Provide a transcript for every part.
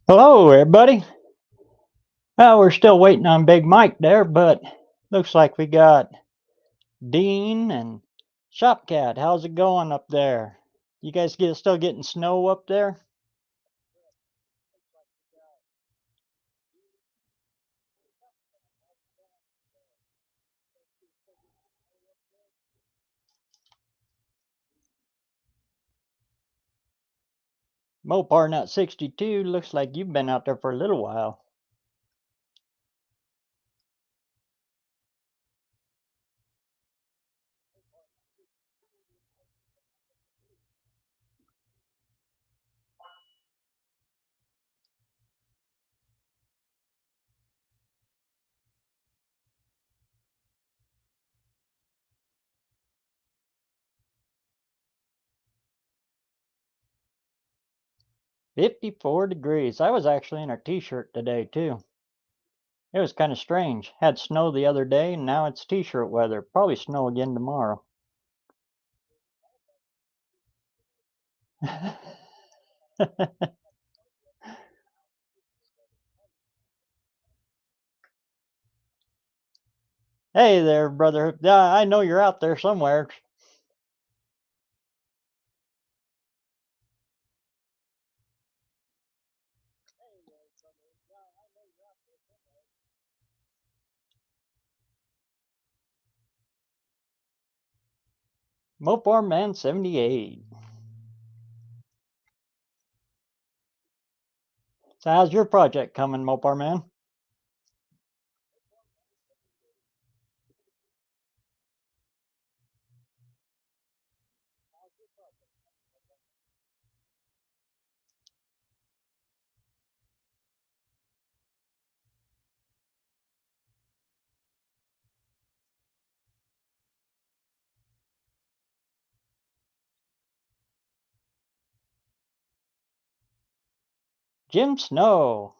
Hello, everybody. Well, we're still waiting on Big Mike there, but looks like we got Dean and Shopcat. How's it going up there? You guys still getting snow up there? Mopar Nut 62, looks like you've been out there for a little while. $54 degrees. I was actually in a t-shirt today, too. It was kind of strange. Had snow the other day, and now it's t-shirt weather. Probably snow again tomorrow. Hey there, brother. Yeah, I know you're out there somewhere. Mopar Man 78. So how's your project coming, Mopar Man? Jim Snow.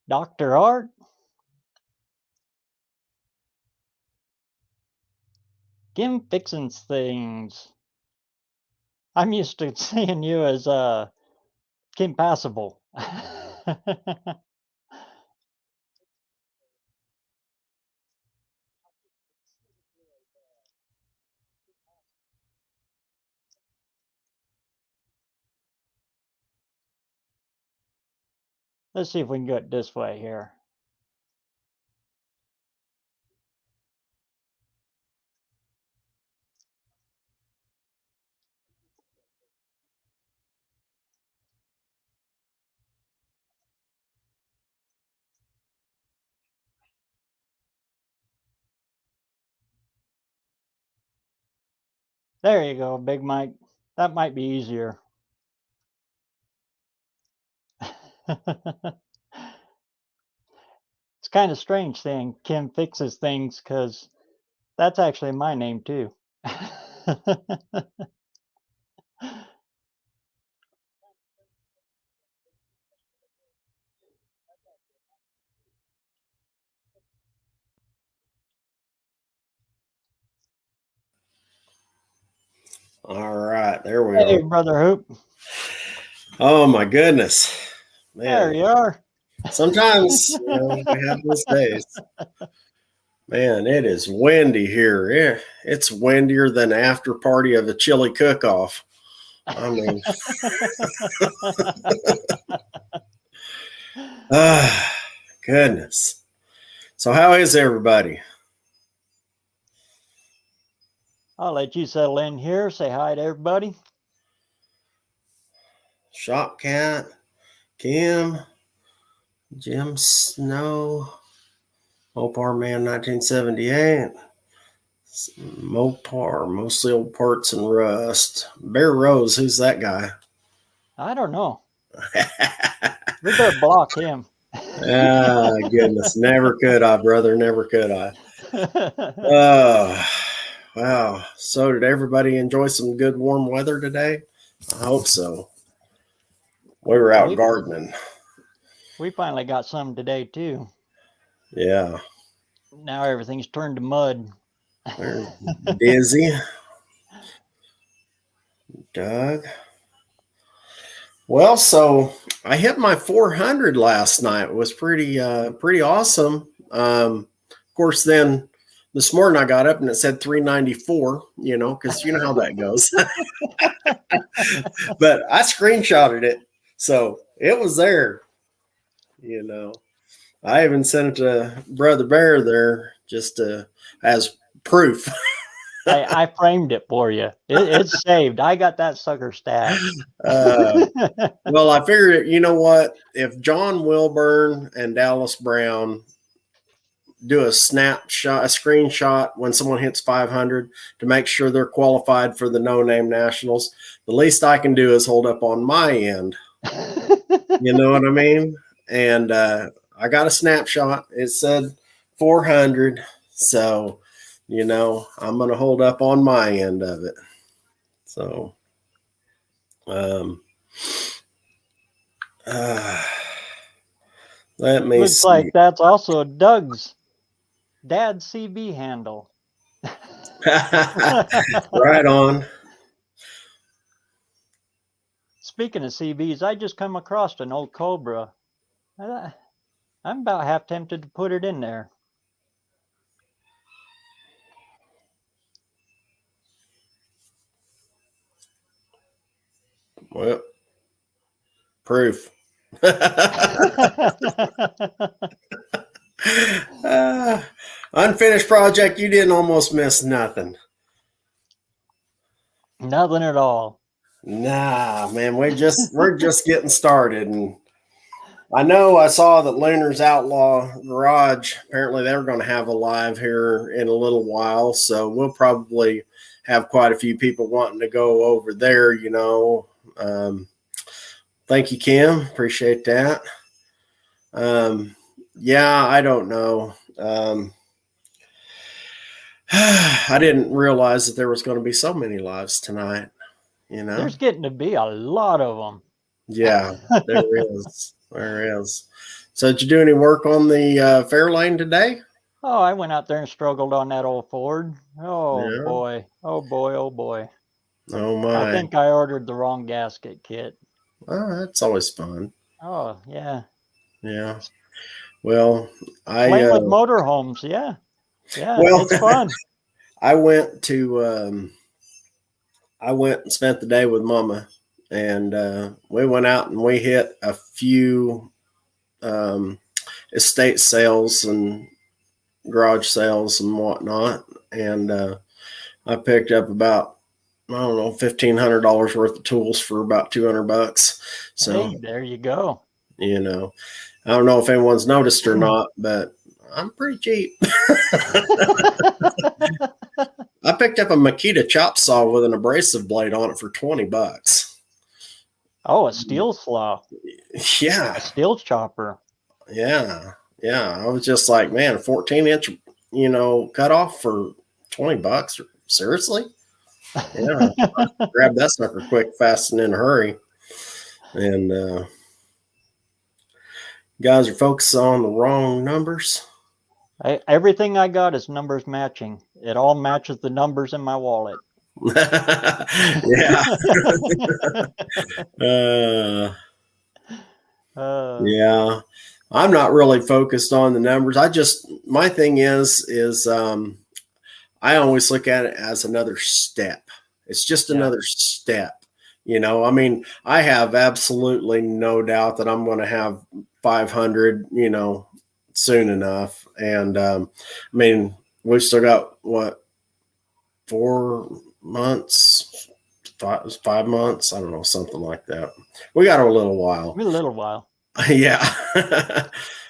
Dr. Art. Kim Fixins Things. I'm used to seeing you as Kim Passable. Let's see if we can go it this way here. There you go, Big Mike. That might be easier. It's kind of strange saying Kim Fixes Things because that's actually my name too. All right, there we Hey, are. Brother Hoop. Oh my goodness, There man! you are. Sometimes we have those days. Man, it is windy here. Yeah, it's windier than the after party of a chili cook-off. I mean, ah, goodness. So, how is everybody? I'll let you settle in here. Say hi to everybody. Shop Cat, Kim, Jim Snow, Mopar Man 1978, Mopar, mostly old parts and rust. Bear Rose, who's that guy? I don't know. We better block him. Ah, goodness. Never could I, brother. Never could I. Uh, wow. So, did everybody enjoy some good warm weather today? I hope so. We were out We gardening. We finally got some today too. Yeah. Now everything's turned to mud. There's Dizzy. Doug. Well, so I hit my 400 last night. It was pretty awesome. Of course, then this morning I got up and it said 394, because you know how that goes. But I screenshotted it, so it was there. I even sent it to Brother Bear there just as proof. I framed it for you. It's saved. I got that sucker stashed. Well, I figured, you know what? If John Wilburn and Dallas Brown do a snapshot, a screenshot when someone hits 500 to make sure they're qualified for the no-name nationals, the least I can do is hold up on my end. You know what I mean? And I got a snapshot. It said 400. So, I'm going to hold up on my end of it. So, let me Looks see. like that's also Doug's dad's CB handle. Right on. Speaking of CBs, I just come across an old Cobra. I'm about half tempted to put it in there. Well, proof. Unfinished project. You didn't almost miss nothing. Nothing at all. Nah, man, we're just getting started. And I know I saw that Lunar's Outlaw Garage, apparently they were going to have a live here in a little while. So we'll probably have quite a few people wanting to go over there, Thank you, Kim. Appreciate that. Yeah, I don't know. I didn't realize that there was going to be so many lives tonight. There's getting to be a lot of them. Yeah, there is. There is. So did you do any work on the fair lane today? Oh, I went out there and struggled on that old Ford. Oh, Yeah. boy. Oh, boy. Oh, boy. Oh, my. I think I ordered the wrong gasket kit. Oh, that's always fun. Oh, yeah. Yeah. Well, Playing with motorhomes. Yeah. Yeah, well, it's fun. I went and spent the day with Mama, and we went out and we hit a few estate sales and garage sales and whatnot. And I picked up about, I don't know, $1,500 worth of tools for about $200. So hey, there you go. I don't know if anyone's noticed or not, but I'm pretty cheap. I picked up a Makita chop saw with an abrasive blade on it for $20. Oh, a steel saw. Yeah. A steel chopper. Yeah. I was just like, man, 14-inch, cut off for $20. Seriously? Yeah. Grab that sucker quick, fast, and in a hurry. And guys are focused on the wrong numbers. Everything I got is numbers matching. It all matches the numbers in my wallet. Yeah. Yeah. I'm not really focused on the numbers. My thing is I always look at it as another step. It's just another step. I mean, I have absolutely no doubt that I'm going to have 500, soon enough. And I mean, we've still got 4 months, 5 months. I don't know, something like that. We got a little while. A little while. Yeah.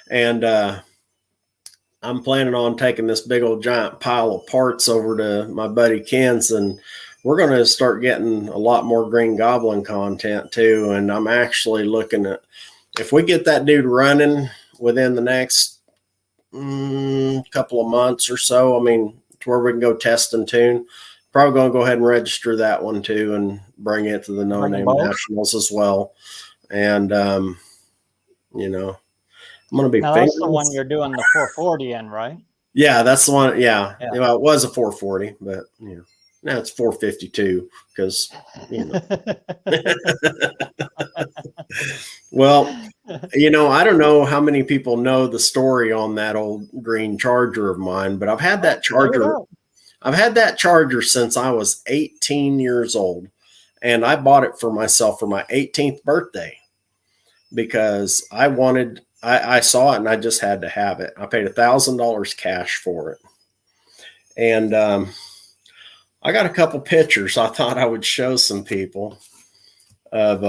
And I'm planning on taking this big old giant pile of parts over to my buddy Ken's, and we're going to start getting a lot more Green Goblin content too. And I'm actually looking at, if we get that dude running within the next couple of months or so, I mean, to where we can go test and tune, probably going to go ahead and register that one too and bring it to the No Name Nationals as well. And, I'm going to be Now that's the fingerless. one you're doing the 440 in, right? Yeah, that's the one. Yeah. Yeah. Well, it was a 440, but now it's 452 because, well, I don't know how many people know the story on that old green Charger of mine, but I've had that Charger. I've had that Charger since I was 18 years old, and I bought it for myself for my 18th birthday because I saw it and I just had to have it. I paid $1,000 cash for it. And I got a couple pictures I thought I would show some people of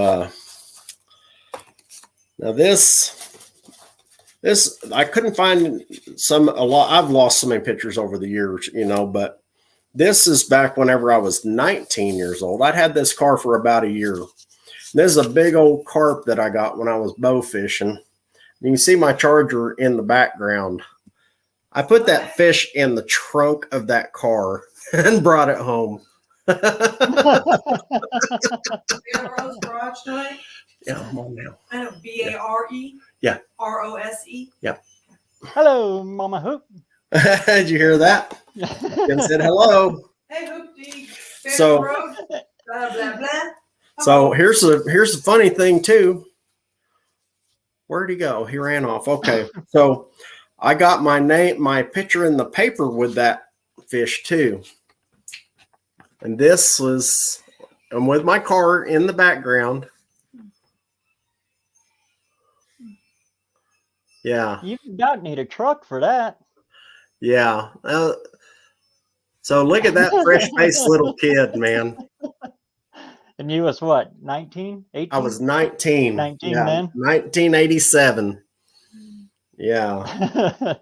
now this I couldn't find a lot. I've lost so many pictures over the years, but this is back whenever I was 19 years old. I'd had this car for about a year. This is a big old carp that I got when I was bow fishing. You can see my Charger in the background. I put that fish in the trunk of that car and brought it home. BareRose's garage tonight? Yeah, I'm on now. I know, B-A-R-E? Yeah. R-O-S-E? Yeah. Hello, Mama Hoop. Did you hear that? Kim said hello. Hey, Hoopty. So- BareRose, blah, blah, blah. So here's the funny thing too. Where'd he go? He ran off. Okay. So I got my picture in the paper with that fish too. And I'm with my car in the background. Yeah. You don't need a truck for that. Yeah. So look at that fresh-faced little kid, man. And you was what, 19, 18? I was 19. 19 yeah, then? 1987. Yeah.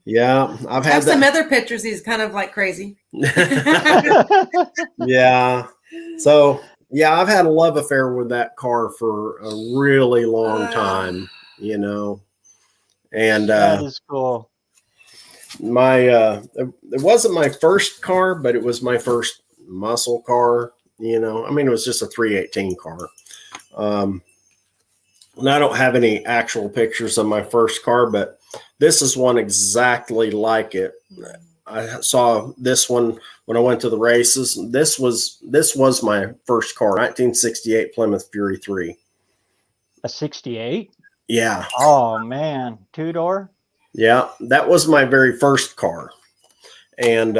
Yeah. I've had some other pictures. He's kind of like crazy. Yeah. So, yeah, I've had a love affair with that car for a really long time, And that is cool. it wasn't my first car, but it was my first muscle car. It was just a 318 car. And I don't have any actual pictures of my first car, but this is one exactly like it. I saw this one when I went to the races. This was my first car, 1968 Plymouth Fury 3. A 68? Yeah. Oh, man. Two-door? Yeah, that was my very first car. And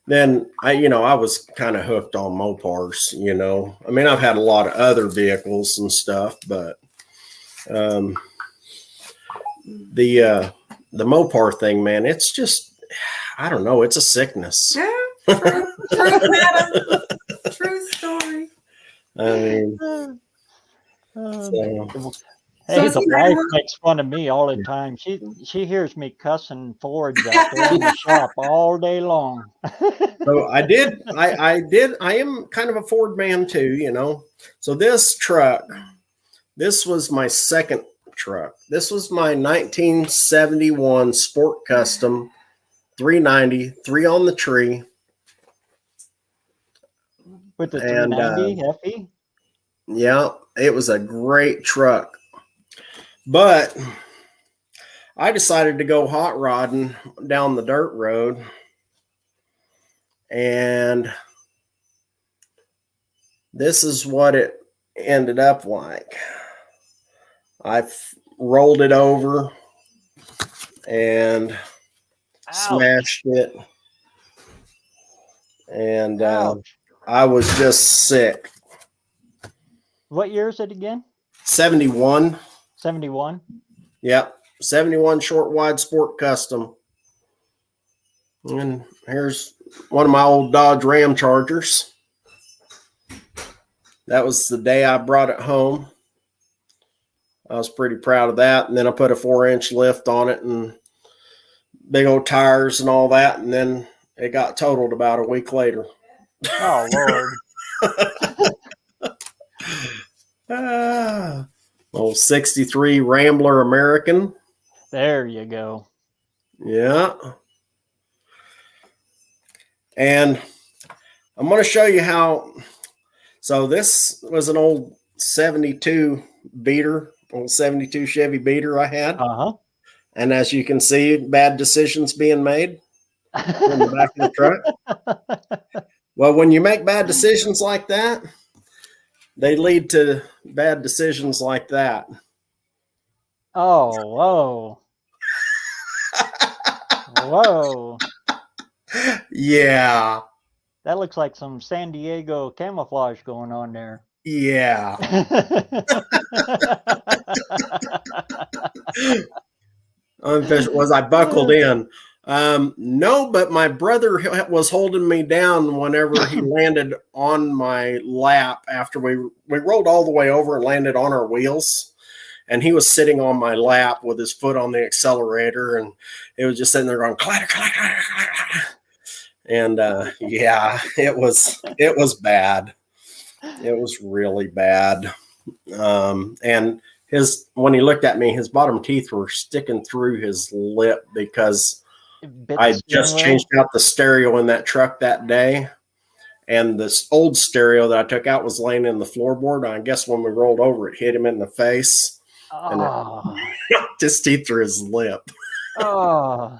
then I was kind of hooked on Mopars, I've had a lot of other vehicles and stuff, but the Mopar thing, man, it's just, I don't know, it's a sickness. Yeah, true, madam. True story. I mean, Hey, the wife makes fun of me all the time. She hears me cussing Fords out there in the shop all day long. So I am kind of a Ford man too, So this truck, this was my second truck. This was my 1971 Sport Custom 390, 3 on the tree. With the 390 FE? Yeah, it was a great truck. But I decided to go hot rodding down the dirt road. And this is what it ended up like. I rolled it over and smashed it. And I was just sick. What year is it again? 71. 71? Yep. 71 short wide Sport Custom. And here's one of my old Dodge Ram Chargers. That was the day I brought it home. I was pretty proud of that. And then I put a 4-inch lift on it and big old tires and all that. And then it got totaled about a week later. Oh, Lord. Old 63 Rambler American. There you go. Yeah. And I'm going to show you how. So this was an old 72 beater old 72 Chevy Beater I had. Uh And as you can see, bad decisions being made in the back of the truck. huh. Well, when you make bad decisions like that, they lead to bad decisions like that. Oh, whoa. Whoa. Yeah. That looks like some San Diego camouflage going on there. Yeah. Was I buckled in? No, but my brother was holding me down whenever he landed on my lap after we rolled all the way over and landed on our wheels. And he was sitting on my lap with his foot on the accelerator, and it was just sitting there going clatter, clatter, clatter, clatter. And yeah, it was bad. It was really bad. And when he looked at me, his bottom teeth were sticking through his lip because I just changed out the stereo in that truck that day. And this old stereo that I took out was laying in the floorboard. I guess when we rolled over, it hit him in the face. And it knocked his teeth through his lip. Oh.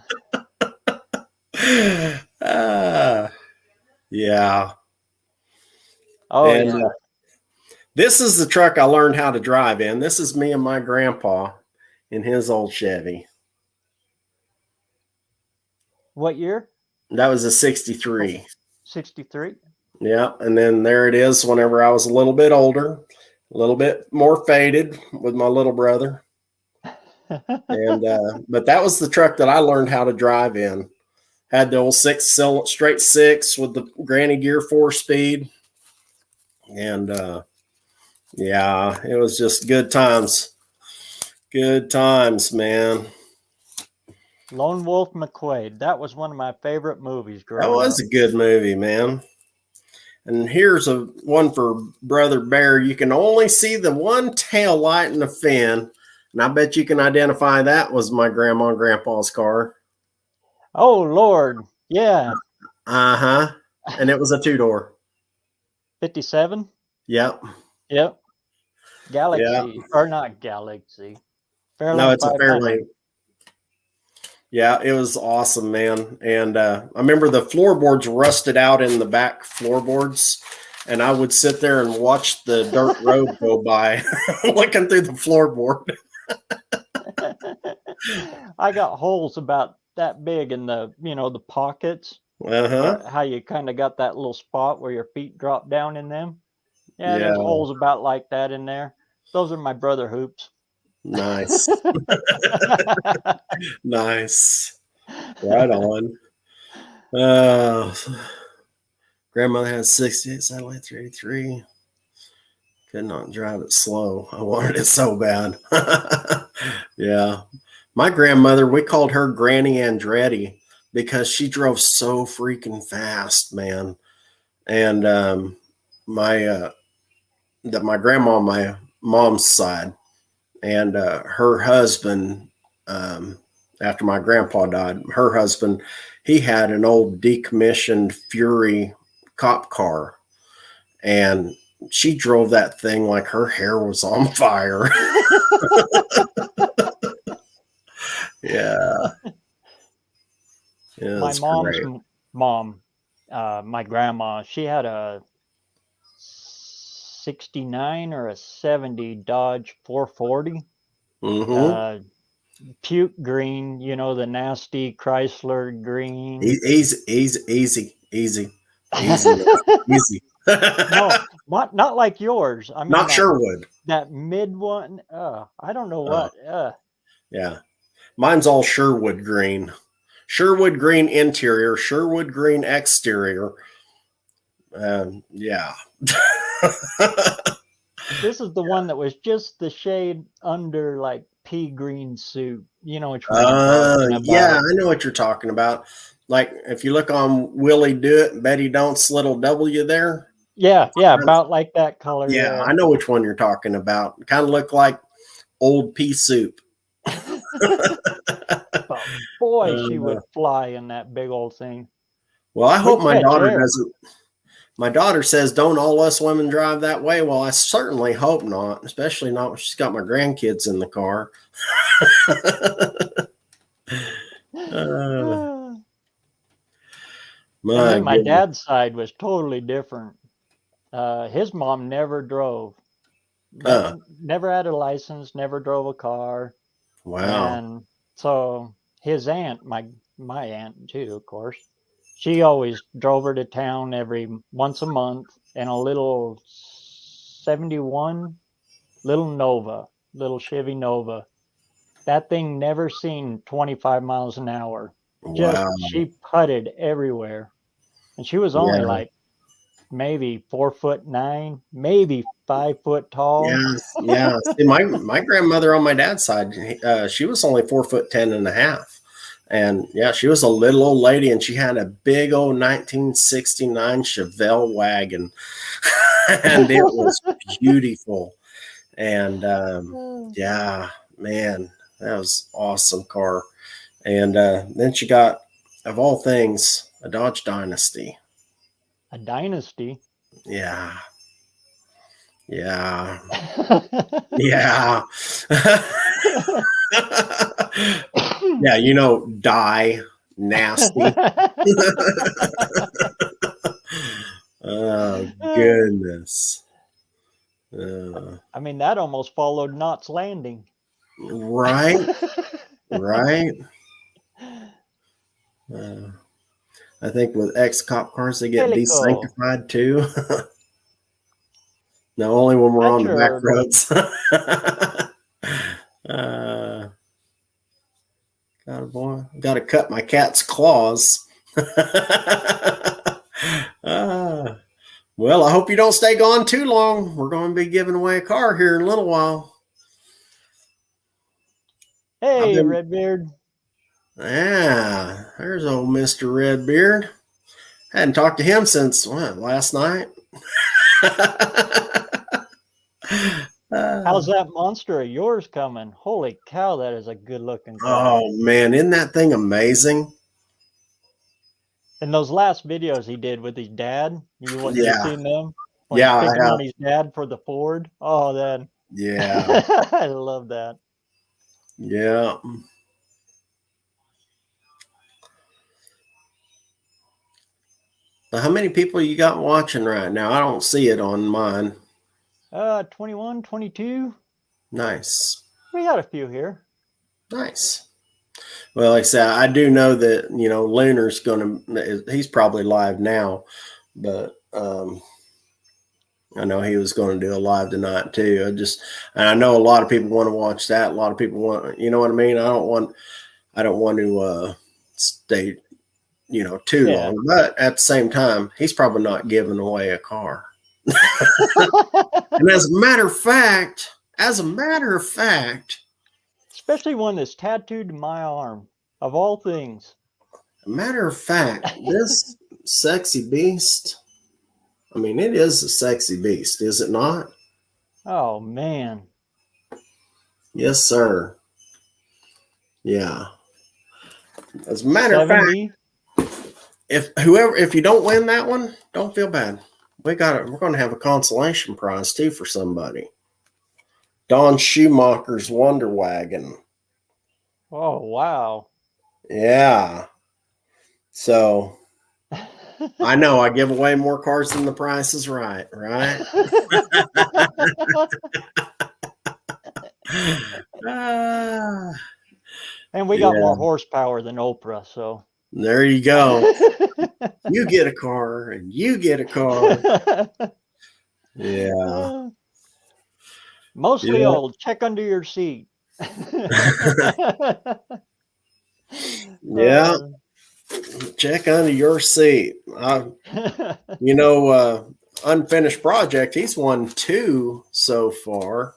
Yeah. Oh, and, yeah. This is the truck I learned how to drive in. This is me and my grandpa in his old Chevy. What year? That was a 63. 63. Yeah. And then there it is whenever I was a little bit older, a little bit more faded with my little brother. And but that was the truck that I learned how to drive in. Had the old straight six with the granny gear 4-speed. And yeah, it was just good times. Good times, man. Lone Wolf McQuade. That was one of my favorite movies growing That was up. a good movie, man. And here's a one for Brother Bear. You can only see the one tail light in the fin. And I bet you can identify that was my grandma and grandpa's car. Oh, Lord. Yeah. Uh-huh. And it was a 2-door. 57? Yep. Yep. Galaxy. Yep. Or not Galaxy. Fairlane No, it's a 500. Fairlane. Yeah, it was awesome, man. And I remember the floorboards rusted out in the back floorboards. And I would sit there and watch the dirt road go by looking through the floorboard. I got holes about that big in the, the pockets. Uh-huh. How you kind of got that little spot where your feet drop down in them. Yeah, there's Yeah. holes about like that in there. Those are my brother hoops. Nice. Nice. Right on. Grandmother had 68 satellite 383. Could not drive it slow. I wanted it so bad. Yeah. My grandmother, we called her Granny Andretti because she drove so freaking fast, man. And my grandma on my mom's side, and her husband, after my grandpa died, her husband, he had an old decommissioned Fury cop car, and she drove that thing like her hair was on fire. Yeah. My mom's mom, my grandma, she had a 69 or a 70 Dodge 440. Mm-hmm. Puke green, the nasty Chrysler green. Easy. No, not like yours. I mean, not Sherwood. That mid one. I don't know what. Yeah, mine's all Sherwood green. Sherwood green interior, Sherwood green exterior. Yeah. This is the one that was just the shade under like pea green suit. You know which one I'm talking about. Yeah, I know what you're talking about. Like if you look on Willie Do It, Betty Don't's little W there. Yeah, about like that color. Yeah, I know which one you're talking about. Kind of look like old pea soup. But boy, she would fly in that big old thing. Well, I hope my daughter doesn't. My daughter says, don't all us women drive that way? Well, I certainly hope not, especially not when she's got my grandkids in the car. And then my goodness. dad's side was totally different. His mom never drove. Never had a license, never drove a car. Wow. And so his aunt, my aunt too, of course, she always drove her to town once a month in a little 71 little Chevy Nova. That thing never seen 25 miles an hour. Just Wow. she putted everywhere. And she was only like maybe 4'9", maybe 5 foot tall. Yeah. See, my grandmother on my dad's side, she was only 4'10.5". And yeah, she was a little old lady, and she had a big old 1969 Chevelle wagon, and it was beautiful. And yeah, man, that was awesome car. And then she got, of all things, a Dodge Dynasty. A Dynasty? Yeah. Yeah. Yeah. Yeah, you know, die nasty. Oh, goodness. I mean, that almost followed Knott's Landing. Right. Right. I think with ex-cop cars, they get desanctified too. No, only when we're on the back roads. Got to cut my cat's claws. Well, I hope you don't stay gone too long. We're going to be giving away a car here in a little while. Hey, Redbeard. Yeah, there's old Mr. Redbeard. Hadn't talked to him since last night. How's that monster of yours coming? Holy cow, that is a good looking car. Oh man, isn't that thing amazing? And those last videos he did with his dad, you seen them? When Yeah, he's picking on his dad for the Ford. Oh, then. Yeah. I love that. Yeah. So how many people you got watching right now? I don't see it on mine. 21, 22. Nice. We got a few here. Nice. Well, like I said, I do know that, Lunar's he's probably live now, but I know he was going to do a live tonight too. And I know a lot of people want to watch that. A lot of people want, you know what I mean? I don't want to stay, too long, but at the same time, he's probably not giving away a car. And as a matter of fact, especially one that's tattooed to my arm, of all things. Matter of fact, this sexy beast, I mean, it is a sexy beast, is it not? Oh, man. Yes, sir. Yeah. As a matter of fact, if you don't win that one, don't feel bad. We're going to have a consolation prize too for somebody. Don Schumacher's Wonder Wagon. Oh, wow. Yeah. So I know I give away more cars than the Price is Right? And we got more horsepower than Oprah, so. There you go. You get a car and you get a car. Yeah. Mostly old. Check under your seat. Yeah. Check under your seat. Unfinished project. He's won 2 so far.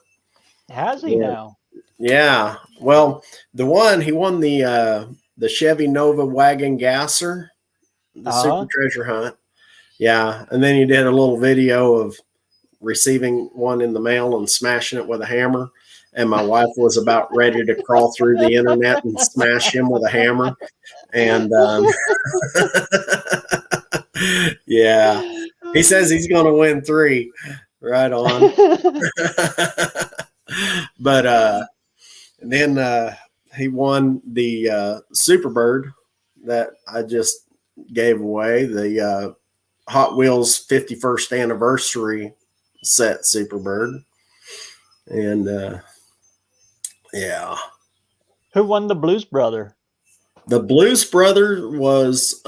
Has he now? Yeah. Well, he won the Chevy Nova wagon gasser, the Super Treasure Hunt. Yeah. And then he did a little video of receiving one in the mail and smashing it with a hammer. And my wife was about ready to crawl through the internet and smash him with a hammer. And yeah. He says he's going to win 3. Right on. But then he won the Superbird that I just gave away, the Hot Wheels 51st anniversary set Superbird. And yeah. Who won the Blues Brother? The Blues Brother was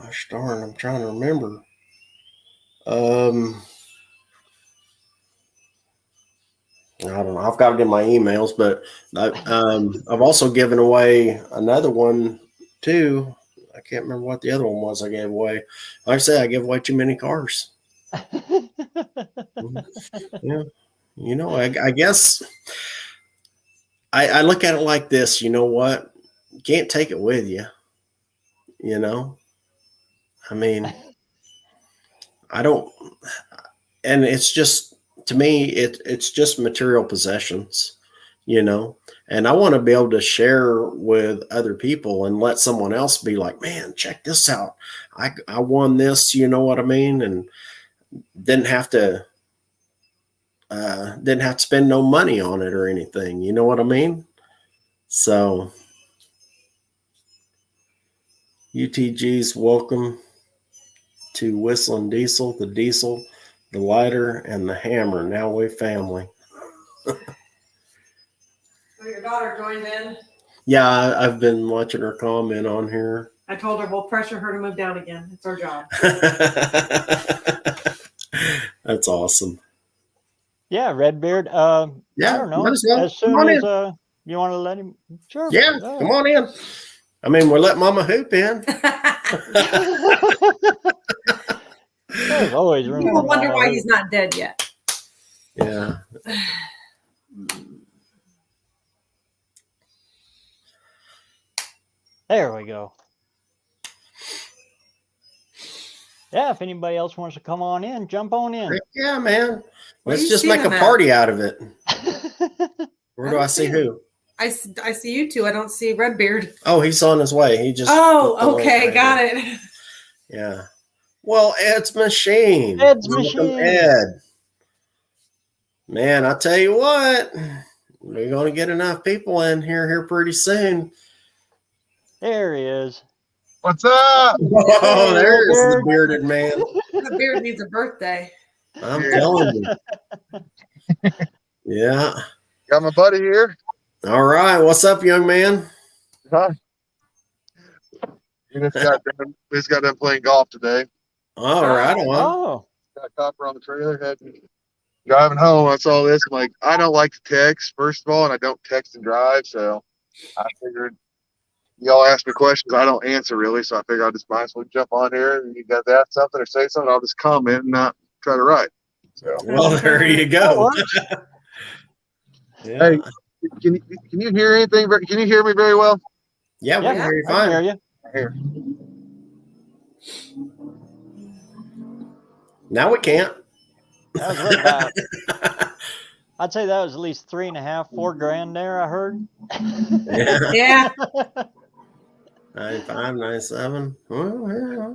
gosh darn, I'm trying to remember. I don't know. I've got it in my emails, but I've also given away another one too. I can't remember what the other one was I gave away. Like I said, I gave away too many cars. Yeah. You know, I guess I look at it like this. You know what? You can't take it with you. You know? I mean, I don't, and it's just, to me, it's just material possessions, you know, and I want to be able to share with other people and let someone else be like, man, check this out. I won this, you know what I mean? And didn't have to spend no money on it or anything. You know what I mean? So UTG's welcome to Whistling Diesel, the lighter, and the hammer. Now we family. So your daughter joined in. Yeah, I've been watching her comment on here. I told her we'll pressure her to move down again. It's our job. That's awesome. Yeah, Redbeard. Yeah, I don't know. might as well. As soon Come on as in. you want to let him, sure. Yeah, go. come on in. I mean, we'll let Mama Hoop in. There's always room. People for wonder Mama why Hoop. he's not dead yet. Yeah. There we go. Yeah, if anybody else wants to come on in, jump on in. Yeah, man. Where Let's you just see make a them at? party out of it. Where do I I don't see see who? I see you two. I don't see Redbeard. Oh, he's on his way. He just. Oh, okay. Got it. Yeah. Well, Ed's machine. Ed's Welcome, machine. Ed. Man, I tell you what, we're going to get enough people in here pretty soon. There he is. What's up? Oh, there's the Beard. bearded man. Redbeard needs a birthday. I'm telling you. Yeah. Got my buddy here. All right. What's up, young man? Huh? We just got done playing golf today. All right. On. Oh, Got copper on the trailer. Driving home, I saw this. I'm like, I don't like to text, first of all, and I don't text and drive. So I figured y'all ask me questions I don't answer really. So I figured I just might as well jump on here. And you guys ask something or say something, I'll just comment and not try to write. So Well, there you that go. works. Yeah. hey, can you hear anything? Can you hear me very well? Yeah, we Yeah, can hear you I can hear fine. you. Here. Now we can't. That was right about. I'd say that was at least $3.5, $4 grand there. I heard. Yeah. Yeah. 95, 97. Well, yeah.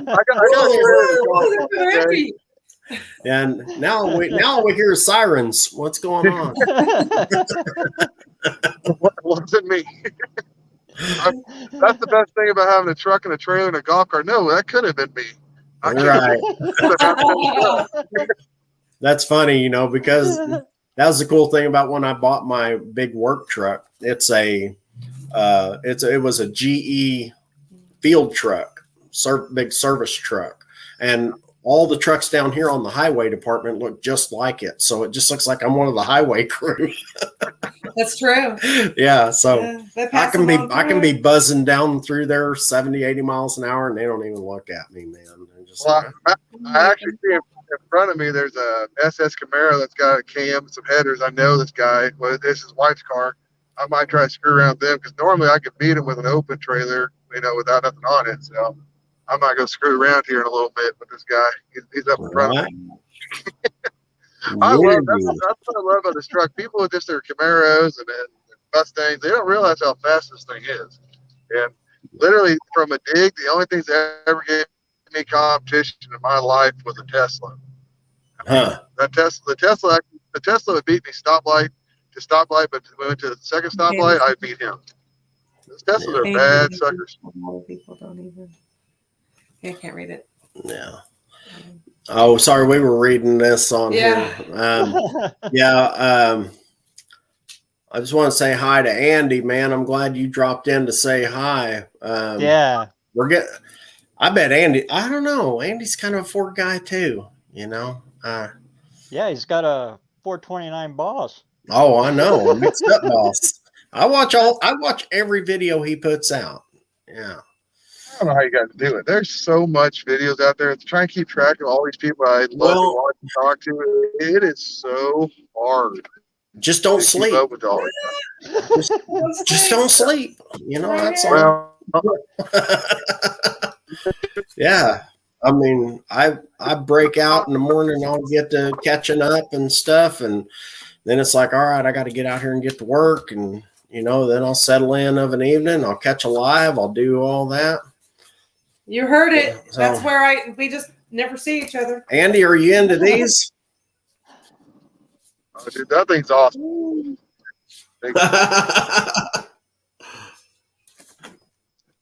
I got Woo, they're happy. And now we hear sirens. What's going on? wasn't me. That's the best thing about having a truck and a trailer and a golf cart. No, that could have been me. Right. That's funny, you know, because that was the cool thing about when I bought my big work truck. It was a GE field truck, big service truck, and all the trucks down here on the highway department look just like it. So it just looks like I'm one of the highway crew. That's true. Yeah. So Yeah, they I pass can them be on buzzing down through there 70, 80 miles an hour, and they don't even look at me, man. They're just Well, I actually see in front of me, there's a SS Camaro that's got a cam, some headers. I know this guy. Well, this is his wife's car. I might try to screw around them because normally I could beat him with an open trailer, you know, without nothing on it. So I might go screw around here in a little bit with this guy. He's up in front of me. That's what I love about this truck. People with just their Camaros and Mustangs, they don't realize how fast this thing is. And literally from a dig, the only things that ever gave me competition in my life was a Tesla. Huh. The Tesla would beat me stoplight to stoplight, but when we went to the second stoplight, I'd beat him. Those Teslas are bad suckers. People don't even. I can't read it. Yeah. Oh, sorry. We were reading this on here. I just want to say hi to Andy, man. I'm glad you dropped in to say hi. Yeah. I bet Andy, I don't know. Andy's kind of a Ford guy too, you know? Yeah, he's got a 429 Boss. Oh, I know. Mixed up boss. I watch every video he puts out. Yeah. I don't know how you guys do it. There's so much videos out there. Trying to keep track of all these people I love to watch and talk to. It is so hard. Just don't sleep. Keep up with all Just don't sleep. You know, that's all. Yeah. I mean, I break out in the morning, I'll get to catching up and stuff, and then it's like, all right, I got to get out here and get to work, and you know, then I'll settle in of an evening, I'll catch a live, I'll do all that. You heard it. So, that's where we just never see each other. Andy, are you into these? Oh, dude, that thing's awesome.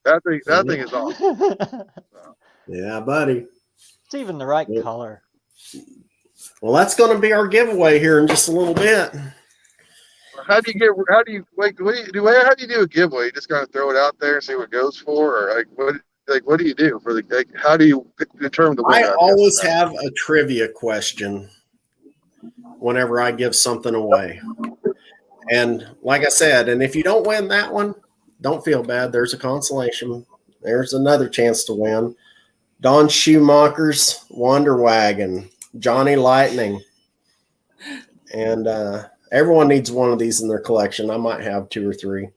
That thing is awesome. Yeah, buddy. It's even the right color. Well, that's going to be our giveaway here in just a little bit. How do you do a giveaway? You just kind of throw it out there and see what it goes for, or what do you do for how do you determine the winner? I always have a trivia question whenever I give something away. And like I said, and if you don't win that one, don't feel bad. There's a consolation. There's another chance to win. Don Schumacher's Wonder Wagon, Johnny Lightning. And everyone needs one of these in their collection. I might have 2 or 3,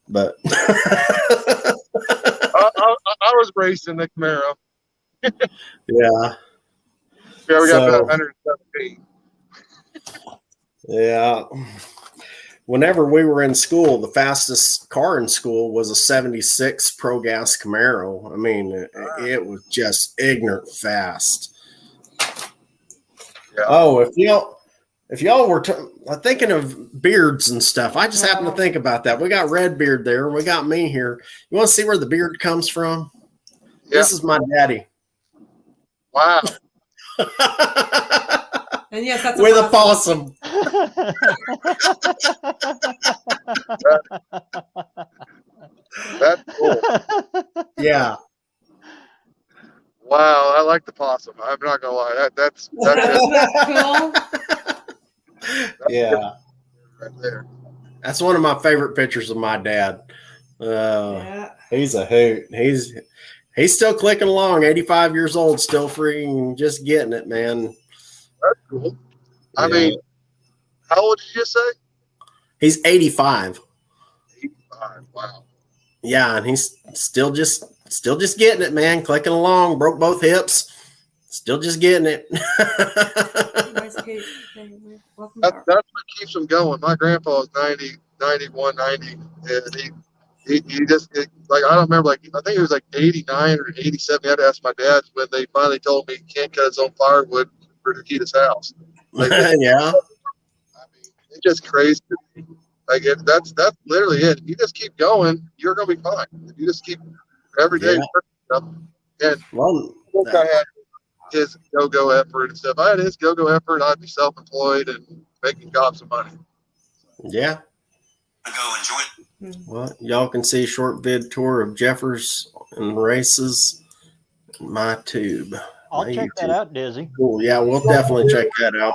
but I was racing the Camaro. Yeah, we got about 117. Yeah. Whenever we were in school, the fastest car in school was a 76 Pro Gas Camaro. I mean, it was just ignorant fast. Yeah. Oh, if y'all were thinking of beards and stuff, I just happened to think about that. We got Red Beard there. We got me here. You want to see where the beard comes from? Yeah. This is my daddy. Wow. And yes, that's with a possum. That's cool. Yeah. Wow, I like the possum. I'm not gonna lie. That's cool. Yeah. Right there. That's one of my favorite pictures of my dad. He's a hoot. He's still clicking along. 85 years old, still freaking just getting it, man. That's cool. I mean, how old did you say? He's 85. 85. Wow. Yeah, and he's still just getting it, man. Clicking along, broke both hips. Still just getting it. That's what keeps him going. My grandpa was 90, 91, 90, and he just I don't remember, I think it was 89 or 87. I had to ask my dad when they finally told me he can't cut his own firewood for to heat his house. Yeah. I mean, it's just crazy. That's literally it. If you just keep going, you're gonna be fine. If you just keep every day stuff. And I had his go effort and stuff. I had his go effort. I'd be self-employed and making gobs of money. Yeah. Go enjoy it. Well, y'all can see a short vid tour of Jeffers and races. My tube. I'll check that out, Dizzy. Cool. Yeah, we'll definitely check that out.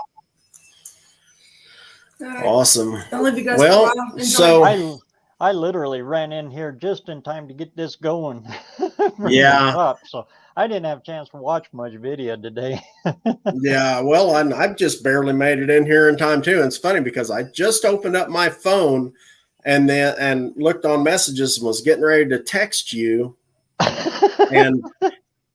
Awesome. I'll leave you guys well, so I literally ran in here just in time to get this going. Yeah. So I didn't have a chance to watch much video today. Yeah, well, I've just barely made it in here in time too. And it's funny because I just opened up my phone and looked on messages and was getting ready to text you, and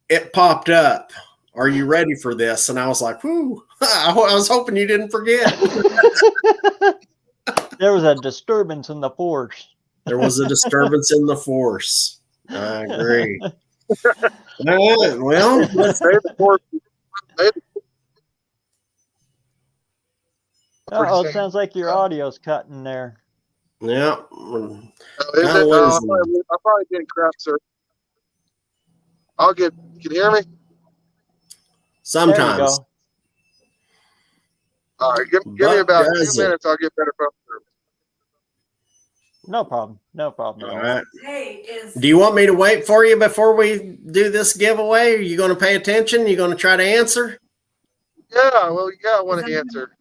it popped up. Are you ready for this? And I was like, whoo, I was hoping you didn't forget. There was a disturbance in the force. There was a disturbance in the force. I agree. All right, well, let's They the poor- they- Oh, it sounds like your audio's cutting there. yeah. Is Kinda it? losing. I'm probably getting crap, sir. Can you hear me? There you Sometimes. go. All right, give me Buck about 2 does it. minutes. I'll get better phone service. No problem. No problem at All all. right. Hey, is Do you want me to wait for you before we do this giveaway? Are you going to pay attention? You going to try to answer? Yeah, well, I want to answer.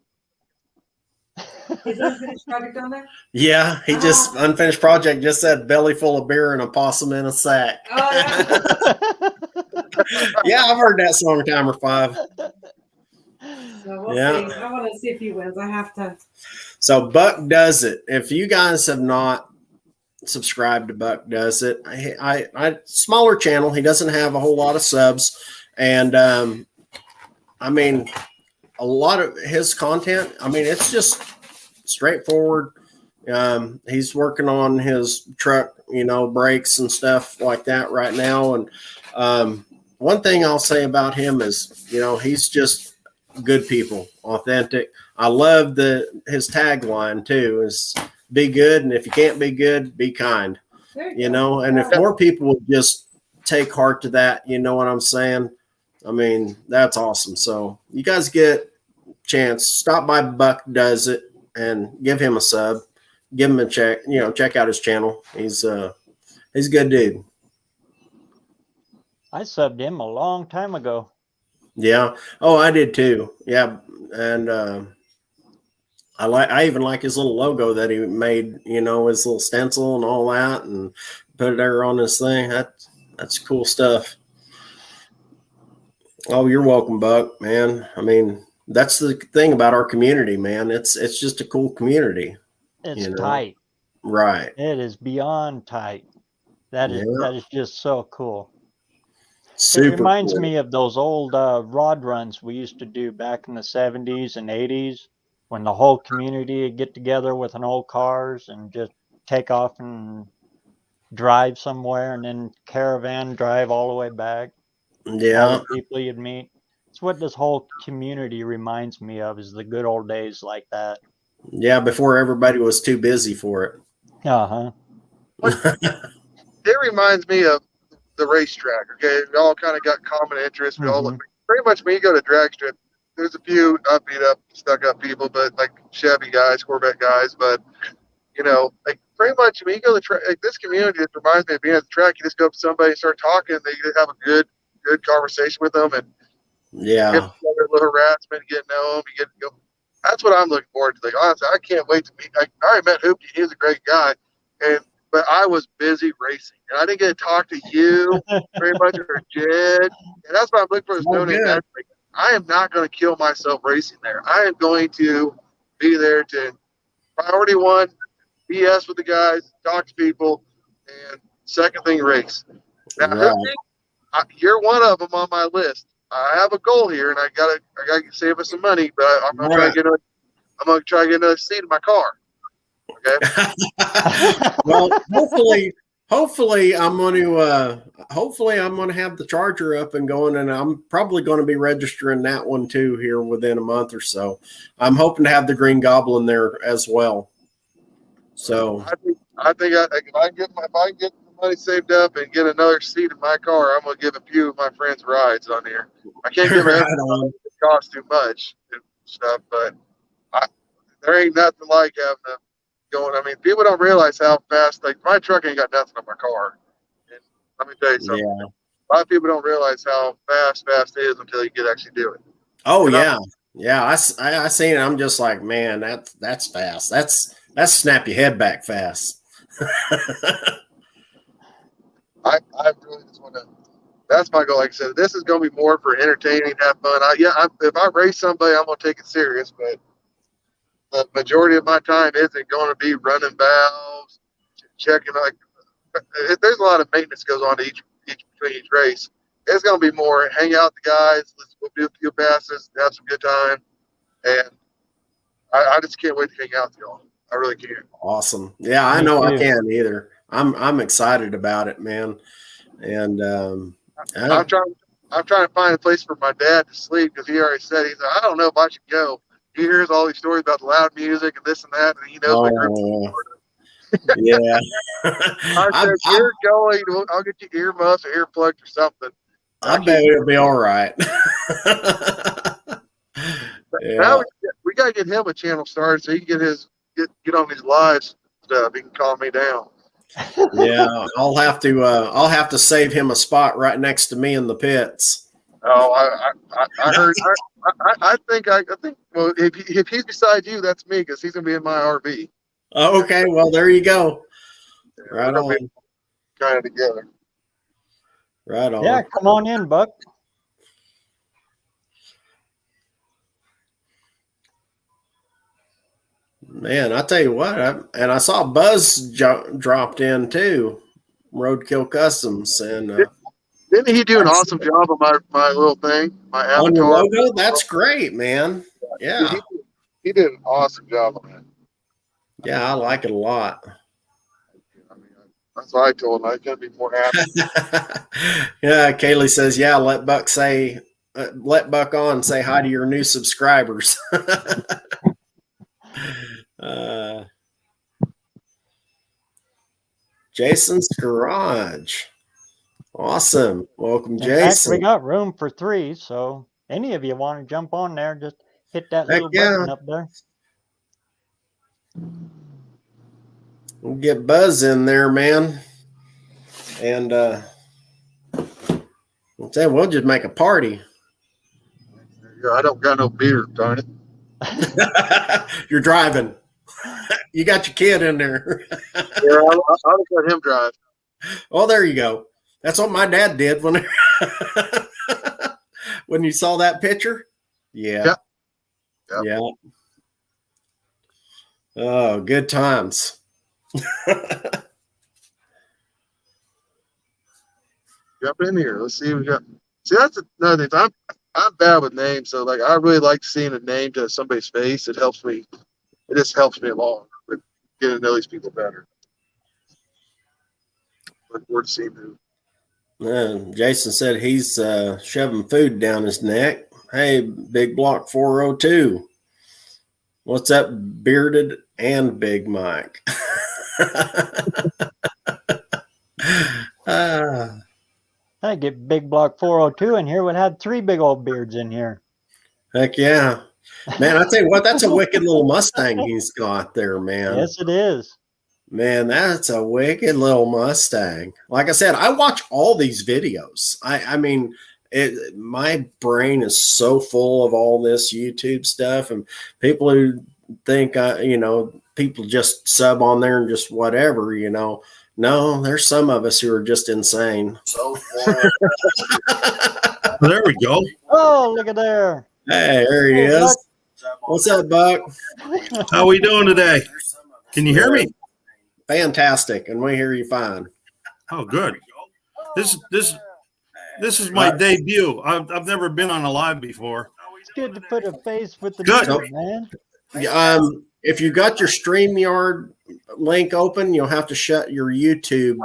is unfinished project on there? Yeah, he just unfinished project just said belly full of beer and a possum in a sack. Oh, yeah. Yeah, I've heard that song timer 5. So we'll Yeah. see. I want to see if he wins. I have to. So Buck Does It. If you guys have not subscribed to Buck Does It, I smaller channel. He doesn't have a whole lot of subs, and I mean, a lot of his content. I mean, it's just straightforward. He's working on his truck, brakes and stuff like that right now. And one thing I'll say about him is, he's just good people, authentic. I love his tagline too is be good. And if you can't be good, be kind, There you go. and if more people would just take heart to that, you know what I'm saying? I mean, that's awesome. So you guys get a chance, stop by Buck Does It and give him a sub, give him a check, check out his channel. He's a good dude. I subbed him a long time ago. Yeah. Oh, I did too. Yeah. And I even like his little logo that he made, his little stencil and all that, and put it there on this thing. That's cool stuff. Oh, you're welcome, Buck, man. I mean, that's the thing about our community, man. It's just a cool community. It's tight. Right. It is beyond tight. That is just so cool. Super It reminds cool. me of those old rod runs we used to do back in the 70s and 80s when the whole community would get together with an old cars and just take off and drive somewhere and then caravan drive all the way back. Yeah. All the people you'd meet. It's what this whole community reminds me of, is the good old days like that. Yeah, before everybody was too busy for it. Uh-huh. It reminds me of the racetrack. Okay, we all kind of got common interests. We all pretty much when you go to drag strip, there's a few beat up, stuck up people, but like Chevy guys, Corvette guys. But like pretty much when you go to the track, like this community, it reminds me of being at the track. You just go up to somebody and start talking. They have a good conversation with them, and yeah, get a little harassment, get to know them. You get to go. That's what I'm looking forward to. Like honestly, I can't wait to meet. I already met Hoopty. He's a great guy, but I was busy racing, and I didn't get to talk to you very much or Jed. And that's what I'm looking for. Is no name matchmaking. I am not going to kill myself racing there. I am going to be there to priority one, BS with the guys, talk to people, and second thing, race. Now, Hoopty, you're one of them on my list. I have a goal here, and I gotta save us some money, but I'm gonna try to get another seat in my car. Okay. Well, hopefully I'm going to have the charger up and going, and I'm probably going to be registering that one too here within a month or so. I'm hoping to have the Green Goblin there as well. So I think if I get the money saved up and get another seat in my car, I'm gonna give a few of my friends rides on here. I can't give everyone. It costs too much and stuff, but there ain't nothing like having them going. I mean, people don't realize how fast. Like my truck ain't got nothing on my car. And let me tell you something. Yeah. A lot of people don't realize how fast it is until you get actually do it. Oh yeah. I seen it. I'm just like, man, that's fast. That's snap your head back fast. I really just want to. That's my goal. Like I said, this is going to be more for entertaining, have fun. If I race somebody, I'm going to take it serious. But the majority of my time isn't going to be running valves, checking. Like, there's a lot of maintenance goes on to between each race. It's going to be more hang out with the guys. Let's go do a few passes, have some good time, and I just can't wait to hang out with y'all. I really can't. Awesome. Yeah, I know I can either. I'm excited about it, man. And I'm trying to find a place for my dad to sleep because he already said he's like, I don't know if I should go. He hears all these stories about the loud music and this and that, and he knows my group. Yeah. I said, you're going. I'll get you earmuffs or earplugs or something. I bet it'll be all right. Now we got to get him a channel started so he can get on these live stuff. He can calm me down. Yeah, I'll have to save him a spot right next to me in the pits. Oh, I heard. I think. Well, if he's beside you, that's me because he's gonna be in my RV. Oh, okay, well there you go. Right on. Kind of together. Right on. Yeah, come on in, Buck. Man, I tell you what, I saw Buzz dropped in too, Roadkill Customs, and didn't he do an awesome job on my little thing, my avatar? On your logo? That's great, man. Yeah, he did an awesome job on that. Yeah, I like it a lot. I mean, that's what I told him. I was gonna be more happy. Yeah, Kaylee says, yeah, let Buck on, say hi to your new subscribers. Jason's Garage. Awesome. Welcome, Jason. In fact, we got room for 3, so any of you want to jump on there, just hit that little button up there. We'll get Buzz in there, man. And we'll just make a party. Yeah, I don't got no beer, darn it. You're driving. You got your kid in there. Yeah, I'll let him drive. Oh, there you go. That's what my dad did when when you saw that picture. Yeah. Yep. Yeah. Oh, good times. Jump in here. Let's see what we got. See, that's another thing. I'm bad with names, so like I really like seeing a name to somebody's face. It helps me. It just helps me along with getting to know these people better. Look forward to seeing who. Jason said he's shoving food down his neck. Hey, Big Block 402. What's up, Bearded and Big Mike? I get Big Block 402 in here. Would have 3 big old beards in here. Heck yeah. Man, I tell you what, that's a wicked little Mustang he's got there, man. Yes, it is. Man, that's a wicked little Mustang. Like I said, I watch all these videos. I mean, my brain is so full of all this YouTube stuff, and people who think, people just sub on there and just whatever, No, there's some of us who are just insane. So there we go. Oh, look at there. Hey, there he is. What's up, Buck? How we doing today? Can you hear me? Fantastic, and we hear you fine. Oh, good. This is my debut. I've never been on a live before. It's good to put a face with the Good. beard, man. If you got your StreamYard link open, you'll have to shut your YouTube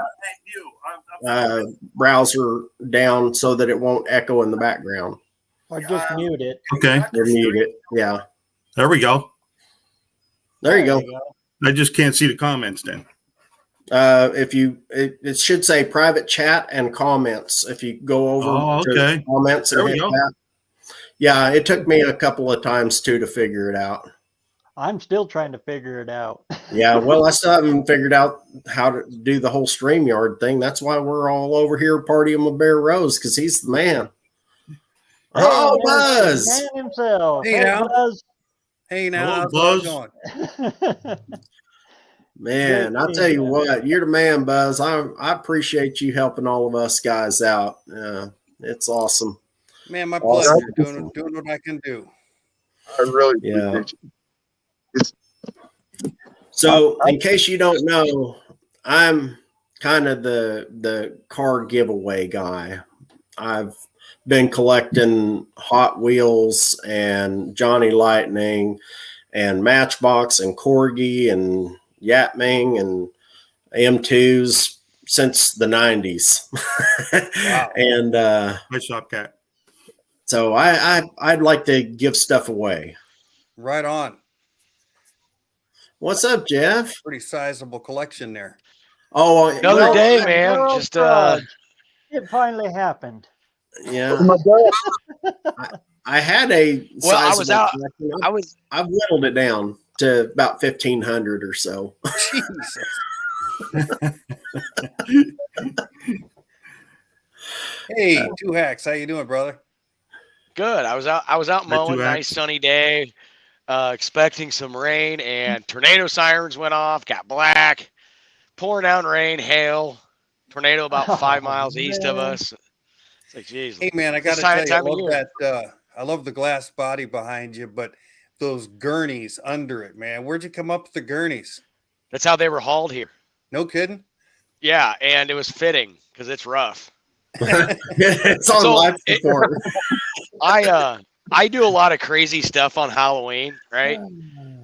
browser down so that it won't echo in the background. Or just mute it. Okay. Or mute it. Yeah. There we go. There you go. I just can't see the comments then. It should say private chat and comments. If you go over to comments and hit that. Yeah, it took me a couple of times too to figure it out. I'm still trying to figure it out. Yeah, well, I still haven't figured out how to do the whole StreamYard thing. That's why we're all over here partying with BareRose, because he's the man. Oh, Buzz! The man himself. Hey, now. Buzz. Hey, now. Hello, How's it going? Man, I'll tell you what, you're the man, Buzz. I appreciate you helping all of us guys out. It's awesome. Man, my Awesome. pleasure. Doing what I can do. I really appreciate you. So, in case you don't know, I'm kind of the car giveaway guy. I've been collecting Hot Wheels and Johnny Lightning and Matchbox and Corgi and Yapming M2s since the 90s. Wow. And My shop cat. so I'd like to give stuff away. Right on. What's up, Jeff? Pretty sizable collection there. Oh, Another well, day, man. World Just Fudge. It finally happened. Yeah. I had a Well, I sizable was out. collection. I was I've whittled it down to about 1,500 or so. Jesus. Hey, Two Hacks, how you doing, brother? good. I was out Hi, mowing. Two Nice Hacks. sunny day. Expecting some rain, and tornado sirens went off. Got black. Pouring down rain, hail. Tornado about 5 miles east of man. us. It's like, geez. Hey, man, I got This to tell you, I time of love year. that. I love the glass body behind you, but those gurneys under it, man. Where'd you come up with the gurneys? That's how they were hauled here. No kidding. Yeah, and it was fitting because it's rough. It's on So, life support. I do a lot of crazy stuff on Halloween, right?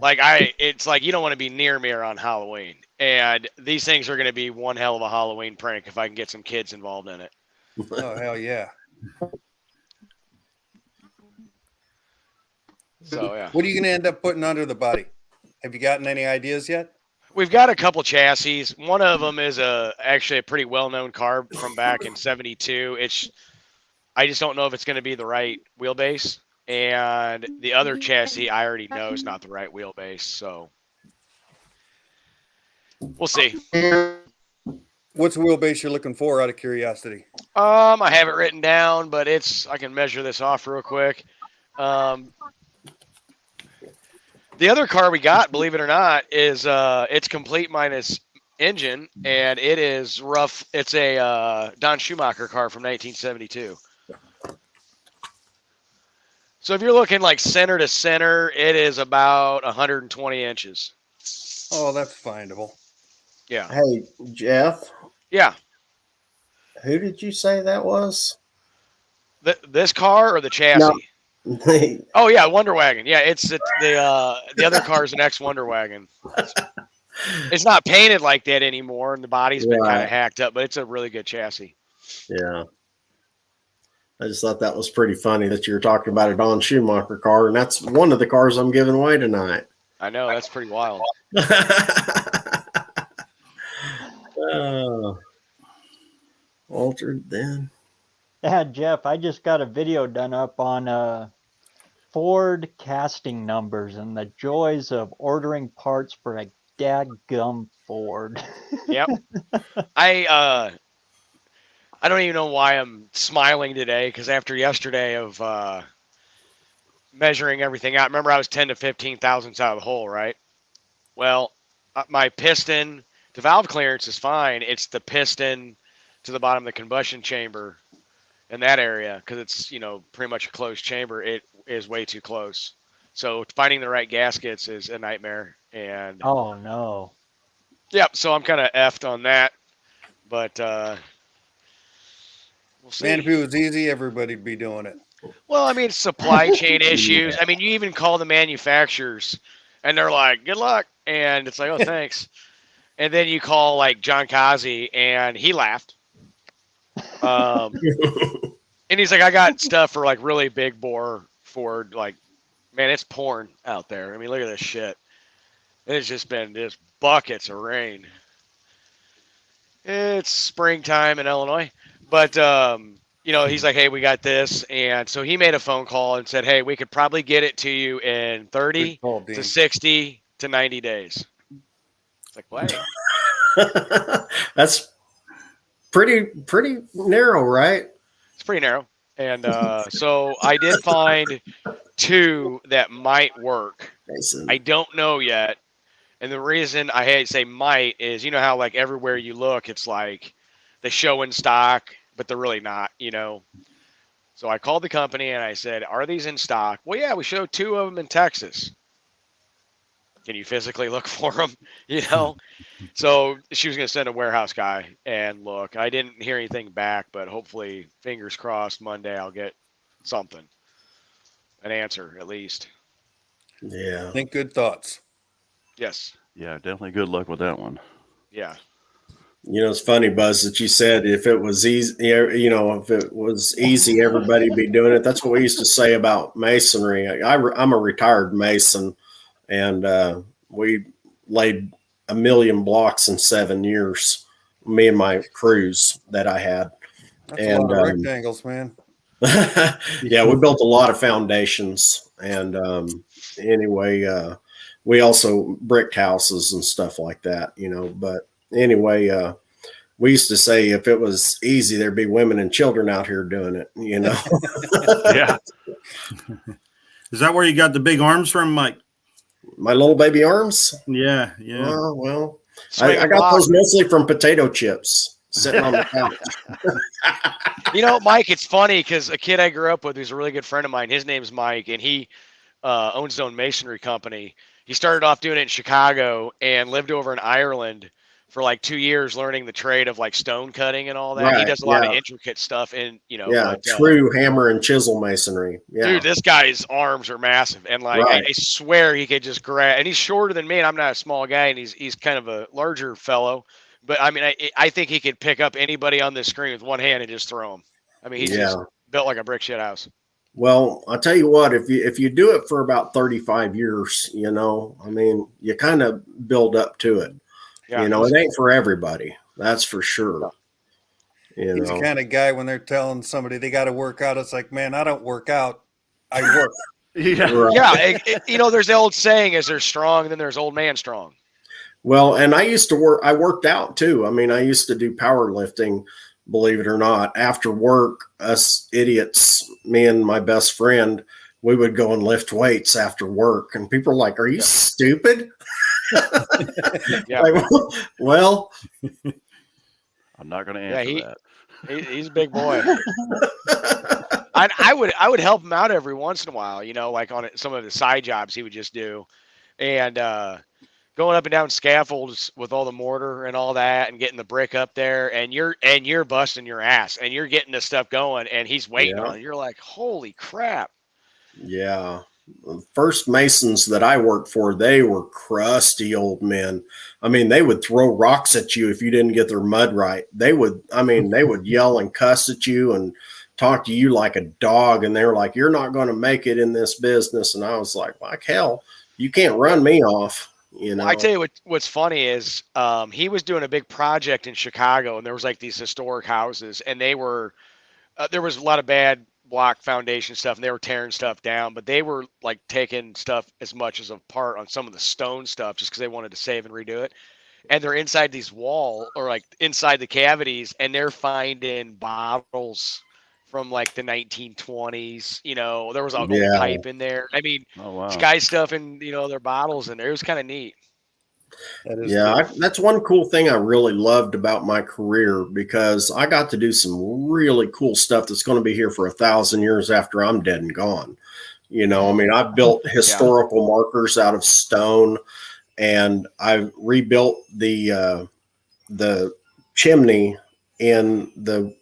Like it's like you don't want to be near me on Halloween, and these things are going to be one hell of a Halloween prank if I can get some kids involved in it. Oh, hell yeah. So yeah, What are you going to end up putting under the body? Have you gotten any ideas yet? we've got a couple chassis. One of them is actually a pretty well-known car from back in '72. I just don't know if it's going to be the right wheelbase, and the other chassis I already know is not the right wheelbase. So we'll see. What's the wheelbase you're looking for, out of curiosity? I have it written down, but I can measure this off real quick. The other car we got, believe it or not, is it's complete minus engine, and it is rough. It's a Don Schumacher car from 1972. So if you're looking like center to center, it is about 120 inches. Oh, that's findable. Yeah. Hey, Jeff, Yeah. who did you say that was? This car or the chassis? Oh yeah, Wonder Wagon. Yeah, it's the other car is an ex Wonder Wagon. It's not painted like that anymore, and the body's been kind Right. of hacked up, but it's a really good chassis. Yeah. I just thought that was pretty funny that you were talking about a Don Schumacher car, and that's one of the cars I'm giving away tonight. I know, that's pretty wild. Altered then. Yeah, Jeff, I just got a video done up on Ford casting numbers and the joys of ordering parts for a dadgum Ford. Yep. I don't even know why I'm smiling today, because after yesterday of measuring everything out, remember I was 10 to 15 thousandths out of the hole, right? Well, my piston to valve clearance is fine. It's the piston to the bottom of the combustion chamber in that area, because it's, pretty much a closed chamber. It is way too close. So finding the right gaskets is a nightmare. And Oh no. yep, so I'm kind of effed on that. But we'll see. Man, if it was easy, everybody'd be doing it. Well, I mean, supply chain issues. I mean, you even call the manufacturers, and they're like, "Good luck," and it's like, "Oh, thanks." And then you call like John Kazi, and he laughed. And he's like, "I got stuff for like really big bore Ford. Like, man, it's pouring out there. I mean, look at this shit. It's just been just buckets of rain. It's springtime in Illinois, but he's like, hey, we got this. And so he made a phone call and said, hey, we could probably get it to you in 30 Good call, Dean. to 60 to 90 days. It's like, what? That's pretty narrow, right? It's pretty narrow. And so I did find two that might work. Mason. I don't know yet. And the reason I hate to say might is, how like everywhere you look, it's like they show in stock, but they're really not, So I called the company and I said, are these in stock? Well, yeah, we showed two of them in Texas. Can you physically look for them? So she was going to send a warehouse guy and look. I didn't hear anything back, but hopefully, fingers crossed, Monday I'll get something, an answer at least. Yeah. Think good thoughts. Yes. Yeah, definitely good luck with that one. Yeah. You know, it's funny, Buzz, that you said if it was easy, if it was easy, everybody'd be doing it. That's what we used to say about masonry. I'm a retired mason, and we laid 1 million blocks in 7 years. Me and my crews that I had. That's a lot of rectangles, man. Yeah, we built a lot of foundations, and anyway, we also bricked houses and stuff like that, but anyway, we used to say if it was easy, there'd be women and children out here doing it, Yeah. Is that where you got the big arms from, Mike? My little baby arms. Yeah. Well, I got those mostly from potato chips sitting on the couch. Mike, it's funny because a kid I grew up with who's a really good friend of mine, his name's Mike, and he owns his own masonry company. He started off doing it in Chicago and lived over in Ireland for like 2 years learning the trade of like stone cutting and all that. Right, he does a lot of intricate stuff true hammer and chisel masonry. Yeah. Dude, this guy's arms are massive. And like, Right. I swear he could just grab, and he's shorter than me, and I'm not a small guy, and he's kind of a larger fellow. But I mean, I think he could pick up anybody on this screen with one hand and just throw him. I mean, he's just built like a brick shit house. Well, I'll tell you what, if you do it for about 35 years, I mean, you kind of build up to it. Yeah, it ain't for everybody. That's for sure. He's the kind of guy when they're telling somebody they got to work out. It's like, man, I don't work out. I work. Yeah. Right. Yeah. There's the old saying is there's strong, and then there's old man strong. Well, and I worked out too. I mean, I used to do powerlifting, believe it or not. After work, us idiots, me and my best friend, we would go and lift weights after work. And people are like, are you stupid? Yeah. Like, well, I'm not going to answer that. He's a big boy. I would help him out every once in a while, like on some of the side jobs he would just do. And going up and down scaffolds with all the mortar and all that and getting the brick up there, and you're busting your ass and you're getting this stuff going, and he's waiting on it. You're like, holy crap. Yeah. The first masons that I worked for, they were crusty old men. I mean, they would throw rocks at you if you didn't get their mud right. They would yell and cuss at you and talk to you like a dog. And they were like, you're not going to make it in this business. And I was like hell, you can't run me off. I tell you what's funny is he was doing a big project in Chicago, and there was like these historic houses, and they were there was a lot of bad block foundation stuff, and they were tearing stuff down, but they were like taking stuff as much as apart on some of the stone stuff just because they wanted to save and redo it. And they're inside these inside the cavities, and they're finding bottles from like the 1920s. There was a old pipe in there. I mean, sky stuff in their bottles in there. It was kind of neat. That's one cool thing I really loved about my career, because I got to do some really cool stuff that's going to be here for 1,000 years after I'm dead and gone. I mean, I built historical markers out of stone, and I rebuilt the chimney in the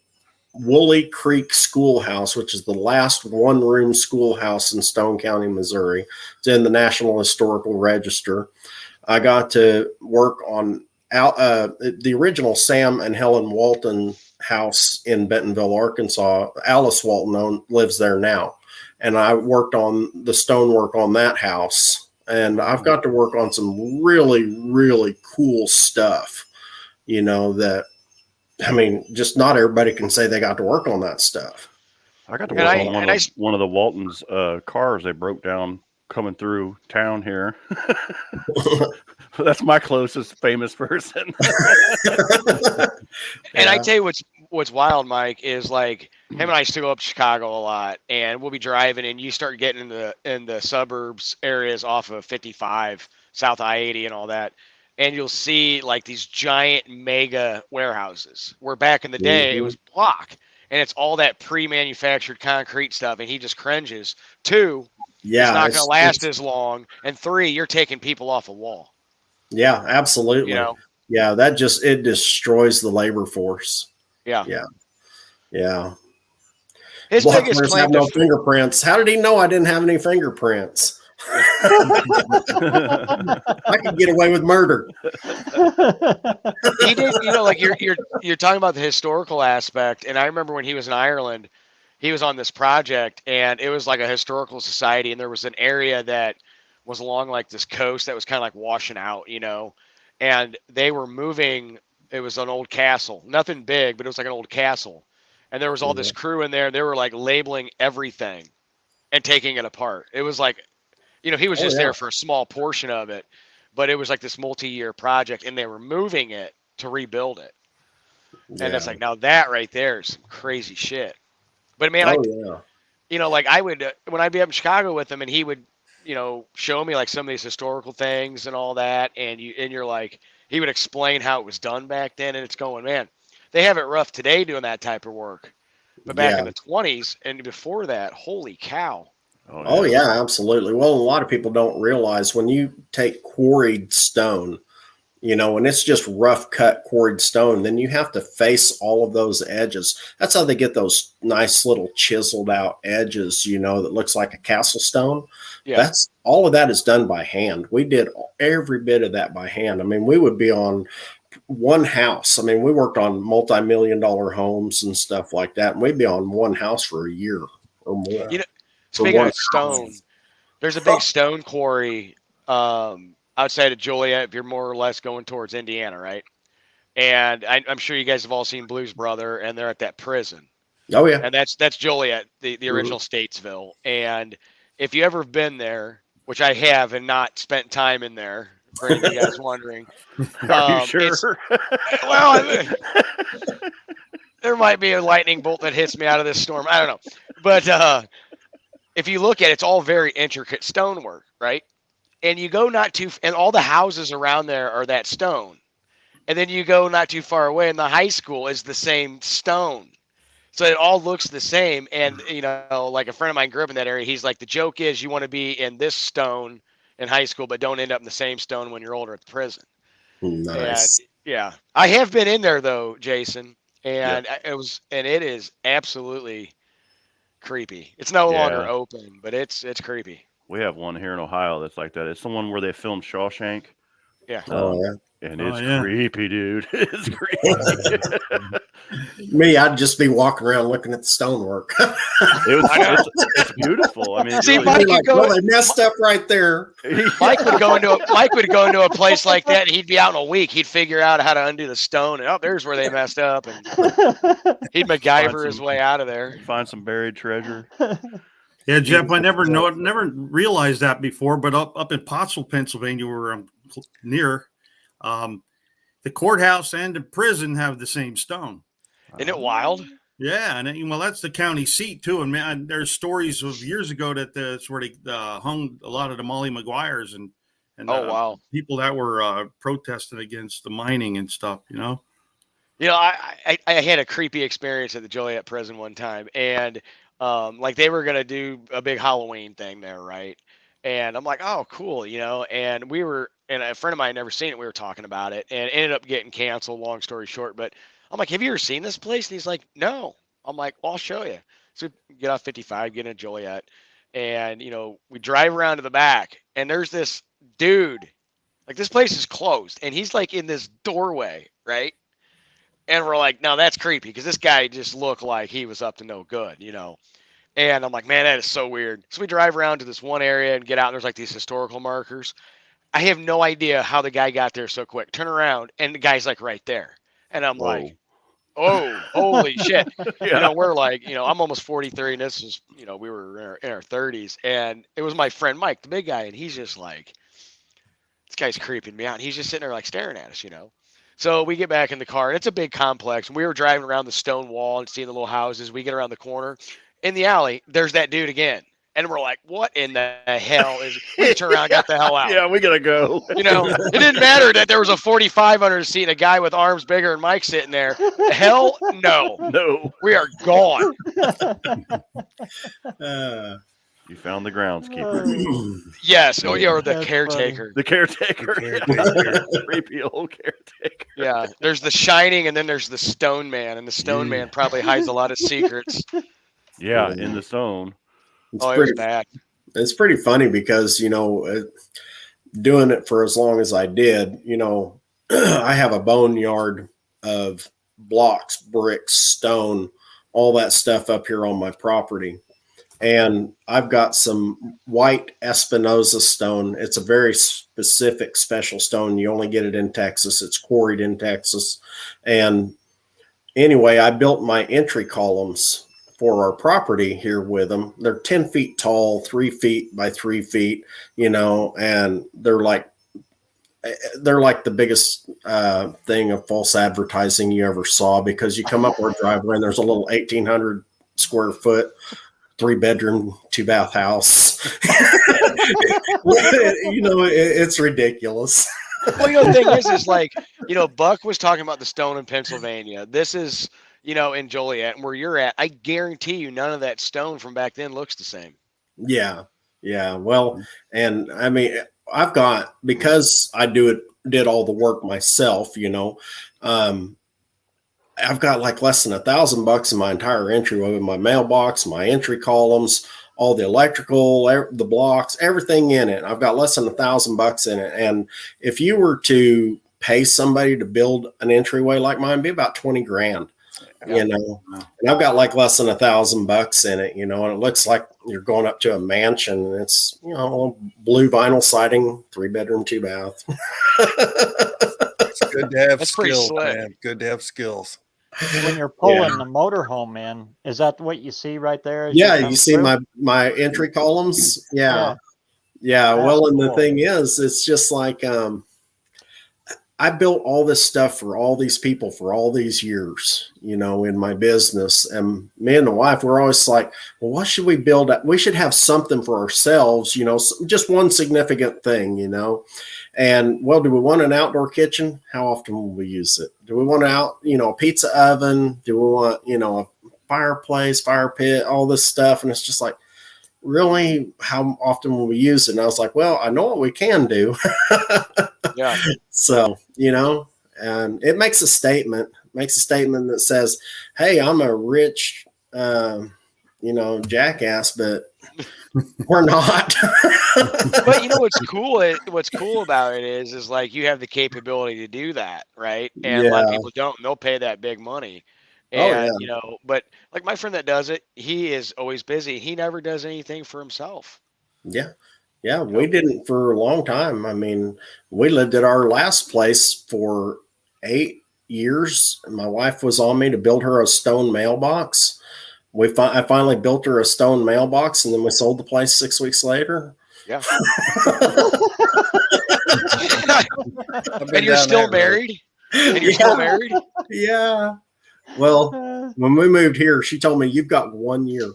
Woolly Creek Schoolhouse, which is the last one-room schoolhouse in Stone County, Missouri. It's in the National Historical Register. I got to work on the original Sam and Helen Walton house in Bentonville, Arkansas. Alice Walton lives there now. And I worked on the stonework on that house. And I've got to work on some really, really cool stuff, that, I mean, just not everybody can say they got to work on that stuff. I got to work on one of the Walton's cars they broke down coming through town here. That's my closest famous person. And I tell you what's wild, Mike, is like him and I used to go up to Chicago a lot, and we'll be driving, and you start getting in the suburbs areas off of 55, South I-80 and all that. And you'll see like these giant mega warehouses where back in the day it was block, and it's all that pre-manufactured concrete stuff. And he just cringes. 2, it's not going to last as long. And 3, you're taking people off a wall. Yeah, absolutely. Yeah, it destroys the labor force. Yeah. His biggest claim claim have no fingerprints. How did he know I didn't have any fingerprints? I could get away with murder. He did, like you're talking about the historical aspect, and I remember when he was in Ireland, he was on this project, and it was like a historical society, and there was an area that was along like this coast that was kind of like washing out, and they were moving. It was an old castle, nothing big, but it was like an old castle, and there was all this crew in there. They were like labeling everything and taking it apart. It was like, he was just there for a small portion of it, but it was like this multi-year project, and they were moving it to rebuild it. And it's like, now that right there is some crazy shit. But man, like I would, when I'd be up in Chicago with him, and he would, show me like some of these historical things and all that, and you're like, he would explain how it was done back then, and it's going, man, they have it rough today doing that type of work, but back in the 20s and before that, holy cow. Oh yeah, absolutely. Well, a lot of people don't realize when you take quarried stone, when it's just rough cut quarried stone, then you have to face all of those edges. That's how they get those nice little chiseled out edges, that looks like a castle stone. Yeah. All of that is done by hand. We did every bit of that by hand. I mean, we would be on one house. I mean, we worked on multi-million-dollar homes and stuff like that, and we'd be on one house for a year or more. Speaking of stone, there's a big stone quarry outside of Joliet, if you're more or less going towards Indiana, right? And I'm sure you guys have all seen Blues Brother, and they're at that prison. Oh yeah, and that's Joliet, the original Statesville. And if you ever been there, which I have, and not spent time in there, for any of you guys wondering, are you sure? Well, there might be a lightning bolt that hits me out of this storm. I don't know, but if you look at it, it's all very intricate stonework, right? And you go and all the houses around there are that stone. And then you go not too far away, and the high school is the same stone. So it all looks the same. And, like a friend of mine grew up in that area. He's like, the joke is you want to be in this stone in high school, but don't end up in the same stone when you're older at the prison. Nice. And, yeah. I have been in there, though, Jason. And it is absolutely creepy. It's no longer open, but it's creepy. We have one here in Ohio that's like that. It's the one where they filmed Shawshank. Yeah. And it's creepy, dude. It's creepy. Me, I'd just be walking around looking at the stonework. It's beautiful. I mean, see, really, Mike could go. They messed up right there. Mike would go into a place like that, and he'd be out in a week. He'd figure out how to undo the stone, and there's where they messed up, and he'd MacGyver his way out of there. Find some buried treasure. Yeah, Jeff, I never realized that before, but up in Pottsville, Pennsylvania, where I'm near, the courthouse and the prison have the same stone. Isn't it wild? Yeah, and that's the county seat too. And man, there's stories of years ago that's where they hung a lot of the Molly Maguires and people that were protesting against the mining and stuff. I had a creepy experience at the Joliet prison one time, and like they were gonna do a big Halloween thing there, right? And I'm like, oh, cool, and and a friend of mine had never seen it. We were talking about it, and it ended up getting canceled. Long story short, but I'm like, have you ever seen this place? And he's like, no. I'm like, well, I'll show you. So we get off 55, get into Joliet, and we drive around to the back, and there's this dude. Like, this place is closed, and he's like in this doorway, right? And we're like, no, that's creepy, because this guy just looked like he was up to no good, And I'm like, man, that is so weird. So we drive around to this one area and get out, and there's like these historical markers. I have no idea how the guy got there so quick. Turn around, and the guy's like right there. And I'm like, oh, holy shit. We're like, I'm almost 43, and this is, we were in our 30s. And it was my friend Mike, the big guy, and he's just like, this guy's creeping me out. And he's just sitting there like staring at us, So we get back in the car, and it's a big complex. And we were driving around the stone wall and seeing the little houses. We get around the corner. In the alley, there's that dude again. And we're like, what in the hell is, we turn around and got the hell out. Yeah, we got to go. It didn't matter that there was a 45 under the seat and a guy with arms bigger than Mike sitting there. Hell no. No. We are gone. You found the groundskeeper. Yes. Or the caretaker. Funny. The caretaker. Creepy old caretaker. Yeah. There's the Shining, and then there's the Stone Man. And the Stone Man probably hides a lot of secrets. Yeah, in the stone. It was bad. It's pretty funny because, doing it for as long as I did, I have a boneyard of blocks, bricks, stone, all that stuff up here on my property. And I've got some white Espinosa stone. It's a very specific, special stone. You only get it in Texas. It's quarried in Texas. And anyway, I built my entry columns for our property here with them. They're 10 feet tall, 3 feet by 3 feet, and they're like the biggest thing of false advertising you ever saw, because you come up our driveway and there's a little 1,800 square foot 3-bedroom, 2-bath house. It's ridiculous. Well, the thing is like, Buck was talking about the stone in Pennsylvania. This is, in Joliet, and where you're at, I guarantee you none of that stone from back then looks the same. Yeah. Yeah. Well, and I mean, I've got, because I did all the work myself, I've got like less than $1,000 in my entire entryway, with my mailbox, my entry columns, all the electrical, the blocks, everything in it. I've got less than $1,000 in it. And if you were to pay somebody to build an entryway like mine, it'd be about 20 grand, and I've got like less than $1,000 in it, and it looks like you're going up to a mansion, and it's, blue vinyl siding, 3-bedroom, 2-bath. It's good to have skills, man. Good to have skills. When you're pulling the motorhome in, is that what you see right there? Yeah, you see my entry columns. Yeah. Well, and the thing is, it's just like I built all this stuff for all these people for all these years, in my business. And me and the wife, we're always like, well, what should we build? We should have something for ourselves, just one significant thing, And, well, do we want an outdoor kitchen? How often will we use it? Do we want a pizza oven? Do we want, a fireplace, fire pit, all this stuff? And it's just like, really, how often will we use it? And I was like, well, I know what we can do. Yeah. So, and it makes a statement that says, hey, I'm a rich, jackass, but we're not. But what's cool about it is like you have the capability to do that, right? And a lot of people don't, and they'll pay that big money. And but like my friend that does it, he is always busy. He never does anything for himself. Yeah. Yeah, we didn't for a long time. I mean, we lived at our last place for 8 years. My wife was on me to build her a stone mailbox. I finally built her a stone mailbox, and then we sold the place 6 weeks later. Yeah. And you're still married? And you're still married? Yeah. Well, when we moved here, she told me, you've got 1 year.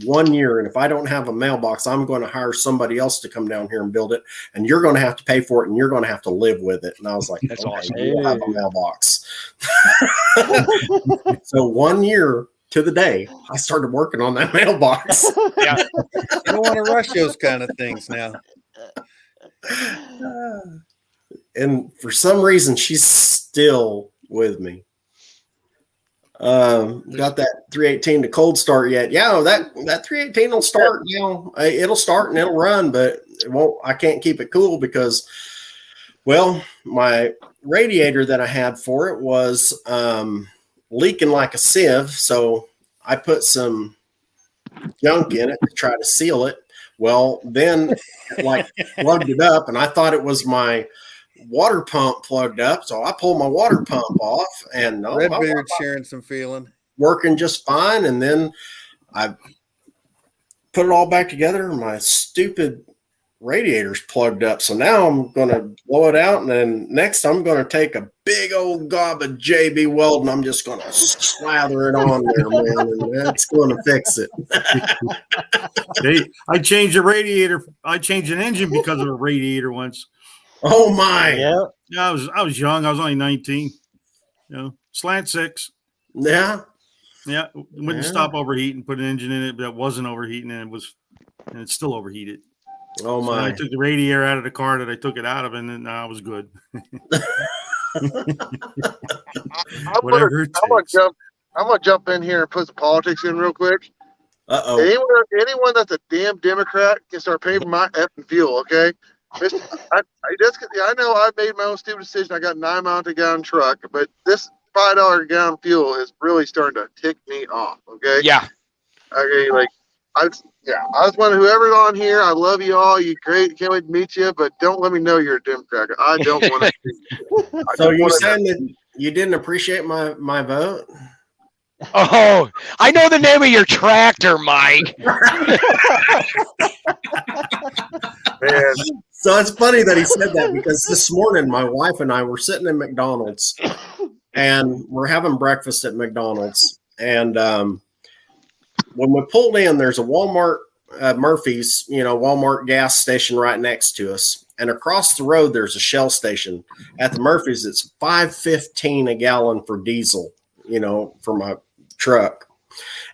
1 year, and if I don't have a mailbox, I'm going to hire somebody else to come down here and build it, and you're going to have to pay for it, and you're going to have to live with it. And I was like, that's awesome. We'll have a mailbox. So 1 year to the day, I started working on that mailbox. Yeah. You don't want to rush those kind of things now. And for some reason, she's still with me. Got that 318 to cold start yet? Yeah, that 318 will start. It'll start and it'll run, but it won't. I can't keep it cool because, well, my radiator that I had for it was leaking like a sieve. So I put some junk in it to try to seal it. Well, then plugged it up, and I thought it was my water pump plugged up, so I pulled my water pump off, and Redbeard sharing some feeling, working just fine. And then I put it all back together, and my stupid radiator's plugged up. So now I'm going to blow it out, and then next I'm going to take a big old gob of JB Weld, and I'm just going to slather it on there, man, and that's going to fix it. Hey, I changed a radiator. I changed an engine because of a radiator once. Oh my! Yeah, I was young. I was only 19. Slant 6. Yeah. Wouldn't stop overheating. Put an engine in it that wasn't overheating, and it's still overheated. Oh my! So I took the radiator out of the car that I took it out of, and then I was good. I'm gonna jump in here and put some politics in real quick. Uh-oh. Anyone that's a damn Democrat can start paying for my effing fuel, okay? I know I made my own stupid decision. I got 9 miles a gallon truck, but this $5 a gallon fuel is really starting to tick me off, okay? Yeah. Okay, like, I just want whoever's on here, I love you all. You're great. Can't wait to meet you, but don't let me know you're a Democrat. I don't want to. So you saying that you didn't appreciate my vote? Oh, I know the name of your tractor, Mike. Man. So it's funny that he said that because this morning my wife and I were sitting in McDonald's and we're having breakfast at McDonald's. And when we pulled in, there's a Walmart, Murphy's, Walmart gas station right next to us. And across the road, there's a Shell station. At the Murphy's, it's $5.15 a gallon for diesel, for my truck.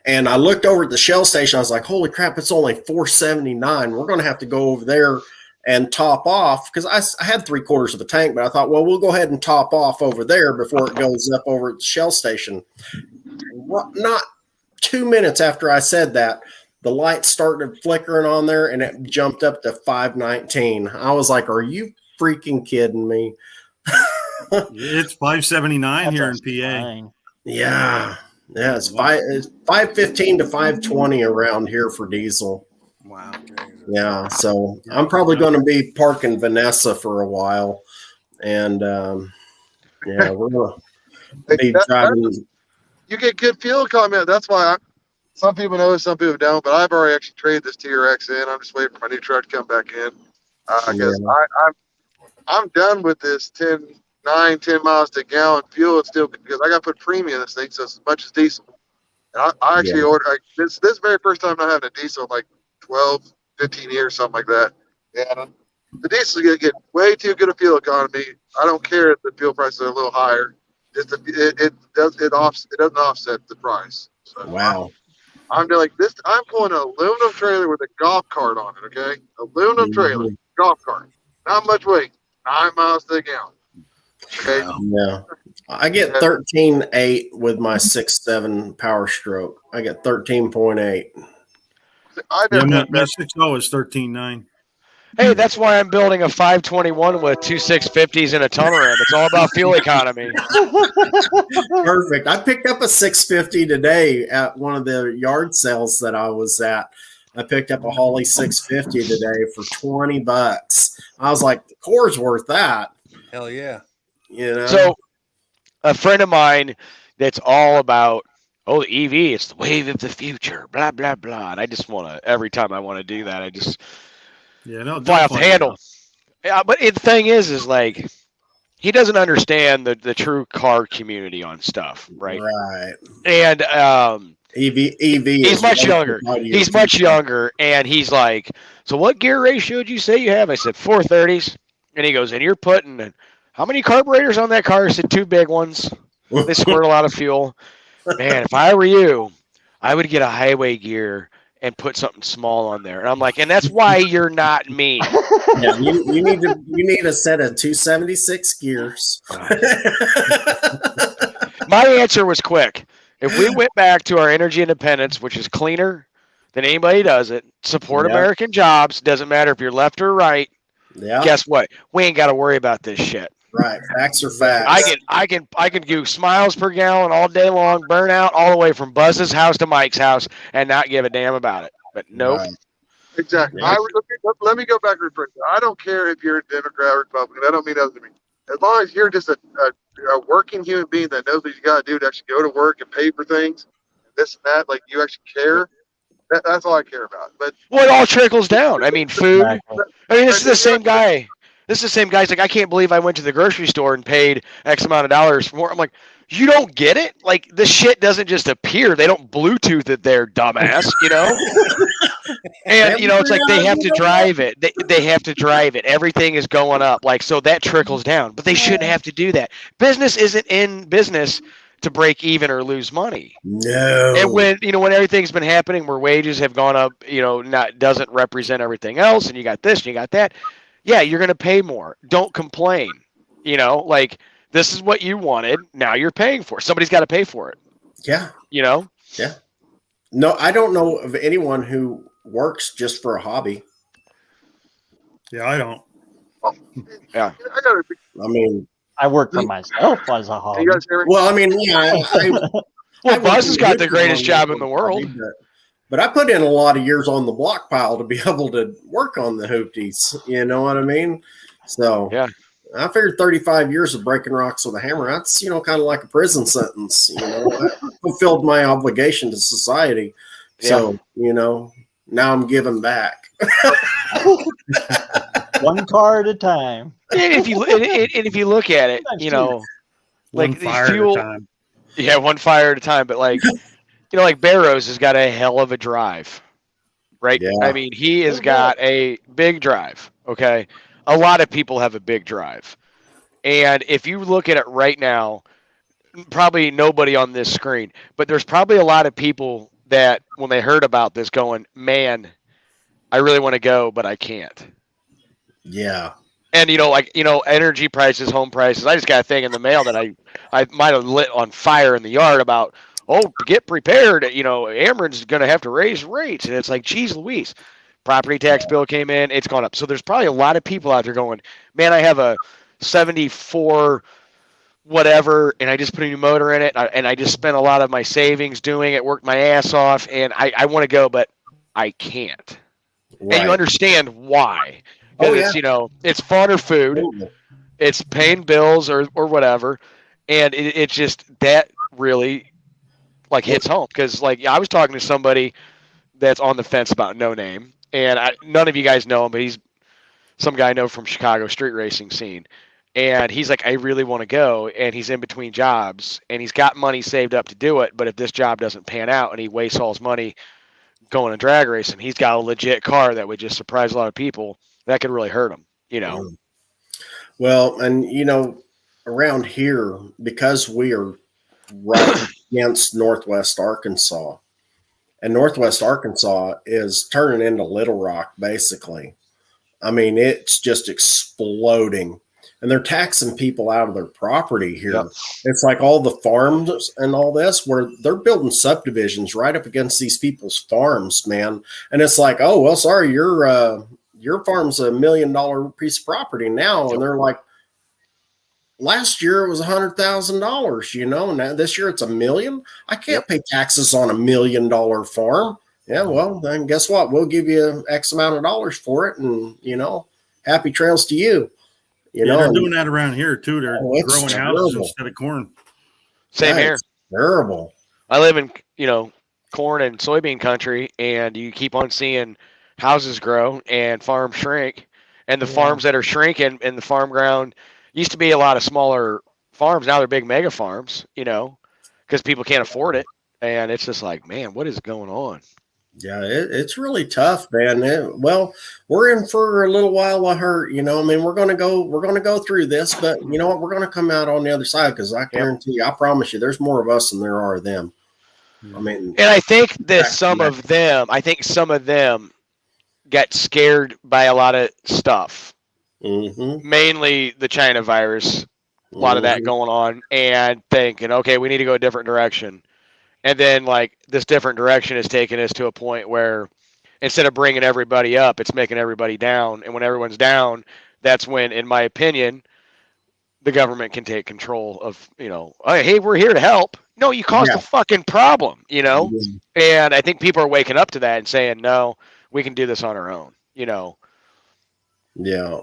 And I looked over at the Shell station. I was like, holy crap, it's only $4.79. We're going to have to go over there and top off because I had 3/4 of the tank, but I thought, well, we'll go ahead and top off over there before it goes up over at the Shell station. Not 2 minutes after I said that, the light started flickering on there and it jumped up to $5.19. I was like, are you freaking kidding me? It's $5.79 here in PA. Yeah. Yeah, it's $5.15 to $5.20 around here for diesel. Wow. Yeah, so I'm probably going to be parking Vanessa for a while, and we're going to be driving. You get good fuel comment. That's why some people know, some people don't. But I've already actually traded this TRX in. I'm just waiting for my new truck to come back in because I'm done with this 10 miles to gallon fuel. It's still because I got to put premium in this thing, so it's as much as diesel. And I actually ordered this very first time I'm not having a diesel in like 12, 15 years, something like that. Yeah, the diesel is going to get way too good a fuel economy. I don't care if the fuel prices are a little higher. It doesn't offset the price. So wow. I'm like this. I'm pulling an aluminum trailer with a golf cart on it. Okay, aluminum trailer, golf cart, not much weight, 9 miles to the gallon. Okay. Yeah. I get 13.8 with my 6.7 Power Stroke. I get 13.8. My 6.0 is 13.9. Hey, that's why I'm building a 521 with two 650s and a tunnel rim. It's all about fuel economy. Perfect. I picked up a 650 today at one of the yard sales that I was at. I picked up a Holly 650 today for $20. I was like, the core's worth that. Hell yeah. So a friend of mine that's all about, the EV, it's the wave of the future, blah, blah, blah. And I just want to, every time I want to do that, I just fly off the handle. Yeah, but the thing is like, he doesn't understand the true car community on stuff, right? Right. And EV he's much younger. He's much younger, and he's like, so what gear ratio did you say you have? I said 430s. And he goes, and you're putting how many carburetors on that car? I said 2 big ones. They squirt a lot of fuel. Man, if I were you, I would get a highway gear and put something small on there. And I'm like, and that's why you're not me. Yeah, you need a set of 276 gears. My answer was quick. If we went back to our energy independence, which is cleaner than anybody does it, support American jobs, doesn't matter if you're left or right. Yeah. Guess what? We ain't got to worry about this shit. Right. Facts are facts. I can do smiles per gallon all day long, burn out all the way from Buzz's house to Mike's house and not give a damn about it. But nope. Right. Exactly. Yeah. Let me go back and refer. I don't care if you're a Democrat or Republican. I don't mean nothing to me. As long as you're just a working human being that knows what you got to do to actually go to work and pay for things, this and that, like you actually care. That's all I care about. But it all trickles down. I mean, food. I mean, this is the same guy. This is the same guy's like, I can't believe I went to the grocery store and paid X amount of dollars for more. I'm like, you don't get it? Like, this shit doesn't just appear. They don't Bluetooth it there, dumbass, And, it's like they have to drive it. They have to drive it. Everything is going up. Like, so that trickles down. But they shouldn't have to do that. Business isn't in business to break even or lose money. No. And when everything's been happening where wages have gone up, doesn't represent everything else, and you got this and you got that. Yeah, you're going to pay more. Don't complain. Like, this is what you wanted. Now you're paying for it. Somebody's got to pay for it. Yeah. Yeah. No, I don't know of anyone who works just for a hobby. Yeah, I don't. Yeah. I mean, I work for myself as a hobby. You guys hear me? well, I mean, yeah. Well, Buzz has got the greatest job in the world. But I put in a lot of years on the block pile to be able to work on the Hoopties. You know what I mean? So yeah, I figured 35 years of breaking rocks with a hammer. That's, you know, kind of like a prison sentence. You know, I fulfilled my obligation to society. So, you know, now I'm giving back. One car at a time. And if you look at it, you know, like one fire at a time. Yeah, one fire at a time. But like, you know, like BareRose's has got a hell of a drive, right? Yeah. I mean, he has got a big drive. Okay, a lot of people have a big drive, and if you look at it right now, probably nobody on this screen, but there's probably a lot of people that when they heard about this, going, "Man, I really want to go, but I can't." Yeah. And, you know, like, you know, energy prices, home prices. I just got a thing in the mail that I might have lit on fire in the yard about, get prepared. You know, Ameren's going to have to raise rates. And it's like, geez Louise. Property tax bill came in. It's gone up. So there's probably a lot of people out there going, man, I have a 74 whatever, and I just put a new motor in it. And I just spent a lot of my savings doing it, worked my ass off. And I want to go, but I can't. Right. And you understand why. Because it's, you know, it's fun or food, it's paying bills or whatever, and it's just that really like hits home. Because like I was talking to somebody that's on the fence about No Name, and none of you guys know him, but he's some guy I know from Chicago street racing scene, and he's like, I really want to go, and he's in between jobs, and he's got money saved up to do it, but if this job doesn't pan out and he wastes all his money going to drag racing, he's got a legit car that would just surprise a lot of people. That could really hurt them, you know. Well, and you know, around here, because we are right against Northwest Arkansas, and Northwest Arkansas is turning into Little Rock, basically. I mean, it's just exploding. And they're taxing people out of their property here. Yep. It's like all the farms and all this, where they're building subdivisions right up against these people's farms, man. And it's like, oh, well, sorry, your farm's $1 million piece of property now. And they're like, last year it was $100,000, you know, now this year it's $1 million. I can't pay taxes on $1 million farm. Yeah, well, then guess what? We'll give you X amount of dollars for it. And, you know, happy trails to you. You know, they're doing that around here too. They're growing houses instead of corn. Same here. Terrible. I live in, you know, corn and soybean country, and you keep on seeing houses grow and farms shrink, and the farms that are shrinking and the farm ground used to be a lot of smaller farms. Now they're big mega farms, you know, because people can't afford it. And it's just like, man, what is going on? Yeah, it's really tough, man. Well, we're in for a little while of hurt, you know. I mean, we're gonna go through this, but you know what? We're gonna come out on the other side, because I guarantee you, I promise you, there's more of us than there are of them. I mean, and I think that some of them got scared by a lot of stuff, mainly the China virus, a lot of that going on, and thinking, okay, we need to go a different direction. And then, like, this different direction has taken us to a point where instead of bringing everybody up, it's making everybody down. And when everyone's down, that's when, in my opinion, the government can take control of, you know, hey, we're here to help. No, you caused the fucking problem, you know? And I think people are waking up to that and saying, no, we can do this on our own, you know? Yeah.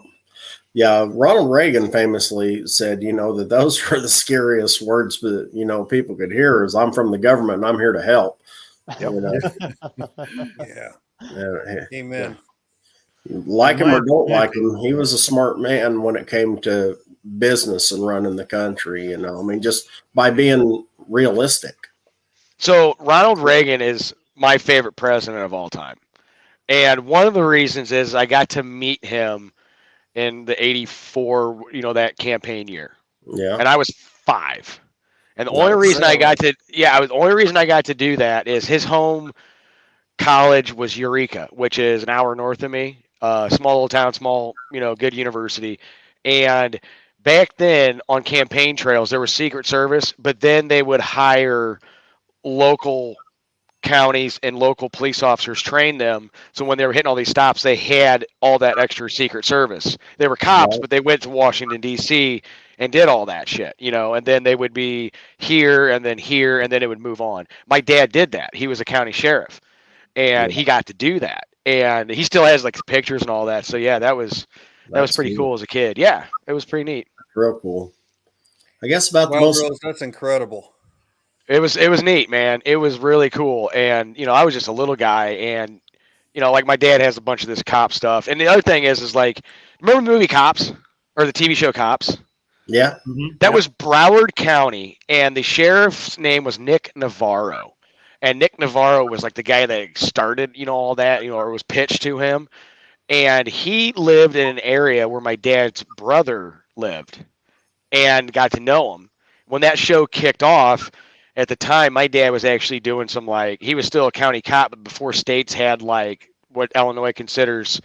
Yeah, Ronald Reagan famously said, you know, that those were the scariest words that, you know, people could hear, is I'm from the government and I'm here to help. Yep. You know? Amen. Like him or don't like him, he was a smart man when it came to business and running the country, you know. I mean, just by being realistic. So Ronald Reagan is my favorite president of all time. And one of the reasons is I got to meet him in the 84, you know, that campaign year. Yeah. And I was 5. And the only reason I got to do that is his home college was Eureka, which is an hour north of me. Small little town, small, you know, good university. And back then on campaign trails, there was Secret Service, but then they would hire local counties and local police officers trained them. So when they were hitting all these stops, they had all that extra Secret Service. They were cops, but they went to Washington, D.C. and did all that shit, and then they would be here, and then it would move on. My dad did that. He was a county sheriff, and he got to do that. And he still has like pictures and all that. So yeah, that was pretty cool as a kid. Yeah, it was pretty neat. Real cool. I guess about the Wild most. Rose, that's incredible. It was neat, man. It was really cool. And, I was just a little guy, and, like my dad has a bunch of this cop stuff. And the other thing is like, remember the movie Cops or the TV show Cops? Yeah. That was Broward County, and the sheriff's name was Nick Navarro. And Nick Navarro was like the guy that started, all that, or was pitched to him. And he lived in an area where my dad's brother lived and got to know him. When that show kicked off, at the time, my dad was actually doing some he was still a county cop, but before states had what Illinois considers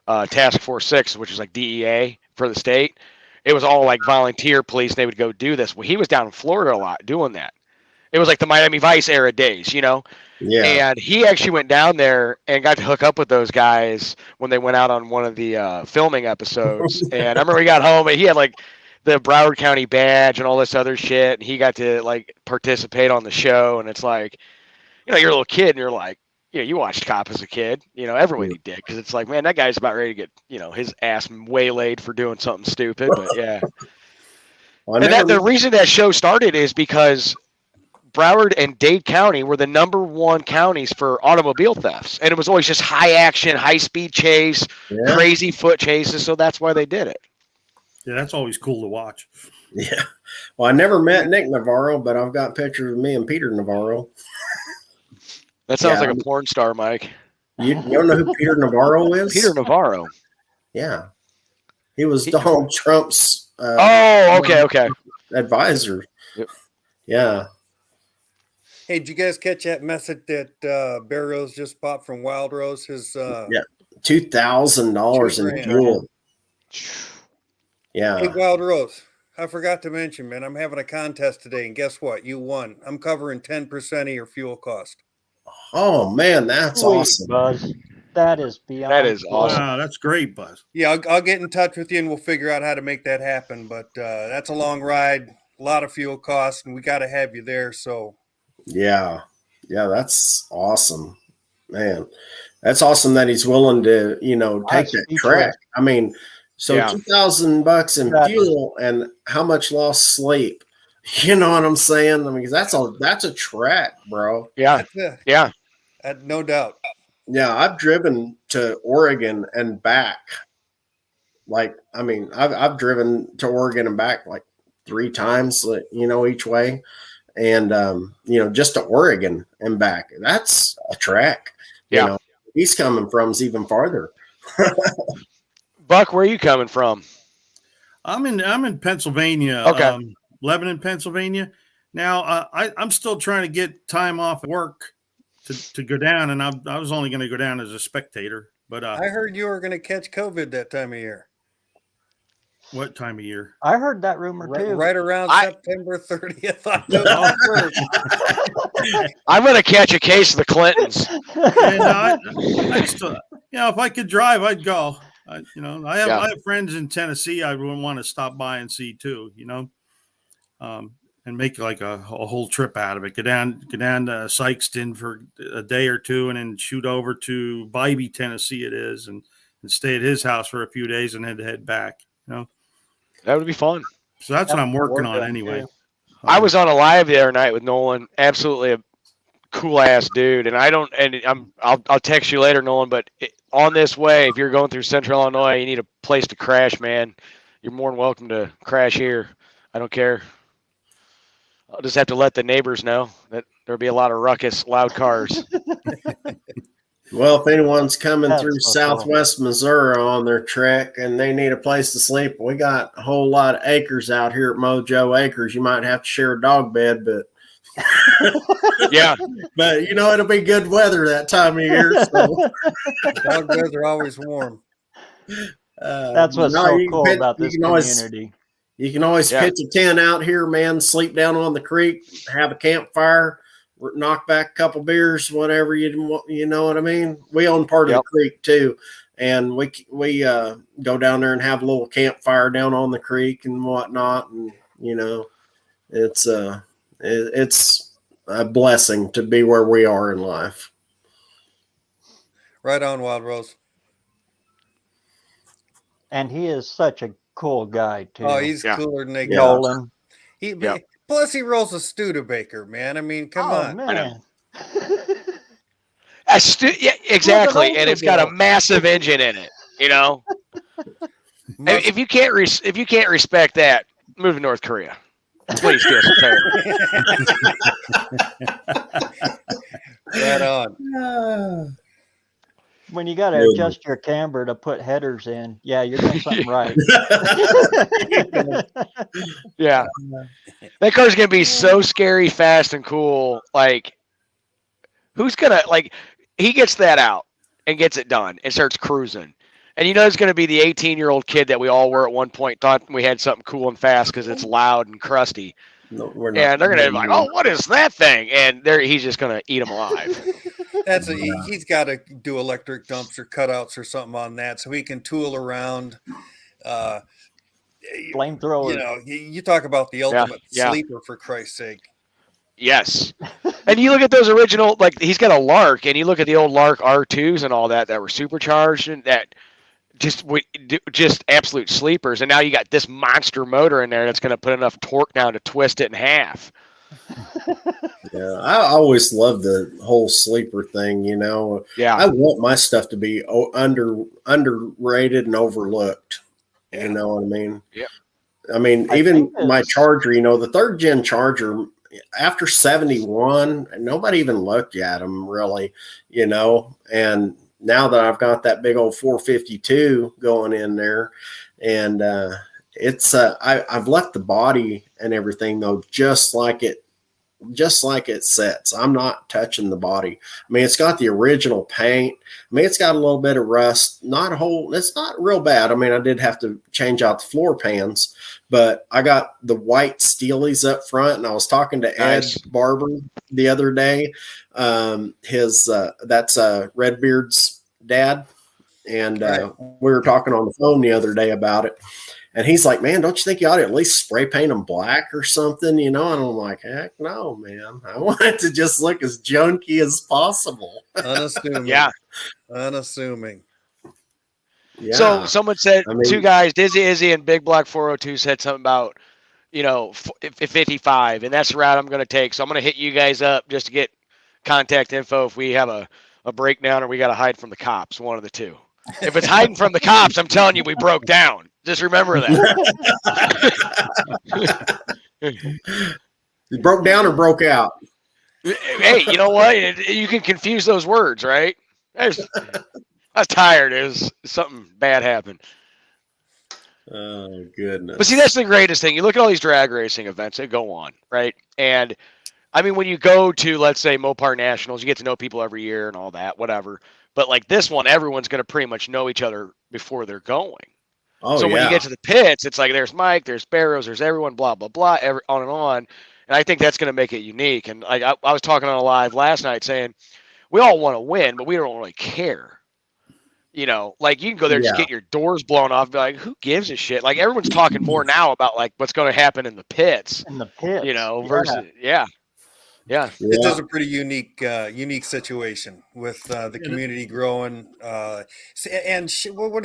Task Force 6, which is like DEA for the state. It was all like volunteer police, and they would go do this. Well, he was down in Florida a lot doing that. It was like the Miami Vice era days, Yeah. And he actually went down there and got to hook up with those guys when they went out on one of the filming episodes. And I remember he got home, and he had the Broward County badge and all this other shit. And he got to participate on the show. And it's like, you're a little kid, and you're like, you watched Cop as a kid, everybody did. Cause it's like, man, that guy's about ready to get, his ass waylaid for doing something stupid. But yeah. Well, and the reason that show started is because Broward and Dade County were the #1 counties for automobile thefts. And it was always just high action, high speed chase, crazy foot chases. So that's why they did it. Yeah, that's always cool to watch. Yeah. Well, I never met Nick Navarro, but I've got pictures of me and Peter Navarro. That sounds like a porn star, Mike. You don't know who Peter Navarro is? Peter Navarro. Yeah. He was Donald Trump's okay. advisor. Yep. Yeah. Hey, did you guys catch that message that BareRose just bought from Wild Rose? His $2,000 in fuel. Yeah. Hey, Wild Rose, I forgot to mention, man, I'm having a contest today, and guess what? You won. I'm covering 10% of your fuel cost. Oh, man, that's awesome. Buzz. That is beyond. That is awesome. Wow, that's great, Buzz. Yeah, I'll get in touch with you, and we'll figure out how to make that happen. But that's a long ride, a lot of fuel costs, and we got to have you there. So, yeah, that's awesome, man. That's awesome that he's willing to, take that track. I mean, so $2,000 in fuel, and how much lost sleep? You know what I'm saying? I mean, that's a track, bro. Yeah, yeah, no doubt. Yeah, I've driven to Oregon and back. I've driven to Oregon and back 3 times, each way, and just to Oregon and back. That's a track. Yeah, he's coming from's even farther. Buck, where are you coming from? I'm in Pennsylvania. Okay. Lebanon, Pennsylvania. Now I'm still trying to get time off of work to go down, and I was only going to go down as a spectator. But I heard you were going to catch COVID that time of year. What time of year? I heard that rumor too. Right around September 30th. I'm going to catch a case of the Clintons. And I still, if I could drive, I'd go. I have friends in Tennessee I would want to stop by and see too. And make a whole trip out of it. Go down to Sykeston for a day or two, and then shoot over to Bybee, Tennessee. It is, and stay at his house for a few days, and then head back. That would be fun. So that's what I'm working on anyway. I was on a live the other night with Nolan. Absolutely a cool ass dude. And I'll text you later, Nolan. But on this way, if you're going through Central Illinois, you need a place to crash, man. You're more than welcome to crash here. I don't care. I'll just have to let the neighbors know that there'll be a lot of ruckus, loud cars. Well, if anyone's coming through Southwest Missouri on their trek and they need a place to sleep, we got a whole lot of acres out here at Mojo Acres. You might have to share a dog bed, but yeah, but it'll be good weather that time of year. So. Dog beds are always warm. That's what's so cool about this community. You can always pitch a tent out here, man. Sleep down on the creek, have a campfire. knock back a couple beers, whatever you know what I mean. We own part of the creek too, and we go down there and have a little campfire down on the creek and whatnot, and it's a blessing to be where we are in life. Right on, Wild Rose. And he is such a cool guy too. Oh, he's cooler than they Nolan. Plus, he rolls a Studebaker, man. I mean, come on, man. Exactly, and it's got a massive engine in it. If you can't respect that, move to North Korea. Please do us a favor. Right on. When you got to adjust your camber to put headers in, you're doing something right. Yeah, that car's gonna be so scary, fast, and cool. Like, who's gonna He gets that out and gets it done and starts cruising, and it's gonna be the 18-year-old kid that we all were at one point. Thought we had something cool and fast because it's loud and crusty. No, we're not. And they're gonna be like, "Oh, what is that thing?" And he's just gonna eat them alive. He's got to do electric dumps or cutouts or something on that so he can tool around. Flamethrower. You talk about the ultimate sleeper, for Christ's sake. Yes. And you look at those original, he's got a Lark, and you look at the old Lark R2s and all that were supercharged and that just absolute sleepers. And now you got this monster motor in there that's going to put enough torque down to twist it in half. Yeah, I always love the whole sleeper thing. Yeah, I want my stuff to be underrated and overlooked. Yeah. You know what I mean? Yeah. I mean, even my Charger. The 3rd gen Charger after 71, nobody even looked at them really. And now that I've got that big old 452 going in there, and it's I've left the body and everything though just like it sets. I'm not touching the body. I mean, it's got the original paint. I mean, it's got a little bit of rust. It's not real bad. I mean, I did have to change out the floor pans, but I got the white steelies up front, and I was talking to Ed Barber the other day. That's Redbeard's dad, and we were talking on the phone the other day about it. And he's like, "Man, don't you think you ought to at least spray paint them black or something?" And I'm like, "Heck no, man. I want it to just look as junky as possible." Unassuming. Yeah. Unassuming. Yeah. So someone said, two guys, Dizzy Izzy and Big Black 402 said something about, 55, and that's the route I'm going to take. So I'm going to hit you guys up just to get contact info if we have a breakdown or we got to hide from the cops, one of the two. If it's hiding from the cops, I'm telling you, we broke down. Just remember that. You broke down or broke out? Hey, you know what? You can confuse those words, right? I was tired. Something bad happened. Oh, goodness. But see, that's the greatest thing. You look at all these drag racing events that go on, right? And, I mean, when you go to, let's say, Mopar Nationals, you get to know people every year and all that, whatever. But like this one, everyone's going to pretty much know each other before they're going. Oh, so when you get to the pits, it's like there's Mike, there's BareRose's, there's everyone, blah, blah, blah, on and on. And I think that's going to make it unique. And I was talking on a live last night saying we all want to win, but we don't really care. You can go there, just get your doors blown off, be like, who gives a shit? Like everyone's talking more now about like what's going to happen in the pits. Versus Yeah. It is a pretty unique situation with the community growing. What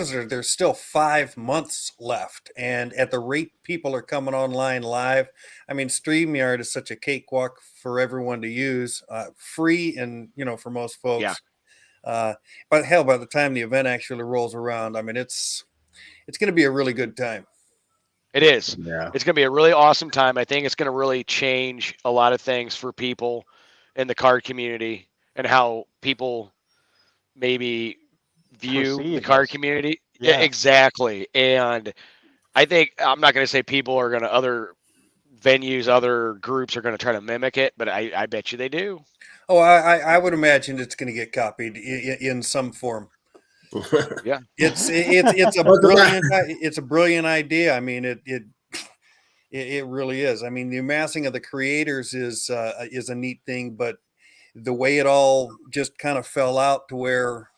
is there? There's still 5 months left. And at the rate people are coming online live, I mean, StreamYard is such a cakewalk for everyone to use, free and, for most folks. Yeah. But hell, by the time the event actually rolls around, I mean, it's going to be a really good time. It is. Yeah. It's going to be a really awesome time. I think it's going to really change a lot of things for people in the card community and how people maybe view the card community. Yeah, exactly. And I think I'm not going to say people are going to other venues, other groups are going to try to mimic it, but I bet you they do. Oh, I would imagine it's going to get copied in some form. Yeah, it's a brilliant idea. I mean, It really is. I mean, the amassing of the creators is a neat thing, but the way it all just kind of fell out to where,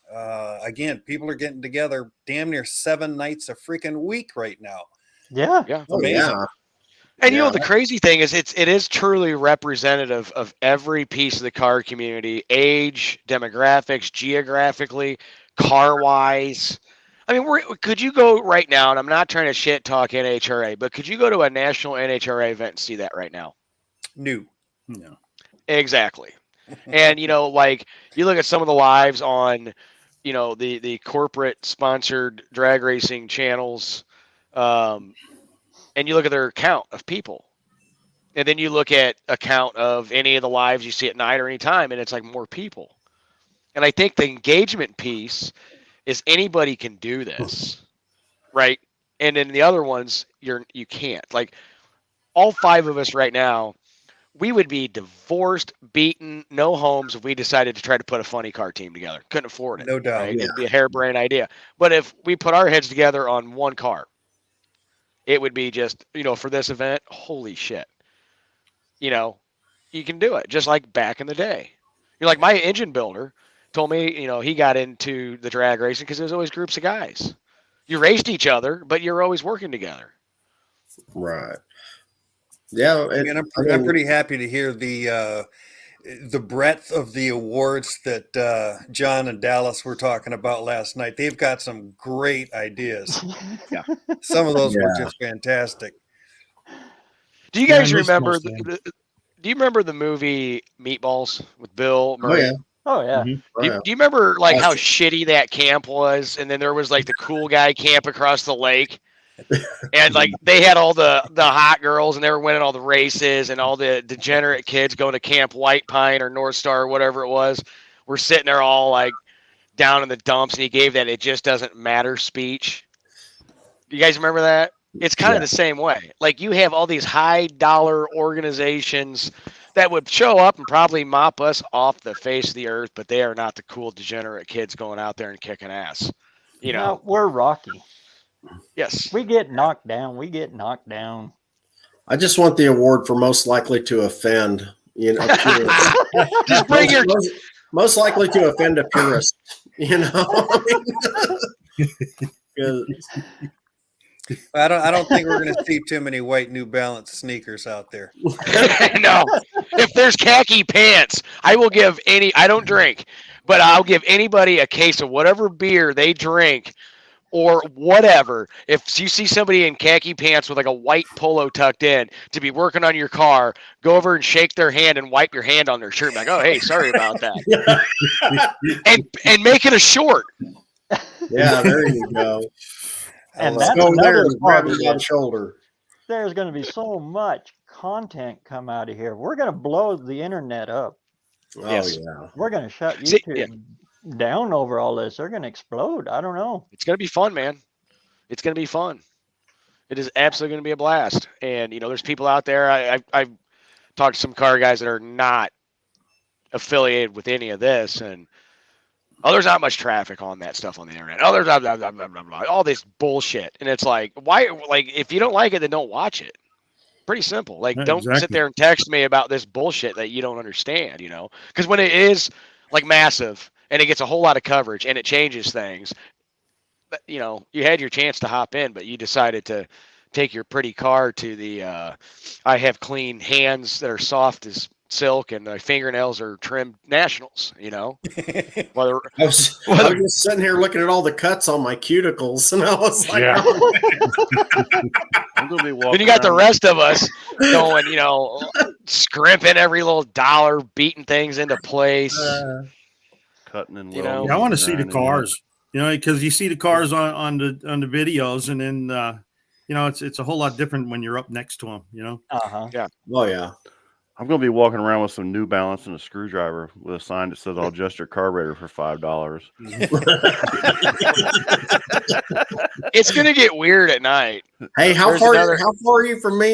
again, people are getting together damn near 7 nights a freaking week right now. Yeah. Yeah. Oh, Amazing. yeah. And you know, the crazy thing is it is truly representative of every piece of the car community, age, demographics, geographically, car wise. I mean, could you go right now, and I'm not trying to shit talk NHRA, but could you go to a national NHRA event and see that right now? No. Exactly. And, you know, like you look at some of the lives on, you know, the corporate sponsored drag racing channels, and you look at their count of people. And then you look at a count of any of the lives you see at night or any time, and it's like more people. And I think the engagement piece is anybody can do this, right? And then the other ones, you can't. Like all 5 of us right now, we would be divorced, beaten, no homes if we decided to try to put a funny car team together. Couldn't afford it. No doubt. Right? It'd be a harebrained idea. But if we put our heads together on one car, it would be just, you know, for this event, holy shit. You know, you can do it just like back in the day. You're like my engine builder told me, you know, he got into the drag racing because there's always groups of guys. You raced each other, but you're always working together. Right. Yeah. I'm pretty happy to hear the breadth of the awards that John and Dallas were talking about last night. They've got some great ideas. Yeah. Some of those were just fantastic. Do you guys remember? Do you remember the movie Meatballs with Bill Murray? Oh yeah. Mm-hmm. Do you remember like how shitty that camp was? And then there was like the cool guy camp across the lake, and like they had all the hot girls, and they were winning all the races, and all the degenerate kids going to Camp White Pine or North Star or whatever it was. We're sitting there all like down in the dumps, and he gave that "it just doesn't matter" speech. You guys remember that? It's kind of the same way. Like you have all these high dollar organizations that would show up and probably mop us off the face of the earth, but they are not the cool degenerate kids going out there and kicking ass. You know, No, we're Rocky. Yes. We get knocked down. We get knocked down. I just want the award for most likely to offend. You know, just bring your most likely to offend a purist. You know. I don't think we're going to see too many white New Balance sneakers out there. No. If there's khaki pants, I will give I don't drink, but I'll give anybody a case of whatever beer they drink or whatever. If you see somebody in khaki pants with like a white polo tucked in to be working on your car, go over and shake their hand and wipe your hand on their shirt. Like, oh, hey, sorry about that. and make it a short. Yeah, there you go. And that's go there and grab him on the shoulder. There's going to be so much content come out of here. We're going to blow the internet up. Oh yeah. We're going to shut YouTube down over all this. They're going to explode. I don't know. It's going to be fun, man. It's going to be fun. It is absolutely going to be a blast. And, you know, there's people out there. I've talked to some car guys that are not affiliated with any of this. And, there's not much traffic on that stuff on the internet. There's blah, blah, blah, blah, blah, blah, all this bullshit. And it's like, why? Like, if you don't like it, then don't watch it. Pretty simple. Like, don't sit there and text me about this bullshit that you don't understand, you know? Because when it is, like, massive and it gets a whole lot of coverage and it changes things, you know, you had your chance to hop in, but you decided to take your pretty car to the I have clean hands that are soft as silk and my fingernails are trimmed nationals, you know. I was just sitting here looking at all the cuts on my cuticles, and I was like, I'm gonna be walking. Then you got the rest of us going, you know, scrimping every little dollar, beating things into place, cutting and you know. I want to see the cars, you know, because you see the cars on the videos, and then you know, it's a whole lot different when you're up next to them, you know. Yeah. Oh yeah. I'm going to be walking around with some New Balance and a screwdriver with a sign that says, "I'll adjust your carburetor for $5." It's going to get weird at night. Hey, how far are you from me?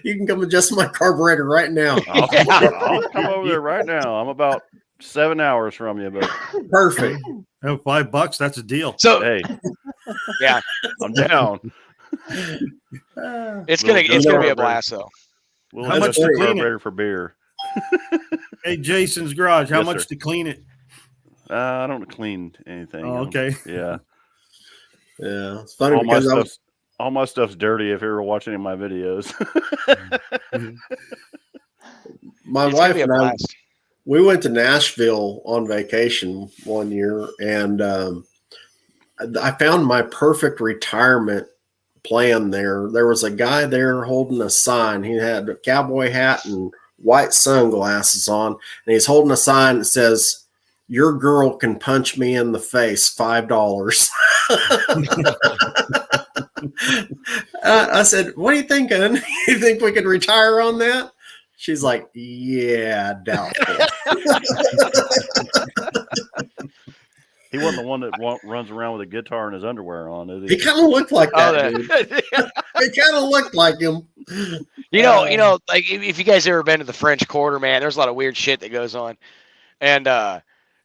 You can come adjust my carburetor right now. I'll come over there right now. I'm about 7 hours from you, but perfect. Oh, $5, that's a deal. So, hey, yeah, I'm down. It's gonna be a blast though. We'll How much adjust the to clean it? carburetor for beer. Hey, Jason's garage. How Yes, much sir. to clean it? I don't clean anything. Oh, okay. Yeah. Yeah, it's funny all my because stuff's all my stuff's dirty. If you ever watch any of my videos, my It's gonna wife be a and I, blast. we went to Nashville on vacation one year, and I found my perfect retirement plan there. There was a guy there holding a sign. He had a cowboy hat and white sunglasses on, and he's holding a sign that says, "Your girl can punch me in the face, $5." I said, "What are you thinking? You think we could retire on that?" She's like, "Yeah, doubtful." he wasn't the one that runs around with a guitar and his underwear on, is He he? kind of looked like that, Oh, dude. He kind of looked like him. You know, like if you guys ever been to the French Quarter, man, there's a lot of weird shit that goes on, and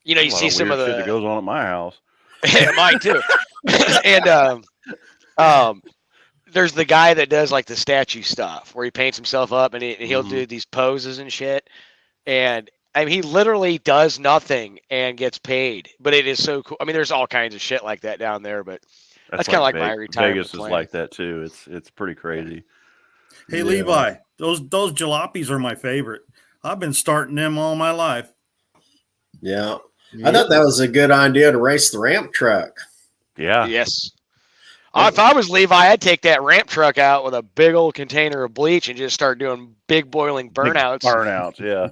you There's a see lot of some weird of shit the that goes on at my house. yeah, mine too, and there's the guy that does like the statue stuff where he paints himself up and he'll do these poses and shit, and I mean he literally does nothing and gets paid, but it is so cool. I mean, there's all kinds of shit like that down there, but that's kind of like my retirement Vegas plan. is like that too. It's pretty crazy. Hey, Levi, those jalopies are my favorite. I've been starting them all my life. Yeah. I thought that was a good idea to race the ramp truck. Yeah. Yes. If I was Levi, I'd take that ramp truck out with a big old container of bleach and just start doing big boiling burnouts. Burnouts, yeah.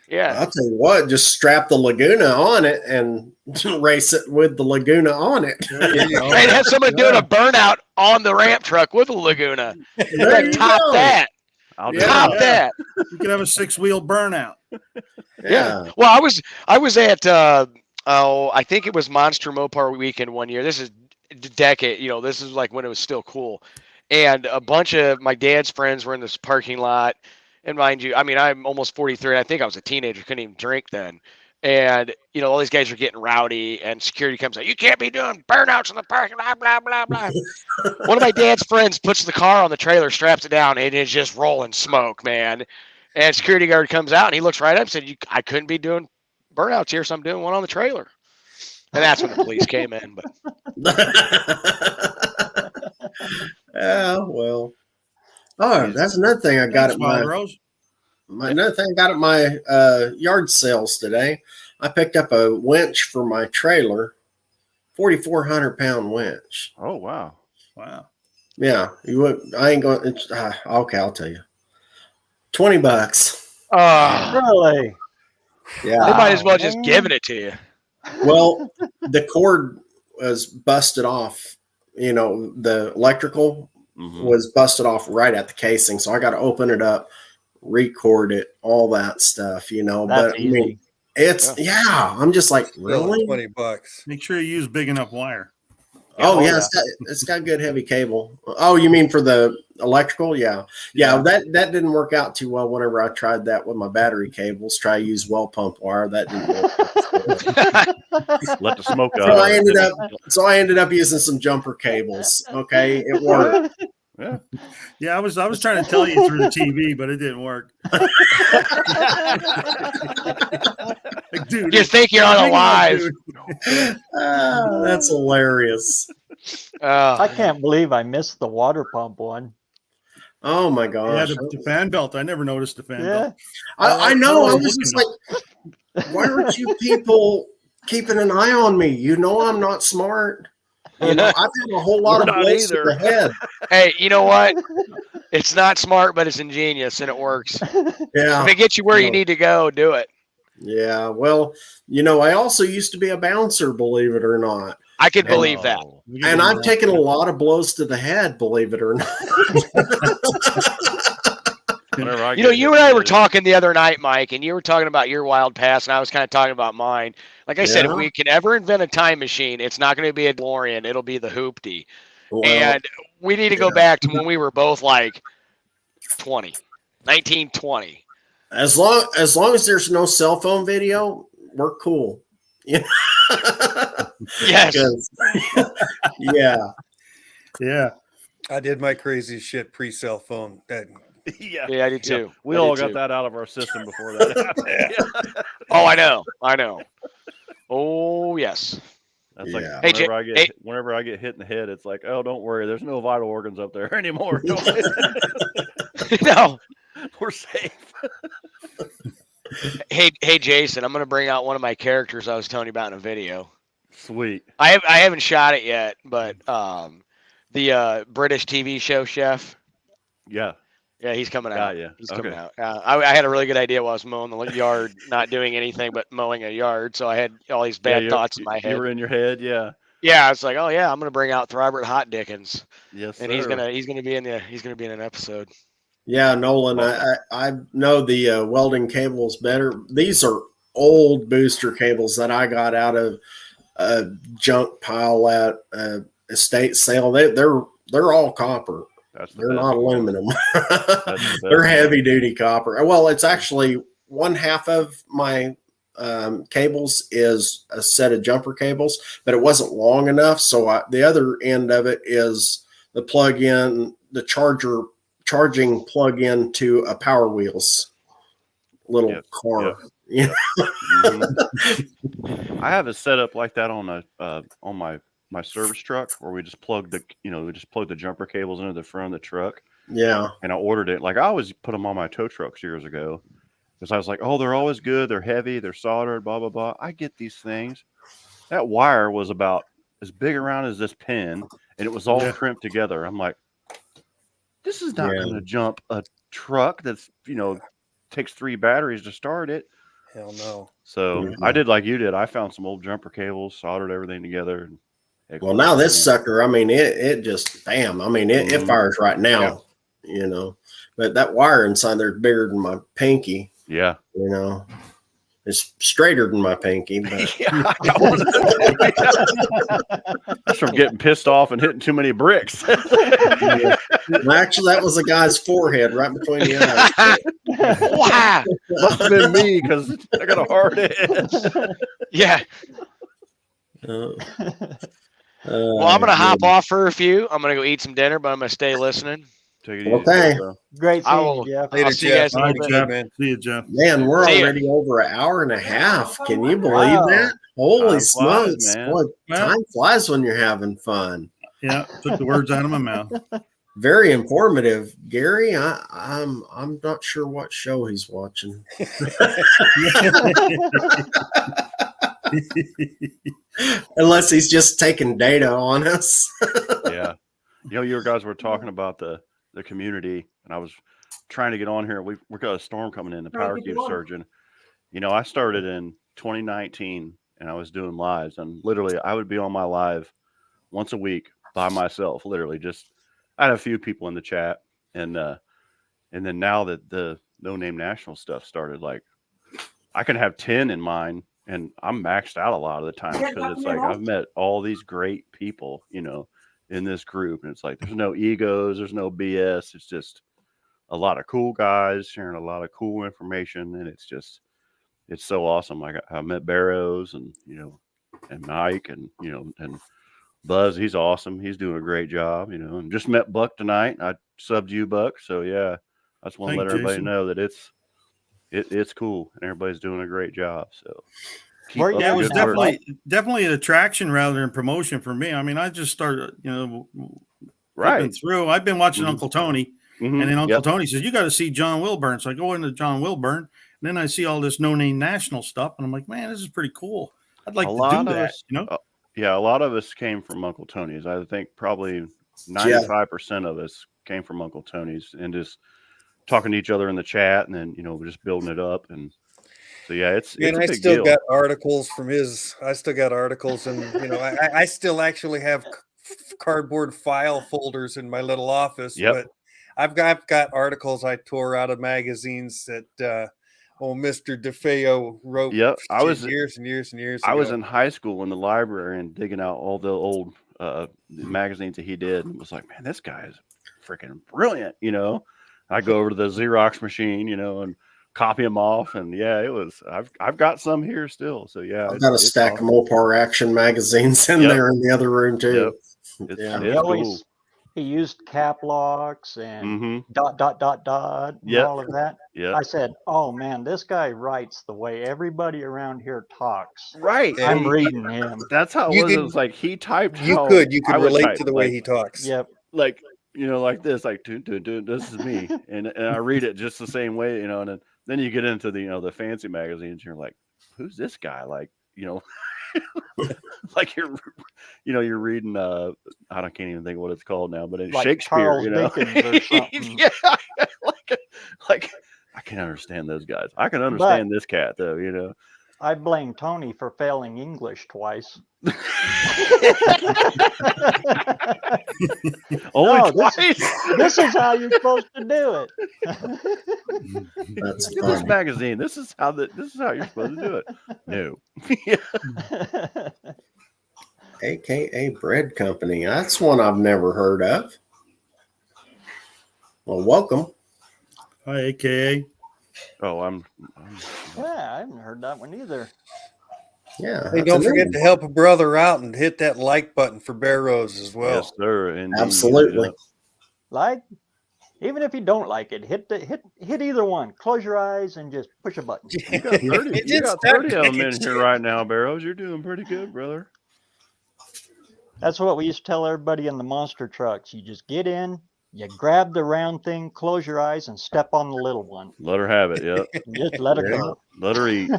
Yeah. I'll tell you what, just strap the Laguna on it and race it with the Laguna on it. And have someone doing a burnout on the ramp truck with a Laguna. There you Top go. that. Top that. You could have a 6-wheel burnout. Yeah. Well, I was at I think it was Monster Mopar weekend one year. This is a decade, this is like when it was still cool. And a bunch of my dad's friends were in this parking lot. And mind you, I mean, I'm almost 43. And I think I was a teenager, couldn't even drink then. And, all these guys are getting rowdy, and security comes out. You can't be doing burnouts in the parking lot, blah, blah, blah. One of my dad's friends puts the car on the trailer, straps it down, and it's just rolling smoke, man. And security guard comes out, and he looks right up and said, I couldn't be doing burnouts here, so I'm doing one on the trailer. And that's when the police came in. But yeah, well. Oh, that's another thing I got at another thing I got at my yard sales today. I picked up a winch for my trailer, 4,400-pound winch. Oh wow. Yeah, you would. I ain't going. Okay, I'll tell you. $20. Really? Yeah. They might as well just giving it to you. Well, the cord was busted off. The electrical was busted off right at the casing, so I got to open it up, record it, all that stuff. That's but easy. I mean, it's I'm just like, really? $20. Make sure you use big enough wire. Oh yeah, it's got good heavy cable. Oh, you mean for the electrical? Yeah. That didn't work out too well. Whenever I tried that with my battery cables, try to use well pump wire, that didn't work. Let the smoke out. So I ended up using some jumper cables. Okay, it worked. Yeah, I was trying to tell you through the TV, but it didn't work. Like, dude, You think you're on a live. That's hilarious. I can't believe I missed the water pump one. Oh my Yeah, gosh. the fan belt. I never noticed the fan belt. I know. I was just like, why aren't you people keeping an eye on me? I'm not smart. I've had a whole lot of blows to the head. Hey, you know what? It's not smart, but it's ingenious, and it works. Yeah. If it gets you where you need to go, do it. Yeah. Well, I also used to be a bouncer, believe it or not. I can believe that. And I've taken a lot of blows to the head, believe it or not. You and I were talking the other night, Mike, and you were talking about your wild past, and I was kind of talking about mine. Like I said, if we can ever invent a time machine, it's not going to be a DeLorean. It'll be the Hoopty. Well, and we need to go back to when we were both like 19, 20. As long as there's no cell phone video, we're cool. Yes. Yeah. Yeah. I did my crazy shit pre-cell phone. Yeah, I did too. Yeah. We all got that out of our system before that happened. Oh, I know. Oh, yes. That's like Yeah. whenever I get hit in the head, it's like, oh, don't worry, there's no vital organs up there anymore. No, we're safe. Hey, Jason, I'm gonna bring out one of my characters I was telling you about in a video. Sweet. I haven't shot it yet, but the British TV show Chef. Yeah. Yeah, he's coming out. Yeah. He's coming out. I had a really good idea while I was mowing the yard, not doing anything but mowing a yard. So I had all these bad thoughts in my head. You were in your head, yeah. Yeah, it's like, oh yeah, I'm gonna bring out Thribert Hot Dickens. Yes, and he's gonna be in an episode. Yeah, Nolan, I know the welding cables better. These are old booster cables that I got out of a junk pile at estate sale. They're all copper. They're not aluminum. They're heavy duty copper. Well, it's actually one half of my cables is a set of jumper cables, but it wasn't long enough. So the other end of it is the plug-in, the charging plug-in to a Power Wheels little car. Yeah. I have a setup like that on my service truck where we just plug the jumper cables into the front of the truck. Yeah. And I ordered it. Like I always put them on my tow trucks years ago because I was like, oh, they're always good. They're heavy. They're soldered, blah, blah, blah. I get these things. That wire was about as big around as this pin and it was all crimped together. I'm like, this is not going to jump a truck that's, takes 3 batteries to start it. Hell no. So I did like you did. I found some old jumper cables, soldered everything together. Well, now this sucker, I mean, it just, bam. I mean, it fires right now, but that wire inside there is bigger than my pinky. Yeah. It's straighter than my pinky. But. That's from getting pissed off and hitting too many bricks. Well, actually, that was a guy's forehead right between the eyes. Wow. Must have been me because I got a hard head. Yeah. Well, I'm going to hop off for a few. I'm going to go eat some dinner, but I'm going to stay listening. Take it easy. Okay. Great seeing you, Jeff. Later, I'll see you guys in a little bit. Man. See you, Jeff. Man, we're See ya. already over an hour and a half. Can you believe that? Holy Time flies, smokes. man. Boy, time flies when you're having fun. Yeah, took the words out of my mouth. Very informative. Gary, I'm not sure what show he's watching. Unless he's just taking data on us. Yeah. You guys were talking about the community, and I was trying to get on here. We've got a storm coming in, the power cube surging. I started in 2019, and I was doing lives, and literally I would be on my live once a week by myself, literally. Just I had a few people in the chat, and then now that the No Name National stuff started, like I can have 10 in mine, and I'm maxed out a lot of the times because it's like I've met all these great people, in this group, and it's like there's no egos, there's no BS. It's just a lot of cool guys sharing a lot of cool information, and it's so awesome. Like I met BareRose's and and Mike and and Buzz. He's awesome. He's doing a great job. And just met Buck tonight. I subbed you, Buck. So yeah, I just want to let everybody know that it's cool and everybody's doing a great job. So. Yeah, it was definitely an attraction rather than promotion for me. I mean, I just started, right through. I've been watching Uncle Tony, and then Uncle Tony says, "You got to see John Wilburn." So I go into John Wilburn, and then I see all this No Name National stuff, and I'm like, "Man, this is pretty cool. I'd like to do that." Yeah, a lot of us came from Uncle Tony's. I think probably 95% of us came from Uncle Tony's, and just talking to each other in the chat, and then just building it up and. So yeah, it's a big deal. Got articles from his. I still got articles, and I still actually have cardboard file folders in my little office. Yep. But I've got articles I tore out of magazines that Mr. DeFeo wrote. Yep, I was years and years and years. I was in high school in the library and digging out all the old magazines that he did, and was like, man, this guy is freaking brilliant. I go over to the Xerox machine, and copy them off, and it was. I've got some here still, so yeah. I've got a stack of Mopar Action magazines in there in the other room too. Yep. It's cool. he used cap locks and Mm-hmm. dot and Yep. all of that. Yep. I said, "Oh man, this guy writes the way everybody around here talks." Right. Yeah, I'm reading him. That's how it You was. It could- was like he typed you how could I would relate type, to the way like, he talks. Yep. like, you know, like this, like, this is me. And I read it just the same way, you know, and then you get into the, you know, the fancy magazines, and you're like, who's this guy? Like, you know, like you're reading, I can't even think of what it's called now, but it's Like Shakespeare, Charles you know. Dickens or something. Yeah. like I can understand those guys. I can understand this cat though, you know. I blame Tony for failing English twice. Only No, twice. This is how you're supposed to do it. That's Get this funny. magazine. This is how you're supposed to do it. No. AKA Bread Company. That's one I've never heard of. Well, welcome. Hi, AKA. Oh, I'm Yeah, I haven't heard that one either. Yeah. Hey, that's don't a new forget one. to help a brother out and hit that like button for BareRose's as well. yes, sir. Indeed. Absolutely. Yeah. Like, even if you don't like it, hit either one. Close your eyes and just push a button. You got 30, It you did got start 30 of them in making here shit. right now, Barrows. You're doing pretty good, brother. That's what we used to tell everybody in the monster trucks. You just get in, you grab the round thing, close your eyes, and step on the little one. Let her have it. Yep. And just let her go. Let her eat.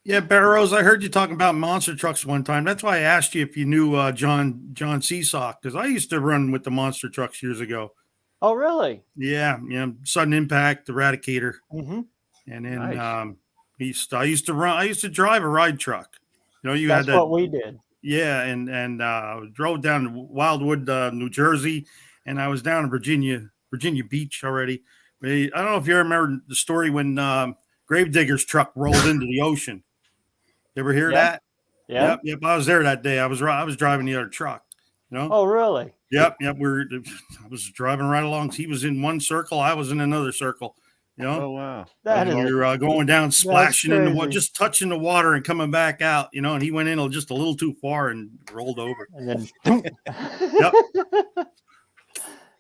Yeah, BareRose, I heard you talking about monster trucks one time. That's why I asked you if you knew John Seesock, because I used to run with the monster trucks years ago. Oh, really? Yeah, Sudden Impact, Eradicator, Mm-hmm. and then Nice. I used to drive a ride truck. You know, you That's had that. what we did. Yeah, and drove down to Wildwood, New Jersey, and I was down in Virginia Beach already. I don't know if you remember the story when Gravedigger's truck rolled into the ocean. You ever hear that? Yeah. Yep. I was there that day. I was driving the other truck. You know? Oh, really? Yep. I was driving right along. He was in one circle. I was in another circle. You know? Oh wow. That is And we were going down, splashing in the water, crazy. just touching the water and coming back out. You know, and he went in just a little too far and rolled over. And then, Yep.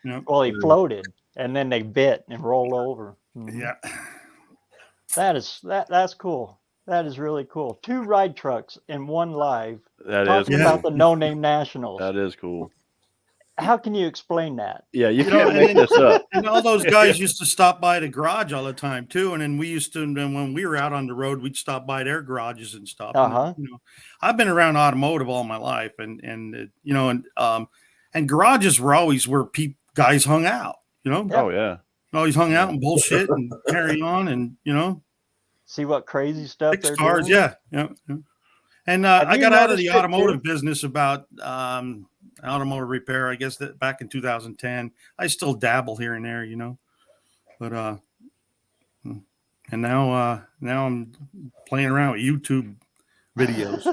Yep. well, he floated, and then they bit and rolled over. Mhm. Yeah. That's cool. That is really cool. 2 ride trucks in one live. That is Talking cool. about the No Name Nationals. That is cool. How can you explain that? Yeah, you You can't know, make this up. And all those guys used to stop by the garage all the time too. And then we used to, and when we were out on the road, we'd stop by their garages and stuff. Uh-huh. And, you know, I've been around automotive all my life, and garages were always where guys hung out. You know, Yep. Oh yeah. always hung out and bullshit and carry on, and See what crazy stuff fix they're cars. doing? Yeah. And Have I you got out of noticed the it, automotive too? business about automotive repair. I guess that back in 2010. I still dabble here and there, but and now I'm playing around with YouTube videos.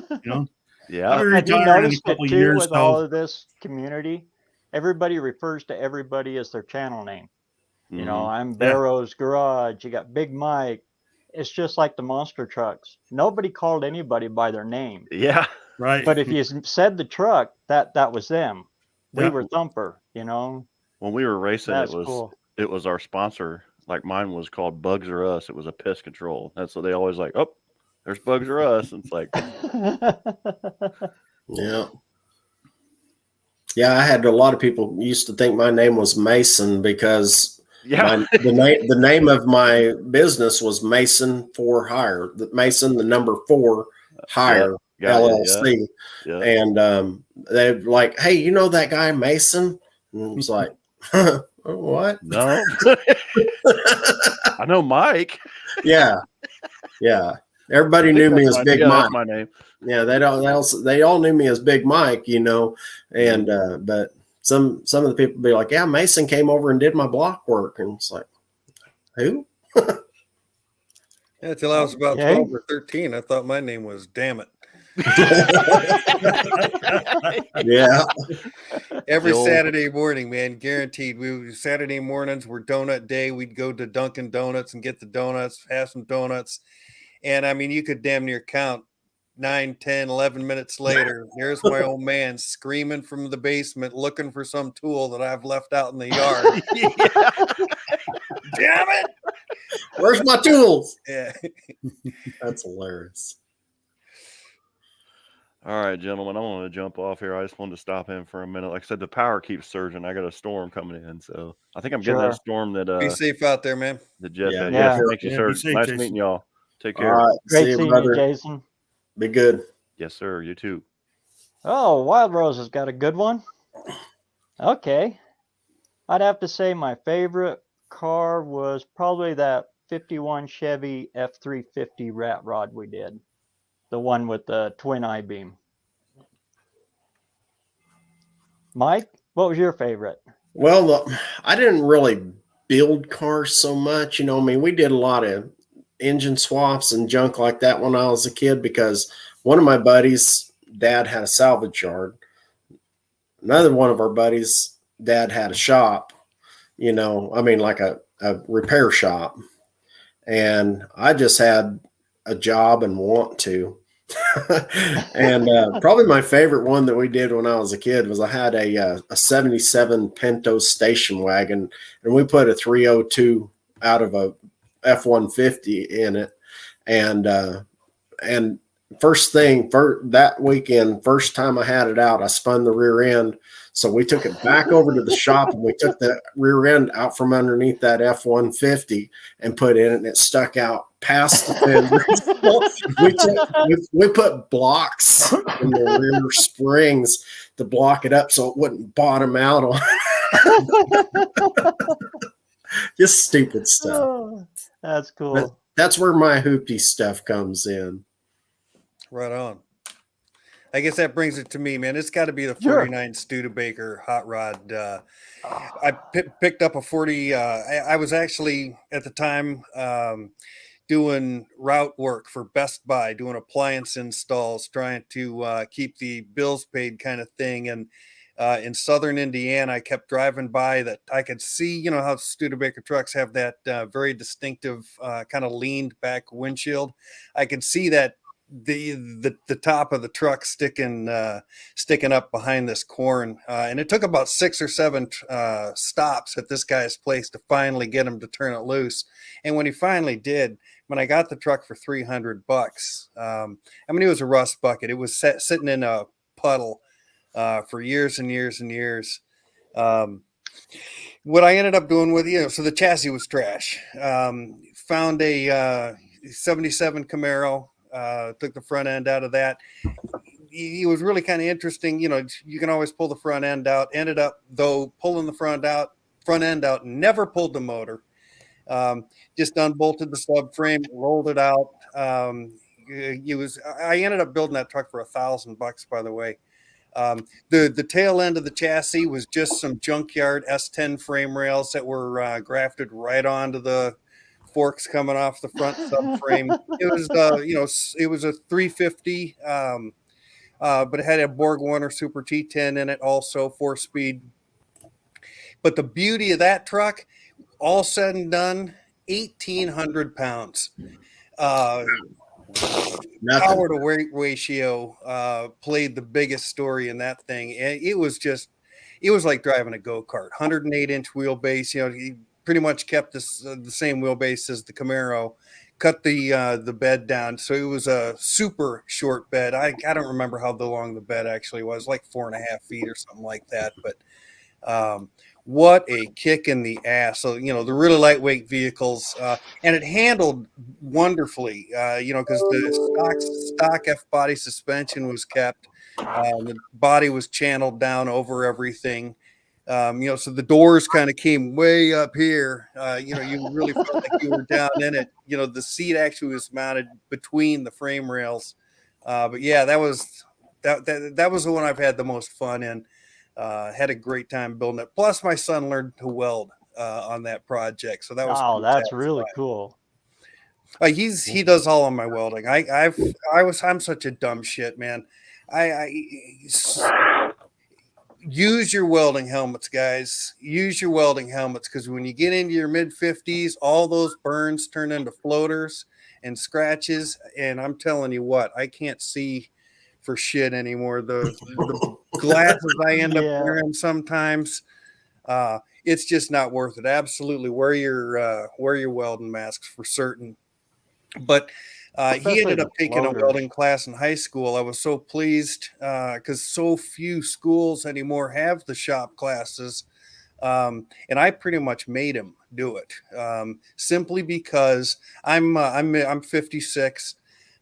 Yeah. I'll be Have you retiring in a noticed it couple of too years. with all of this community? Everybody refers to everybody as their channel name. You know, I'm BareRose's Garage. You got Big Mike. It's just like the monster trucks. Nobody called anybody by their name. Yeah. Right. But if you said the truck, that was them. We Yeah. were Thumper, you know. When we were racing, That's it was cool. it was our sponsor. Like mine was called Bugs or Us. It was a pest control. That's what they always like. Oh, there's Bugs or Us. And it's like, Yeah. Yeah, I had a lot of people used to think my name was Mason because yeah, the name of my business was Mason for Hire. The Mason, the number 4 Hire got it, LLC. yeah. And they're like, "Hey, you know that guy Mason?" And it's like, "What?" No, I know Mike. Yeah. Everybody I knew think me that's as my- Big yeah, Mike. That's my name. Yeah, they all knew me as Big Mike, and but some of the people be like, "Yeah, Mason came over and did my block work," and it's like, who? Yeah, till I was about Okay. 12 or 13, I thought my name was Damn It. Yeah, Every The old- Saturday morning, man, guaranteed. Saturday mornings were donut day. We'd go to Dunkin' Donuts and get the donuts, have some donuts, and I mean, you could damn near count 9, 10, 11 minutes later, there's my old man screaming from the basement looking for some tool that I've left out in the yard. Damn it! Where's my tools? Yeah. That's hilarious. All right, gentlemen, I want to jump off here. I just wanted to stop in for a minute. Like I said, the power keeps surging. I got a storm coming in, so I think I'm getting that storm that Be safe out there, man. that Jeff had. Yeah. Yes, thank you, sir. Be safe, Nice Jason. meeting y'all. Take All care. right. Great See you, seeing brother. you, Jason. Be good. Yes, sir. You too. Oh, Wild Rose has got a good one. Okay. I'd have to say my favorite car was probably that 51 Chevy F350 rat rod we did. The one with the twin I-beam. Mike, what was your favorite? Well, I didn't really build cars so much. I mean, we did a lot of engine swaps and junk like that when I was a kid because one of my buddies' dad had a salvage yard. Another one of our buddies' dad had a shop, I mean, like a repair shop. And I just had a job and want to. And probably my favorite one that we did when I was a kid was I had a 77 Pinto station wagon, and we put a 302 out of a F-150 in it. And first thing for that weekend, first time I had it out, I spun the rear end. So we took it back over to the shop and we took the rear end out from underneath that F-150 and put in it, and it stuck out past the fender. we put blocks in the rear springs to block it up so it wouldn't bottom out on just stupid stuff. Oh, that's cool. But that's where my Hoopty stuff comes in. Right on. I guess that brings it to me, man. It's got to be the 49 Studebaker hot rod. I picked up a 40. I was actually at the time doing route work for Best Buy, doing appliance installs, trying to keep the bills paid kind of thing. And in southern Indiana, I kept driving by that I could see, how Studebaker trucks have that very distinctive kind of leaned back windshield. I could see that the top of the truck sticking up behind this corn, and it took about 6 or 7 stops at this guy's place to finally get him to turn it loose. And when he finally did, when I got the truck for $300, I mean, it was a rust bucket. It was sitting in a puddle for years and years and years. What I ended up doing with so the chassis was trash. Found a 77 Camaro. Took the front end out of that. It was really kind of interesting. You can always pull the front end out. Ended up, though, pulling the front end out, never pulled the motor. Just unbolted the subframe, rolled it out. I ended up building that truck for $1,000, by the way. The tail end of the chassis was just some junkyard S10 frame rails that were grafted right onto the forks coming off the front subframe. It was, it was a 350, but it had a Borg Warner Super T10 in it, also 4-speed. But the beauty of that truck, all said and done, 1,800 pounds. Power to weight ratio played the biggest story in that thing. And it was like driving a go-kart. 108-inch wheelbase. Pretty much kept the same wheelbase as the Camaro, cut the bed down. So it was a super short bed. I don't remember how long the bed actually was, like 4.5 feet or something like that. But what a kick in the ass. So, the really lightweight vehicles, and it handled wonderfully, because the stock F-body suspension was kept. The body was channeled down over everything. So the doors kind of came way up here. You really felt like you were down in it. The seat actually was mounted between the frame rails. But yeah, that was the one I've had the most fun in. Had a great time building it. Plus, my son learned to weld on that project, so that was that's really cool. He does all of my welding. I'm such a dumb shit, man. Use your welding helmets, guys. Use your welding helmets, because when you get into your mid-50s, all those burns turn into floaters, and scratches. And I'm telling you what, I can't see for shit anymore. The glasses I end up wearing sometimes, it's just not worth it. Absolutely, wear your welding masks for certain. But he ended up taking a welding class in high school. I was so pleased because so few schools anymore have the shop classes. And I pretty much made him do it simply because I'm 56.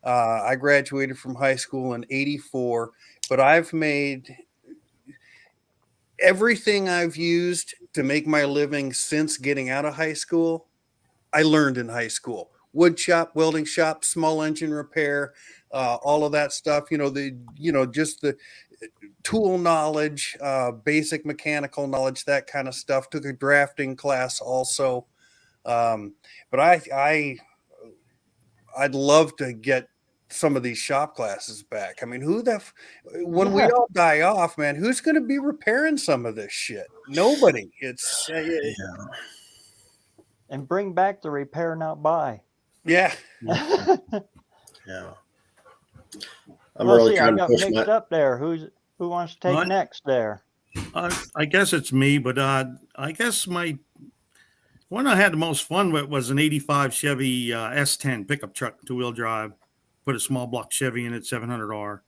I graduated from high school in '84, but I've made everything I've used to make my living since getting out of high school. I learned in high school. Wood shop, welding shop, small engine repair, all of that stuff. Just the tool knowledge, basic mechanical knowledge, that kind of stuff. Took a drafting class also. But I'd love to get some of these shop classes back. I mean, when we all die off, man, who's going to be repairing some of this shit? Nobody. It's and bring back the repair not buy. Yeah. Yeah. I'm really trying to push mixed up there. Who wants to take next there? I guess it's me, but I guess my one I had the most fun with was an '85 Chevy S10 pickup truck, 2-wheel drive. Put a small block Chevy in it, 700R,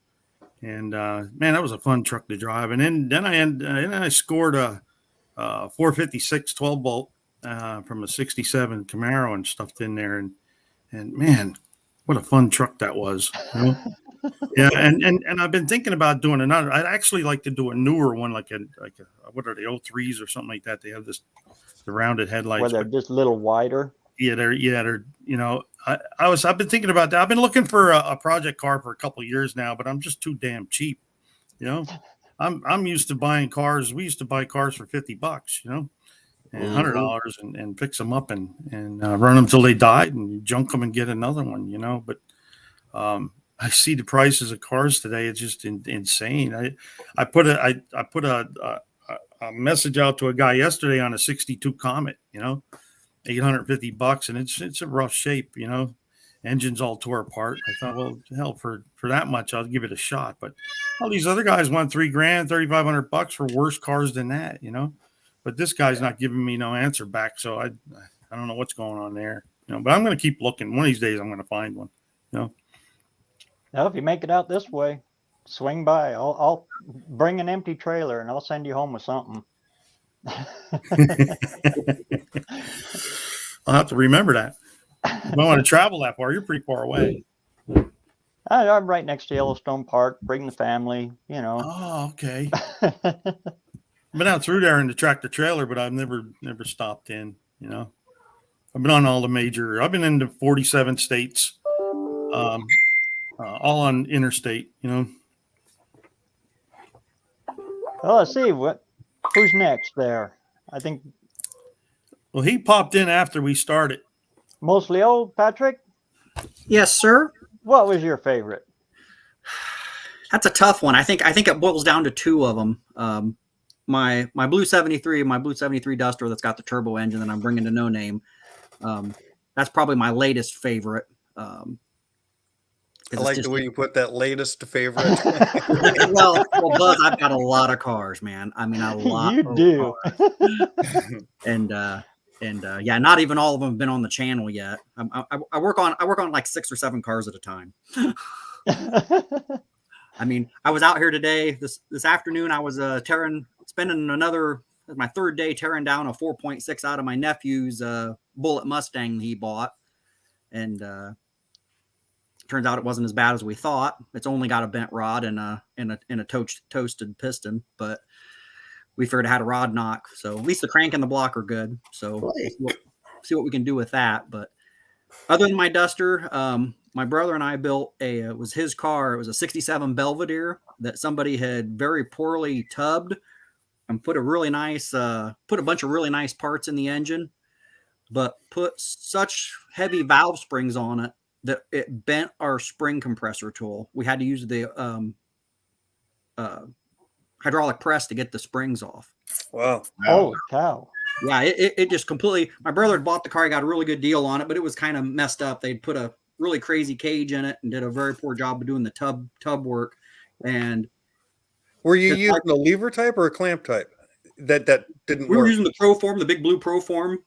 and man, that was a fun truck to drive. And then I scored a 456 12 bolt from a '67 Camaro and stuffed in there, and man, what a fun truck that was. You know? Yeah, and I've been thinking about doing another. I'd actually like to do a newer one, like a what are they, 03s or something like that. They have the rounded headlights. Where they're just a little wider. Yeah, they're I've been thinking about that. I've been looking for a project car for a couple of years now, but I'm just too damn cheap. You know, I'm used to buying cars. We used to buy cars for $50, you know, and $100 and fix them up and run them till they died and junk them and get another one, you know. But I see the prices of cars today; it's just insane. I put a message out to a guy yesterday on a '62 Comet, you know, $850, and it's a rough shape, you know. Engine's all tore apart. I thought, well, hell, for that much, I'll give it a shot. But all these other guys want $3,000, $3,500 for worse cars than that, you know. But this guy's not giving me no answer back, so I don't know what's going on there, you know. But I'm going to keep looking. One of these days, I'm going to find one, you know. Now, if you make it out this way, swing by. I'll bring an empty trailer and I'll send you home with something. I'll have to remember that. I don't want to travel that far. You're pretty far away. I'm right next to Yellowstone Park. Bring the family, you know. Oh, okay. I've been out through there in the tractor trailer, but I've never stopped in, you know. I've been on all the major. I've been into 47 states, all on interstate, you know. Well, let's see who's next there. I think. Well, he popped in after we started. Mostly old, Patrick? Yes, sir. What was your favorite? That's a tough one. I think it boils down to two of them. My blue 73, my blue 73 Duster that's got the turbo engine that I'm bringing to No Name. That's probably my latest favorite. I like the way you put that latest favorite. well, Buzz, I've got a lot of cars, man. I mean, a lot. You do. And yeah, not even all of them have been on the channel yet. I work on like 6 or 7 cars at a time. I mean, I was out here today. This afternoon, I was spending my third day tearing down a 4.6 out of my nephew's Bullet Mustang he bought, and turns out it wasn't as bad as we thought. It's only got a bent rod and a toasted piston, but we figured it had a rod knock. So at least the crank and the block are good. So see what we can do with that. But other than my Duster, my brother and I built it was his car. It was a '67 Belvedere that somebody had very poorly tubbed and put a bunch of really nice parts in the engine, but put such heavy valve springs on it that it bent our spring compressor tool. We had to use the hydraulic press to get the springs off. Wow. Holy cow. Yeah, it just completely. My brother had bought the car. He got a really good deal on it, but it was kind of messed up. They'd put a really crazy cage in it and did a very poor job of doing the tub work. And were you using a lever type or a clamp type? That didn't work. We were using the Proform, the big blue Proform.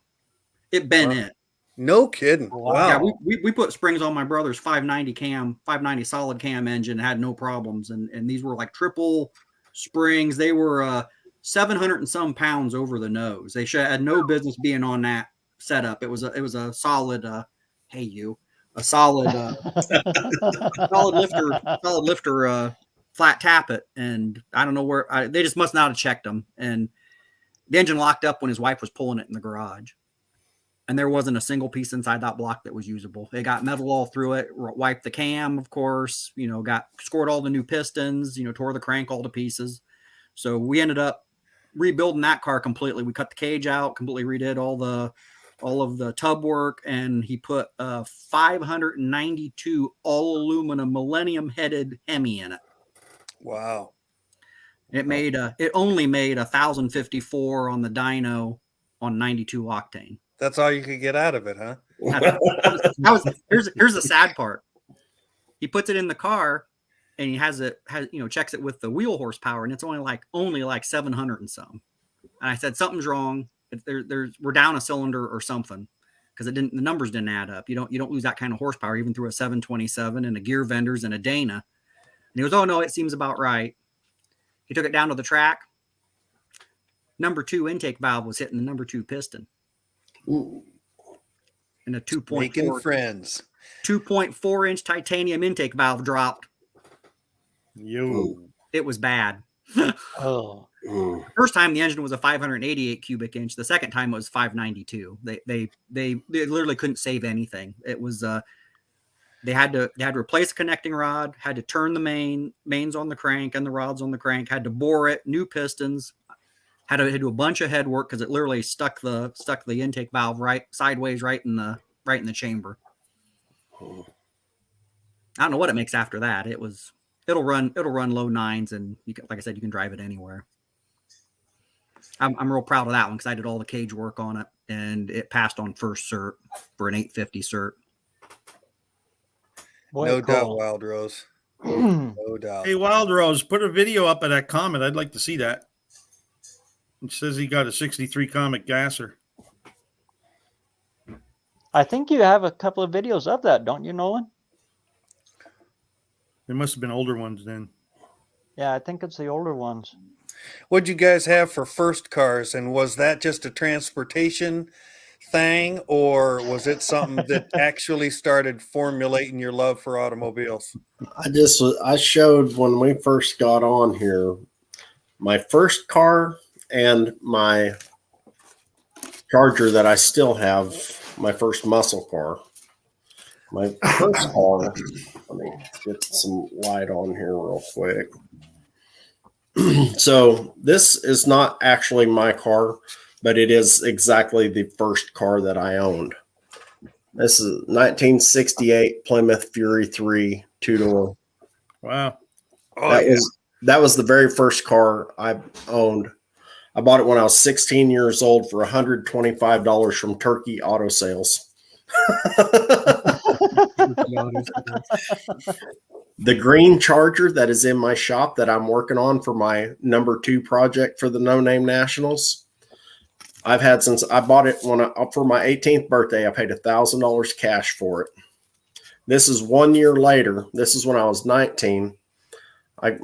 It bent in. No kidding. Wow. Yeah, we put springs on my brother's 590 solid cam engine, had no problems. And these were like triple springs. They were 700 and some pounds over the nose. They had no business being on that setup. It was a solid solid lifter flat tappet. And I don't know where they just must not have checked them. And the engine locked up when his wife was pulling it in the garage. And there wasn't a single piece inside that block that was usable. It got metal all through it, wiped the scored all the new pistons, tore the crank all to pieces. So we ended up rebuilding that car completely. We cut the cage out, completely redid all of the tub work, and he put a 592 all aluminum Millennium headed Hemi in it. Wow. It only made 1,054 on the dyno on 92 octane. That's all you could get out of it, huh? Here's the sad part. He puts it in the car and he checks it with the wheel horsepower, and it's only like 700 and some. And I said, something's wrong. We're down a cylinder or something, because the numbers didn't add up. You don't lose that kind of horsepower even through a 727 and a gear vendors and a Dana. And he goes, oh no, it seems about right. He took it down to the track. Number 2 intake valve was hitting the number 2 piston. Ooh. And a 2.4 inch titanium intake valve dropped. Yo. It was bad. Oh. First time the engine was a 588 cubic inch. The second time it was 592. They literally couldn't save anything. It was they had to replace the connecting rod, had to turn the mains on the crank and the rods on the crank, had to bore it, new pistons, had to do a bunch of head work because it literally stuck the intake valve sideways right in the chamber. I don't know what it makes after that. It'll run low 9s, and like I said, you can drive it anywhere. I'm real proud of that one because I did all the cage work on it, and it passed on first cert for an 850 cert. Boy, No cool. doubt, Wild Rose. No doubt. Hey, Wild Rose, put a video up of that Comet. I'd like to see that. It says he got a 63 Comet gasser. I think you have a couple of videos of that, don't you, Nolan? There must have been older ones then. Yeah, I think it's the older ones. What'd you guys have for first cars? And was that just a transportation thing, or was it something that actually started formulating your love for automobiles? I showed when we first got on here, my first car and my Charger that I still have, my first muscle car. My first car, let me get some light on here real quick. So this is not actually my car, but it is exactly the first car that I owned. This is 1968 Plymouth Fury 3 2-door. Wow. That was the very first car I owned. I bought it when I was 16 years old for $125 from Turkey Auto Sales. The green Charger that is in my shop that I'm working on for my number 2 project for the No Name Nationals, I've had since I bought it for my 18th birthday. I paid $1,000 cash for it. This is 1 year later. This is when I was 19. I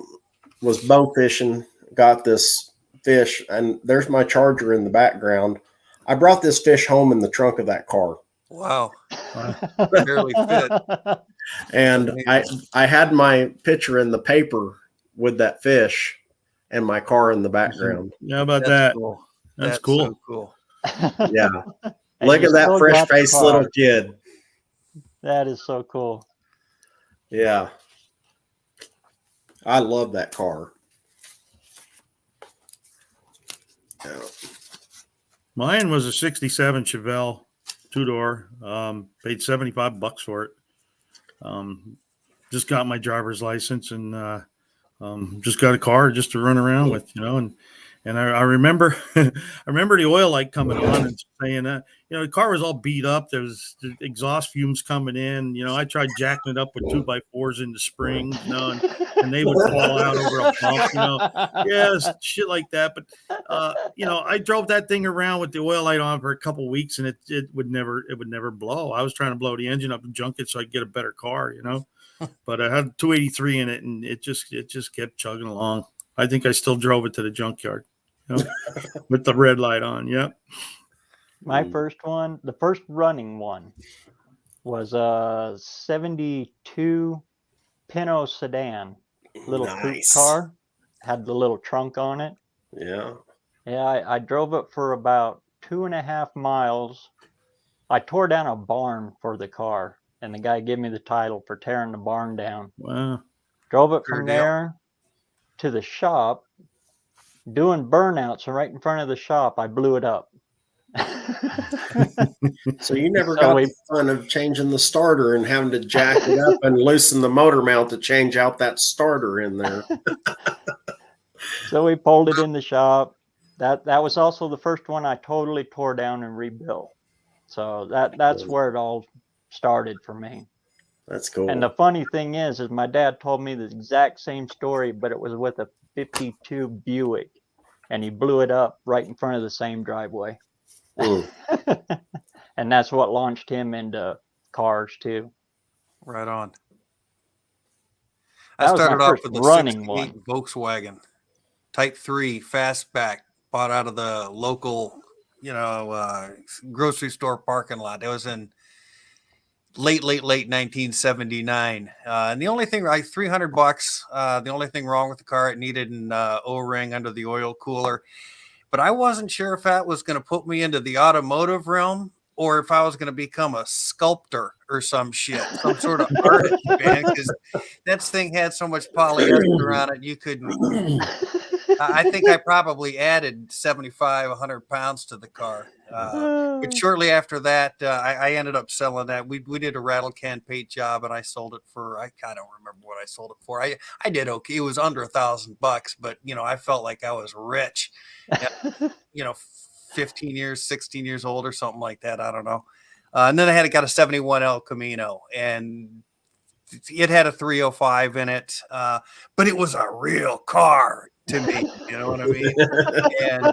was bow fishing, got this fish, and there's my Charger in the background. I brought this fish home in the trunk of that car. Wow. Barely fit. And I had my picture in the paper with that fish and my car in the background. Yeah, how about that? Cool. That's cool. So cool. Yeah. Look at that fresh-faced little kid. That is so cool. Yeah. I love that car. Yeah. Mine was a 67 Chevelle 2-door. Paid $75 for it. Just got my driver's license and just got a car just to run around with, and And I remember, I remember the oil light coming on and saying, the car was all beat up. There was the exhaust fumes coming in. I tried jacking it up with 2x4s in the springs, and they would fall out over a bump, shit like that. But, I drove that thing around with the oil light on for a couple of weeks, and it would never blow. I was trying to blow the engine up and junk it so I could get a better car, But I had 283 in it, and it just kept chugging along. I think I still drove it to the junkyard, with the red light on. Yep. My first one, the first running one, was a 72 Pinto sedan, little coupe car, had the little trunk on it. Yeah. Yeah, I drove it for about 2.5 miles. I tore down a barn for the car, and the guy gave me the title for tearing the barn down. Wow. Drove it from there to the shop, doing burnouts, and right in front of the shop, I blew it up. So you never got the fun of changing the starter and having to jack it up and loosen the motor mount to change out that starter in there. So we pulled it in the shop. That was also the first one I totally tore down and rebuilt. So that's where it all started for me. That's cool. And the funny thing is my dad told me the exact same story, but it was with a 52 Buick, and he blew it up right in front of the same driveway. And that's what launched him into cars too. Right on. That I started off with a running 68 Volkswagen Type 3 fastback, bought out of the local, grocery store parking lot. It was in late 1979. And the only thing, like $300, the only thing wrong with the car, it needed an O-ring under the oil cooler. But I wasn't sure if that was going to put me into the automotive realm or if I was going to become a sculptor or some shit, some sort of artist, man, because that thing had so much polyester on it, you couldn't. I think I probably added 75, 100 pounds to the car. But shortly after that, I ended up selling that. We did a rattle can paint job, and I sold it for, I don't remember what I sold it for. I did okay. It was under $1,000, but I felt like I was rich. 15 years, 16 years old or something like that. I don't know. And then I got a 71 El Camino, and it had a 305 in it, but it was a real car to me. You know what I mean? And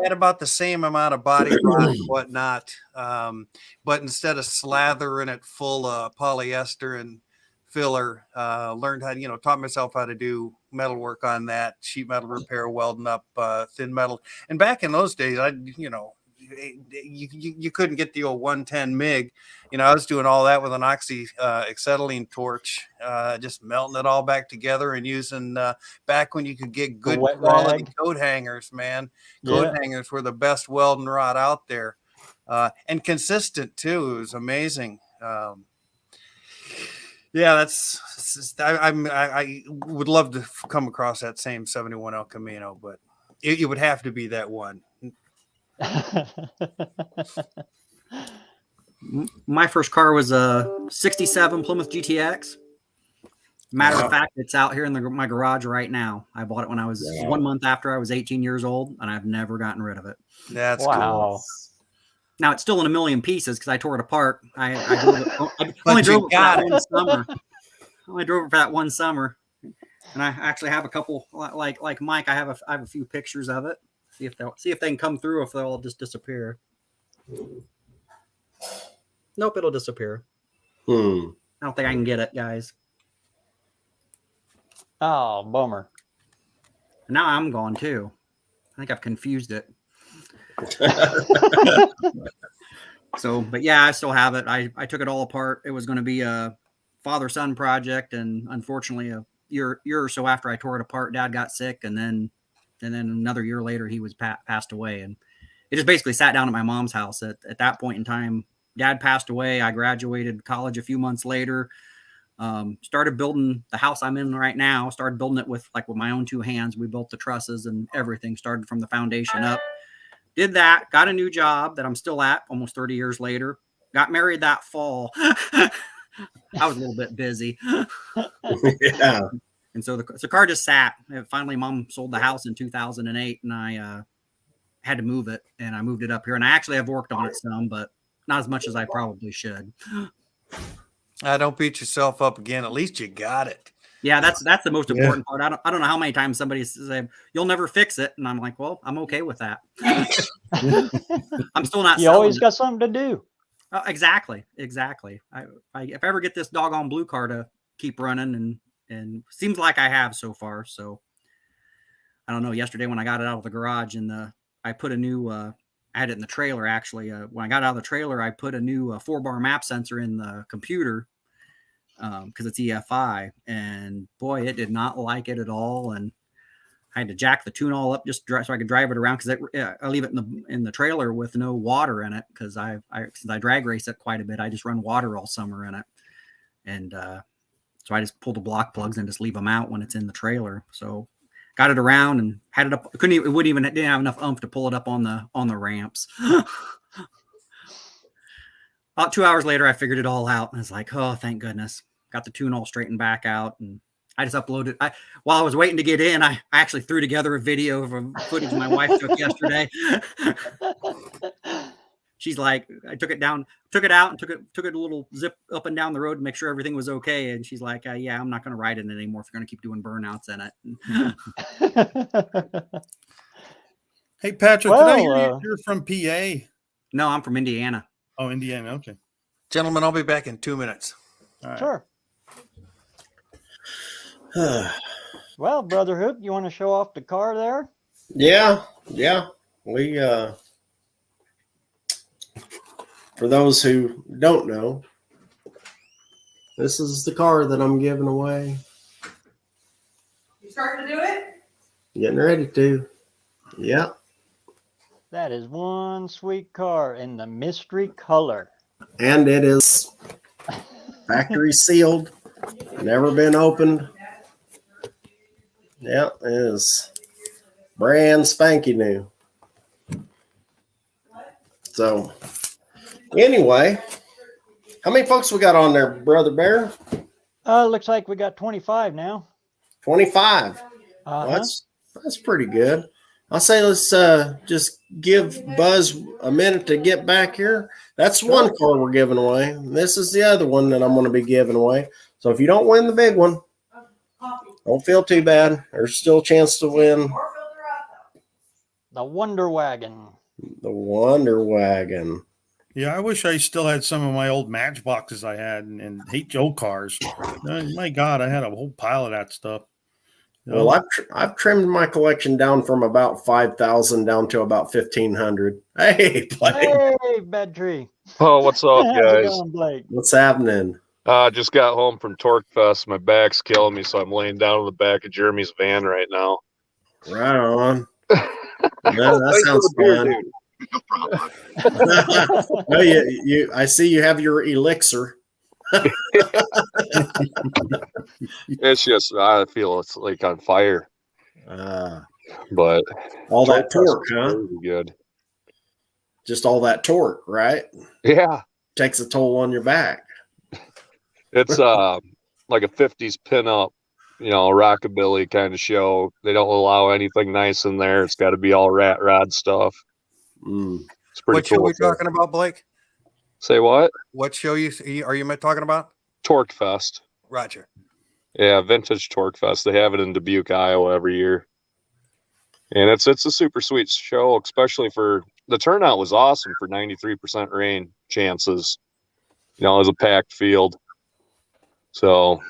had about the same amount of body rot and whatnot, but instead of slathering it full of polyester and filler, learned how to, taught myself how to do metal work on that, sheet metal repair, welding up thin metal. And back in those days, you couldn't get the old 110 MIG. I was doing all that with an oxy acetylene torch, just melting it all back together and using back when you could get good quality coat hangers, man. Coat hangers were the best welding rod out there, and consistent too. It was amazing. Yeah, I would love to come across that same 71 El Camino, but it would have to be that one. My first car was a 67 Plymouth GTX. Matter of fact, it's out here in my garage right now. I bought it when I was 1 month after I was 18 years old, and I've never gotten rid of it. That's cool. Now it's still in a million pieces because I tore it apart. I only drove it for that one summer. I only drove it for that one summer, and I actually have a couple like Mike. I have a few pictures of it. See if they can come through. If they'll just disappear. Nope, it'll disappear. I don't think I can get it, guys. Oh, bummer. Now I'm gone too. I think I've confused it. But yeah, I still have it. I took it all apart. It was going to be a father-son project, and unfortunately, a year or so after I tore it apart, Dad got sick, and then another year later, he was passed away, and it just basically sat down at my mom's house. At that point in time, Dad passed away. I graduated college a few months later. Started building the house I'm in right now. Started building it with my own two hands. We built the trusses and everything. Started from the foundation up. Did that. Got a new job that I'm still at almost 30 years later. Got married that fall. I was a little bit busy. Yeah. And so the car just sat. Finally, Mom sold the house in 2008, and I had to move it, and I moved it up here. And I actually have worked on it some, but not as much as I probably should. Don't beat yourself up again. At least you got it. Yeah, that's the most important part. I don't know how many times somebody says you'll never fix it, and I'm like, well, I'm okay with that. I'm still not. You always got something to do. Exactly. If I ever get this doggone blue car to keep running, and seems like I have so far. So I don't know. Yesterday when I got it out of the garage I put a new. I had it in the trailer actually. When I got out of the trailer, I put a new 4-bar map sensor in the computer. Because it's EFI, and boy, it did not like it at all, and I had to jack the tune all up just so I could drive it around, because I leave it in the trailer with no water in it, because since I drag race it quite a bit, I just run water all summer in it, and so I just pull the block plugs and just leave them out when it's in the trailer. So got it around and had it up. Didn't have enough oomph to pull it up on the ramps. About 2 hours later, I figured it all out, and I was like, oh, thank goodness. Got the tune all straightened back out, and I just uploaded. While I was waiting to get in, I actually threw together a video of footage my wife took yesterday. She's like, I took it out, and took it a little zip up and down the road to make sure everything was okay. And she's like, yeah, I'm not going to ride it anymore if you're going to keep doing burnouts in it. Hey, Patrick, did I hear you're from PA? No, I'm from Indiana. Oh, Indiana. Okay. Gentlemen, I'll be back in 2 minutes. All right. Sure. Well, Brother Hoop, you want to show off the car there? Yeah. We for those who don't know, this is the car that I'm giving away. You starting to do it? Getting ready to. Yeah. That is one sweet car in the mystery color. And it is factory sealed, never been opened. Yeah, it is brand spanky new. So, anyway, how many folks we got on there, Brother Bear? Looks like we got 25 now. 25. Well, that's pretty good. I'll say let's just give Buzz a minute to get back here. That's one car we're giving away. This is the other one that I'm going to be giving away. So if you don't win the big one, don't feel too bad. There's still a chance to win. The Wonder Wagon. The Wonder Wagon. Yeah, I wish I still had some of my old Matchboxes I had and hate old cars. My God, I had a whole pile of that stuff. Well, I've trimmed my collection down from about 5,000 down to about 1,500. Hey, Blake. Hey, Bedtree. Oh, what's up, How's it guys? going, Blake? What's happening? Just got home from Torque Fest. My back's killing me, so I'm laying down in the back of Jeremy's van right now. Right on. That sounds fun. No, you. I see you have your elixir. It's just I feel it's like on fire. But all that torque, huh? Really good. Just all that torque, right? Yeah. Takes a toll on your back. It's like a 50s pinup, rockabilly kind of show. They don't allow anything nice in there. It's got to be all rat rod stuff. It's pretty what cool. What show are we talking about, Blake? Say what? What show are you talking about? Torque Fest. Roger. Yeah, vintage Torque Fest. They have it in Dubuque, Iowa every year. And it's a super sweet show, especially for the turnout was awesome for 93% rain chances. It was a packed field. So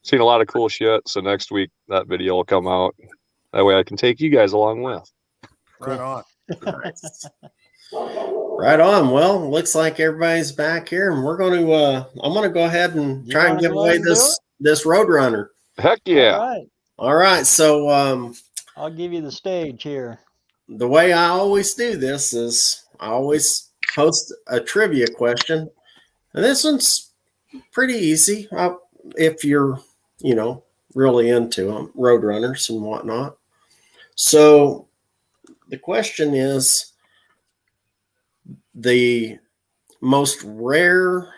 seen a lot of cool shit. So next week that video will come out. That way I can take you guys along with. Right on. Right on. Well, looks like everybody's back here, and we're going to. I'm going to go ahead and try and give away this Roadrunner. Heck yeah! All right. So I'll give you the stage here. The way I always do this is I always post a trivia question, and this one's pretty easy if you're really into them, Roadrunners and whatnot. So the question is, the most rare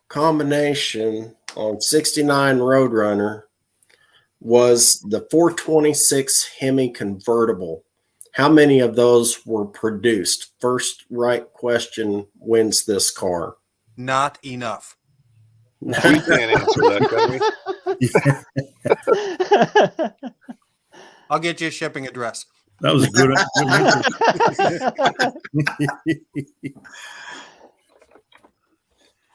combination on 69 Roadrunner was the 426 Hemi convertible. How many of those were produced? First right question wins this car. Not enough. We can't answer that, can we? I'll get you a shipping address. That was good.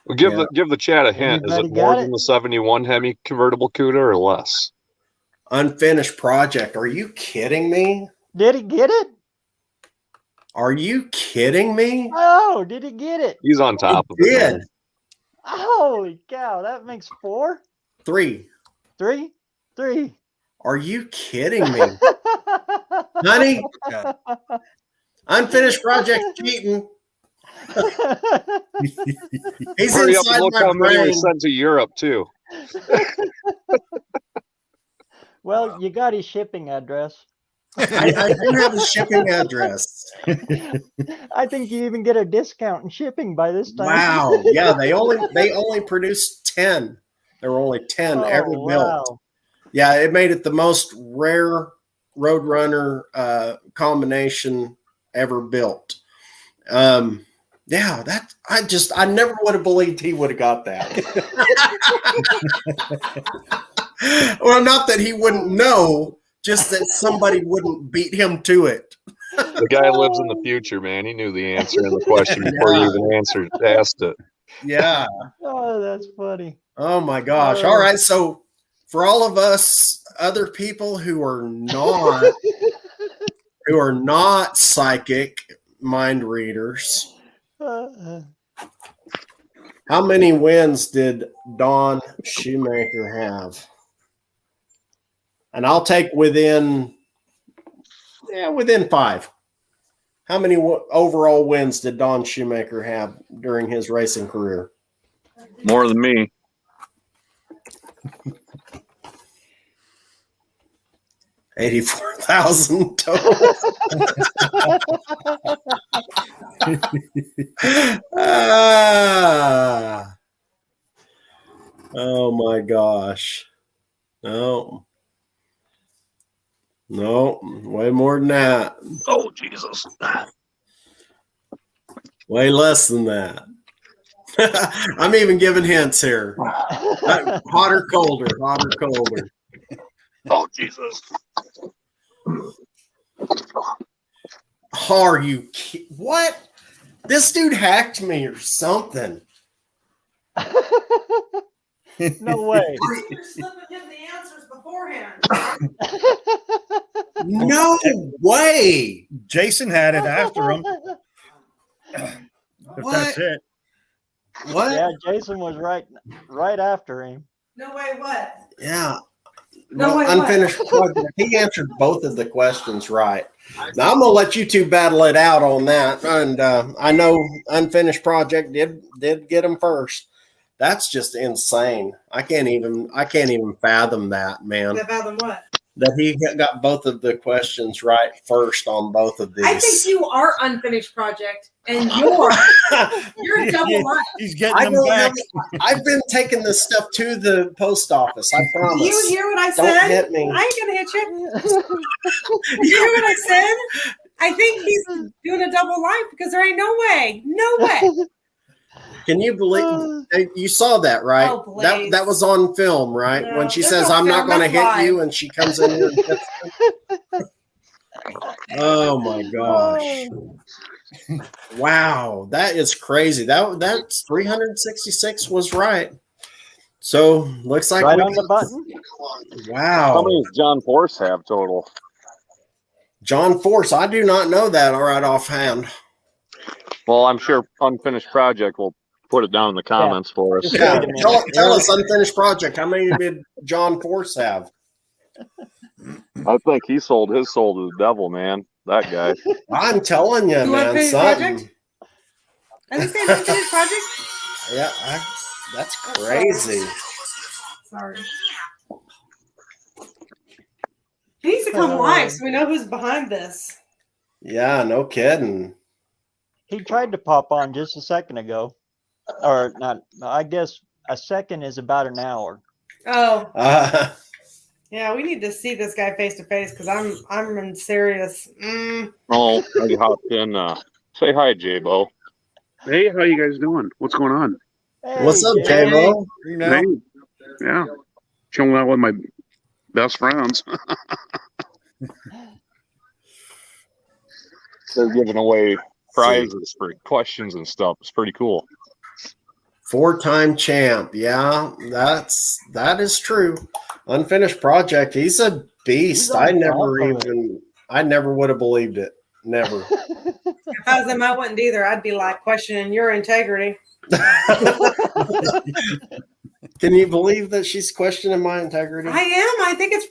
Well, give the chat a hint. Is Everybody it more got than it? the 71 Hemi convertible CUDA or less? Unfinished project. Are you kidding me? Did he get it? Are you kidding me? Oh, did he get it? He's on top of He it. did. Man. Holy cow, that makes 4? 3. 3? Are you kidding me? Honey, Yeah. unfinished project cheating. He's Hurry up and inside look my how many were brain. sent to Europe too. Well, you got his shipping address. I do have a shipping address. I think you even get a discount in shipping by this time. Wow. Yeah, they only produced 10. There were only 10 ever built. Wow. Yeah, it made it the most rare Roadrunner combination ever built. Yeah, that I never would have believed he would have got that. Well, not that he wouldn't know, just that somebody wouldn't beat him to it. The guy lives in the future, man. He knew the answer in the question before you even asked it. Yeah. Oh, that's funny. Oh my gosh. All right. So for all of us other people who are not psychic mind readers, how many wins did Don Shoemaker have? And I'll take within 5. How many overall wins did Don Shoemaker have during his racing career? More than me. $84,000 total. Oh my gosh. No, way more than that. Oh, Jesus. Way less than that. I'm even giving hints here. Hotter, colder. Oh, Jesus. Are you what? This dude hacked me or something. No way. You're slipping him the answers beforehand. No way. Jason had it after him. If What? that's it. What? Yeah, Jason was right after him. No way, what? Yeah. No, wait, unfinished project. He answered both of the questions right. Now I'm gonna let you two battle it out on that. And I know unfinished project did get him first. That's just insane. I can't even fathom that, man. Fathom what? That he got both of the questions right first on both of these. I think you are unfinished project, and you're a double life. He's getting them back. I've been taking this stuff to the post office. I promise. You hear what I said? Don't hit me. I ain't gonna hit you. You hear what I said? I think he's doing a double life because there ain't no way. Can you believe you saw that, right? Oh, that was on film, right? No, when she there's says, no "I'm not film, going to hit that's you," live. and she comes in here and hits him. Oh my gosh! Wow, that is crazy. That's 366 was right. So looks like Right we on the button. Wow. How many does John Force have total? John Force, I do not know that right offhand. Well, I'm sure Unfinished Project will put it down in the comments for us. Just Yeah, wait a minute. tell us unfinished project. How many did John Force have? I think he sold his soul to the devil, man. That guy. I'm telling you, You man. unfinished Something. project? Are they saying unfinished project? Yeah, that's crazy. Sorry. He needs to come live so we know who's behind this. Yeah, no kidding. He tried to pop on just a second ago. Or not, I guess a second is about an hour. Oh, Yeah, we need to see this guy face to face because I'm in serious. Oh, I hopped in. Say hi, J-Bo. Hey, how you guys doing? What's going on? Hey, What's up, Jay? J-Mo? Hey, yeah, chilling out with my best friends. They're giving away prizes for questions and stuff. It's pretty cool. 4-time champ. Yeah, that is true. Unfinished project. He's a beast. I never would have believed it. Never. If I was him, I wouldn't either. I'd be like questioning your integrity. Can you believe that she's questioning my integrity? I am. I think it's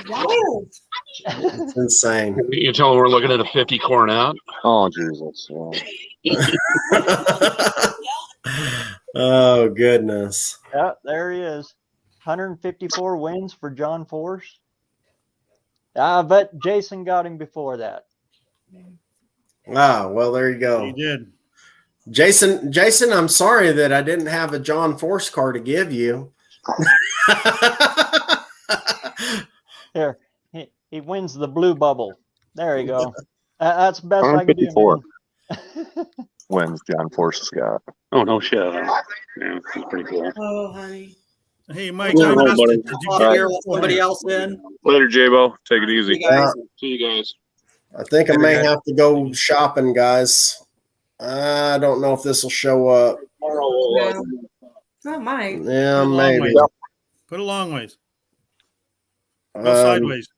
wild. It's insane. You tell them we're looking at a 50 Cornet. Oh, Jesus. Oh, goodness. Yeah, there he is. 154 wins for John Force. I bet Jason got him before that. Ah, well, there you go. He did. Jason, I'm sorry that I didn't have a John Force car to give you. Here, he wins the blue bubble. There you go. That's the best I can do. 54 wins John Force has got. Oh, no shit. Yeah, it's pretty cool. Oh, honey. Hey, Mike, Yeah, I missed buddy. it. Did you Off get here, let somebody else in. Later, J-Bo. Take it easy. See you guys. See you guys. I think I may have to go shopping, guys. I don't know if this will show up. No. Not mine. Yeah, Put a long maybe. ways. Put a long ways. Go sideways.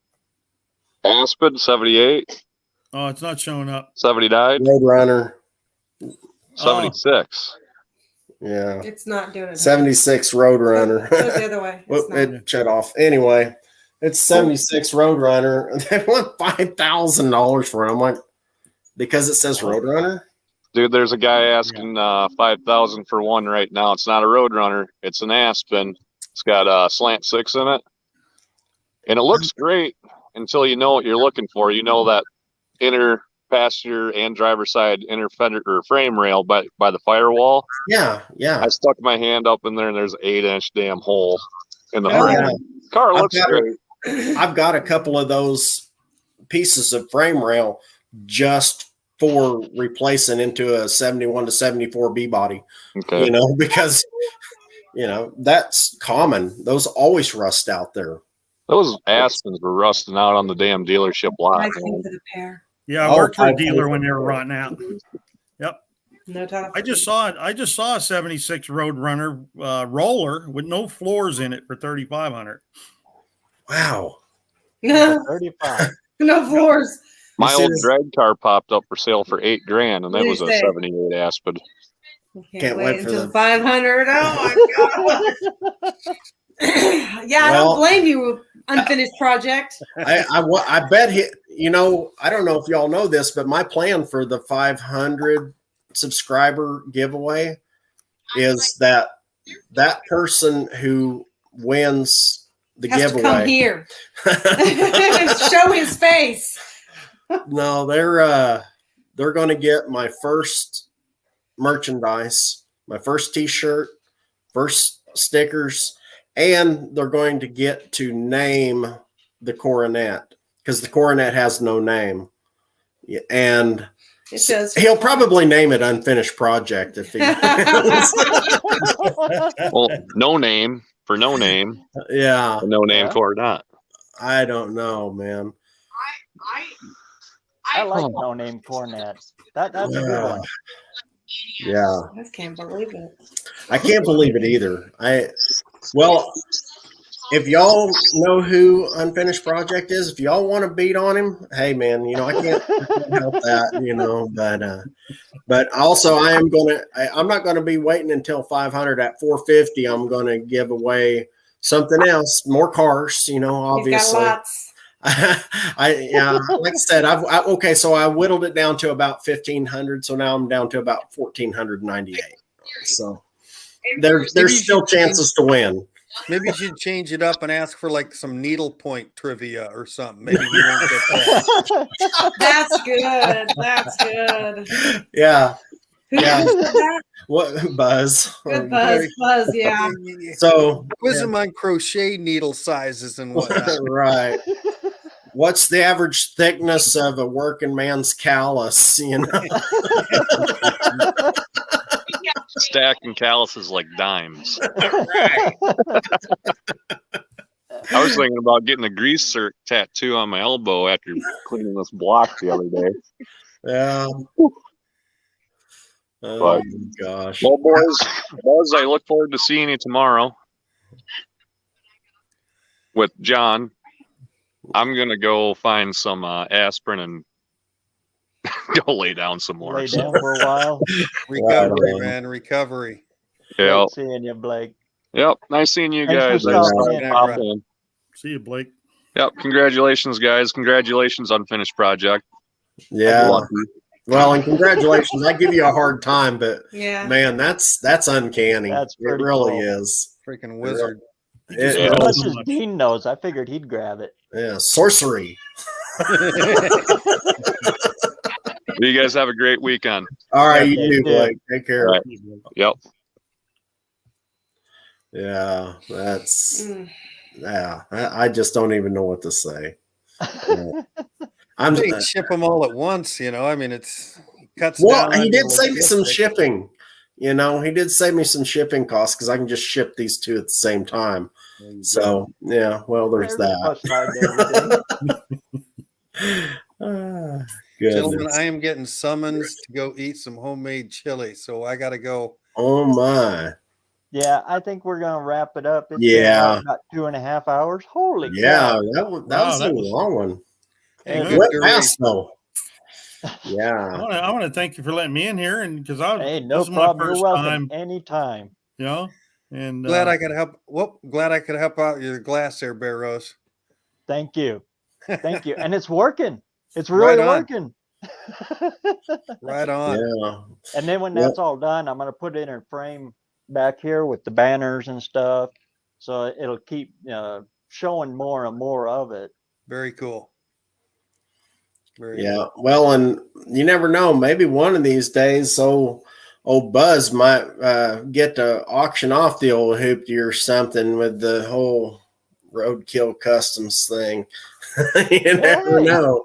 Aspen, 78. Oh, it's not showing up. 79. Roadrunner. 76. Yeah. It's not doing it. 76 Roadrunner. Go the other way. It's not. It shut off. Anyway, it's 76 Roadrunner. They want $5,000 for it. I'm like, because it says Roadrunner? Dude, there's a guy asking $5,000 for one right now. It's not a Roadrunner. It's an Aspen. It's got slant 6 in it. And it looks great until you know what you're looking for. You know that inner passenger and driver side inner fender or frame rail by the firewall. Yeah, yeah. I stuck my hand up in there and there's an 8-inch damn hole in the Oh, frame. yeah. Car looks great. I've got a couple of those pieces of frame rail just for replacing into a 71 to 74 B body. Okay. You know, because that's common. Those always rust out there. Those Aspens were rusting out on the damn dealership lot. I think for the pair. Yeah, I worked for a dealer when they were rotting out. Yep. No time. I just saw it. I just saw a 76 Roadrunner roller with no floors in it for $3,500. Wow. No, 35. no floors. My old drag car popped up for sale for $8,000, and that was a 78 Aspen. Can't wait for until the 500. Oh my god. Yeah, I don't blame you. Unfinished project. I bet I don't know if y'all know this, but my plan for the 500 subscriber giveaway is that person who wins the Has giveaway to come here. Show his face. No, they're going to get my first merchandise, my first T-shirt, first stickers, and they're going to get to name the Coronet because the Coronet has no name, and it does. He'll probably name it Unfinished Project if he. Well, no name for no name. Yeah, no name Coronet. I don't know, man. I like no name Cornet. That's a good one. Yeah. I just can't believe it. I can't believe it either. If y'all know who Unfinished Project is, if y'all want to beat on him, hey man, I can't help that, but also I'm not going to be waiting until 500 at 450. I'm going to give away something else, more cars, obviously. He's got lots. Like I said, so I whittled it down to about 1,500. So now I'm down to about 1,498. So there's still chances to win. Maybe you should change it up and ask for like some needlepoint trivia or something. Maybe you won't get that. That's good. That's good. Yeah. Yeah. said that? What Buzz? Good Buzz, yeah. So quiz him on crochet needle sizes and whatnot. Right. What's the average thickness of a working man's callus? You know. Stacking calluses like dimes. I was thinking about getting a grease tattoo on my elbow after cleaning this block the other day. Yeah. But, gosh. Well, boys, I look forward to seeing you tomorrow with John. I'm gonna go find some aspirin and go lay down some more. Lay down for a while. Recovery, man. Recovery. Yeah. Great seeing you, Blake. Yep. Nice seeing you Thanks for guys. stopping in. Pop in. See you, Blake. Yep. Congratulations, guys. Congratulations on finished project. Yeah. Lucky. Well, and congratulations. I give you a hard time, but Yeah, man, that's uncanny. That's it pretty really cool. is. Freaking wizard. It As much is. as Dean knows, I figured he'd grab it. Yeah, sorcery. You guys have a great weekend. All right, you You too, too. Blake. Take care. All right. Yep. Yeah, that's Mm. yeah. I just don't even know what to say. I'm They ship them all at once, you know. I mean, it cuts well. down. He on did your save me some logistics. shipping. You know, he did save me some shipping costs because I can just ship these two at the same time. So yeah, well, there's Plus side to everything. that. Gentlemen, Goodness. I am getting summons to go eat some homemade chili, so I got to go. Oh my. Yeah, I think we're gonna wrap it up. It's been, Yeah. about 2.5 hours. Holy Yeah, cow! that was a long one. Hey, Yeah. good Went duration. fast though. I Yeah. want to thank you for letting me in here, and because Hey, no this is my problem. You're first welcome time, anytime. you know, and Glad I could help. Well, glad I could help out your glass there, Bear Rose. Thank you, thank you, and it's working. It's really Right on. working. Right on. Yeah. And then when Well- that's all done, I'm gonna put it in a frame back here with the banners and stuff, so it'll keep showing more and more of it. Very cool. Very Yeah. Well, and you never know. Maybe one of these days, old Buzz might get to auction off the old Hoopty or something with the whole roadkill customs thing. You never Hey. know.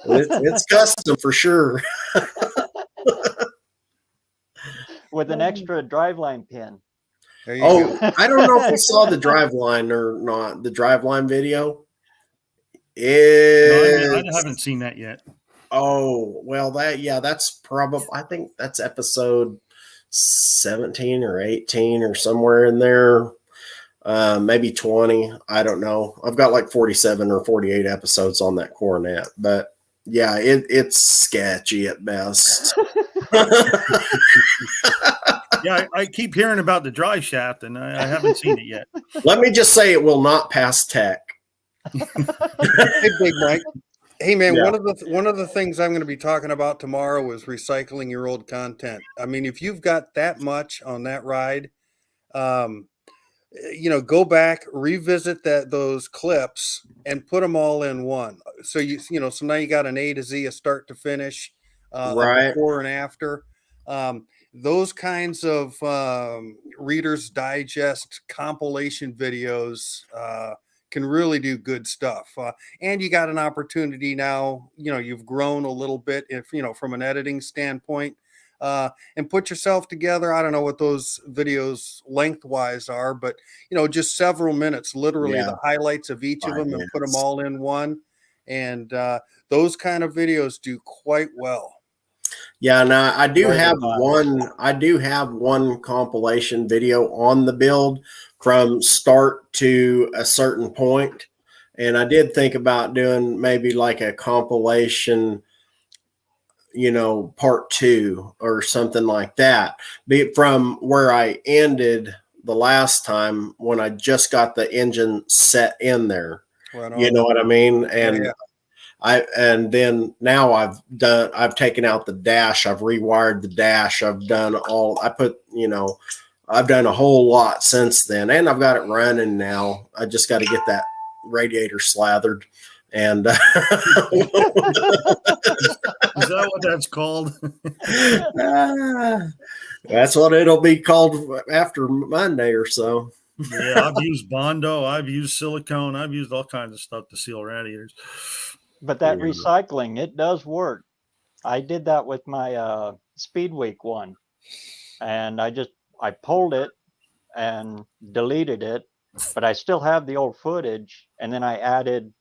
It's custom for sure. With an extra driveline pin. There you Oh, go. I don't know if we saw the driveline or not. The driveline video. no, I It's, haven't seen that yet. oh, well, that's probably, I think that's episode 17 or 18 or somewhere in there. Maybe 20. I don't know. I've got like 47 or 48 episodes on that Coronet, but yeah, it's sketchy at best. Yeah, I keep hearing about the dry shaft, and I haven't seen it yet. Let me just say it will not pass tech. Hey, Big Mike. Hey, man. Yeah. One of the things I'm going to be talking about tomorrow is recycling your old content. I mean, if you've got that much on that ride, go back, revisit those clips, and put them all in one. So so now you got an A to Z, a start to finish, Right. a before and after. Those kinds of Reader's Digest compilation videos can really do good stuff. And you got an opportunity now, you've grown a little bit from an editing standpoint, and put yourself together. I don't know what those videos lengthwise are, but just several minutes, literally Yeah. the highlights of each of 5 them, and put them minutes. all in one. And those kind of videos do quite well. Yeah, now I do Very have good. one compilation video on the build from start to a certain point. And I did think about doing maybe like a compilation, part 2 or something like that. Be from where I ended the last time when I just got the engine set in there. Right You on. know what I mean? And Yeah. and then now I've taken out the dash, I've rewired the dash, I've done a whole lot since then, and I've got it running now. I just got to get that radiator slathered And Is that what that's called? That's what it'll be called after Monday or so. Yeah, I've used Bondo, I've used silicone, I've used all kinds of stuff to seal radiators. But that recycling, it does work. I did that with my Speed Week one, and I pulled it and deleted it, but I still have the old footage, and then I added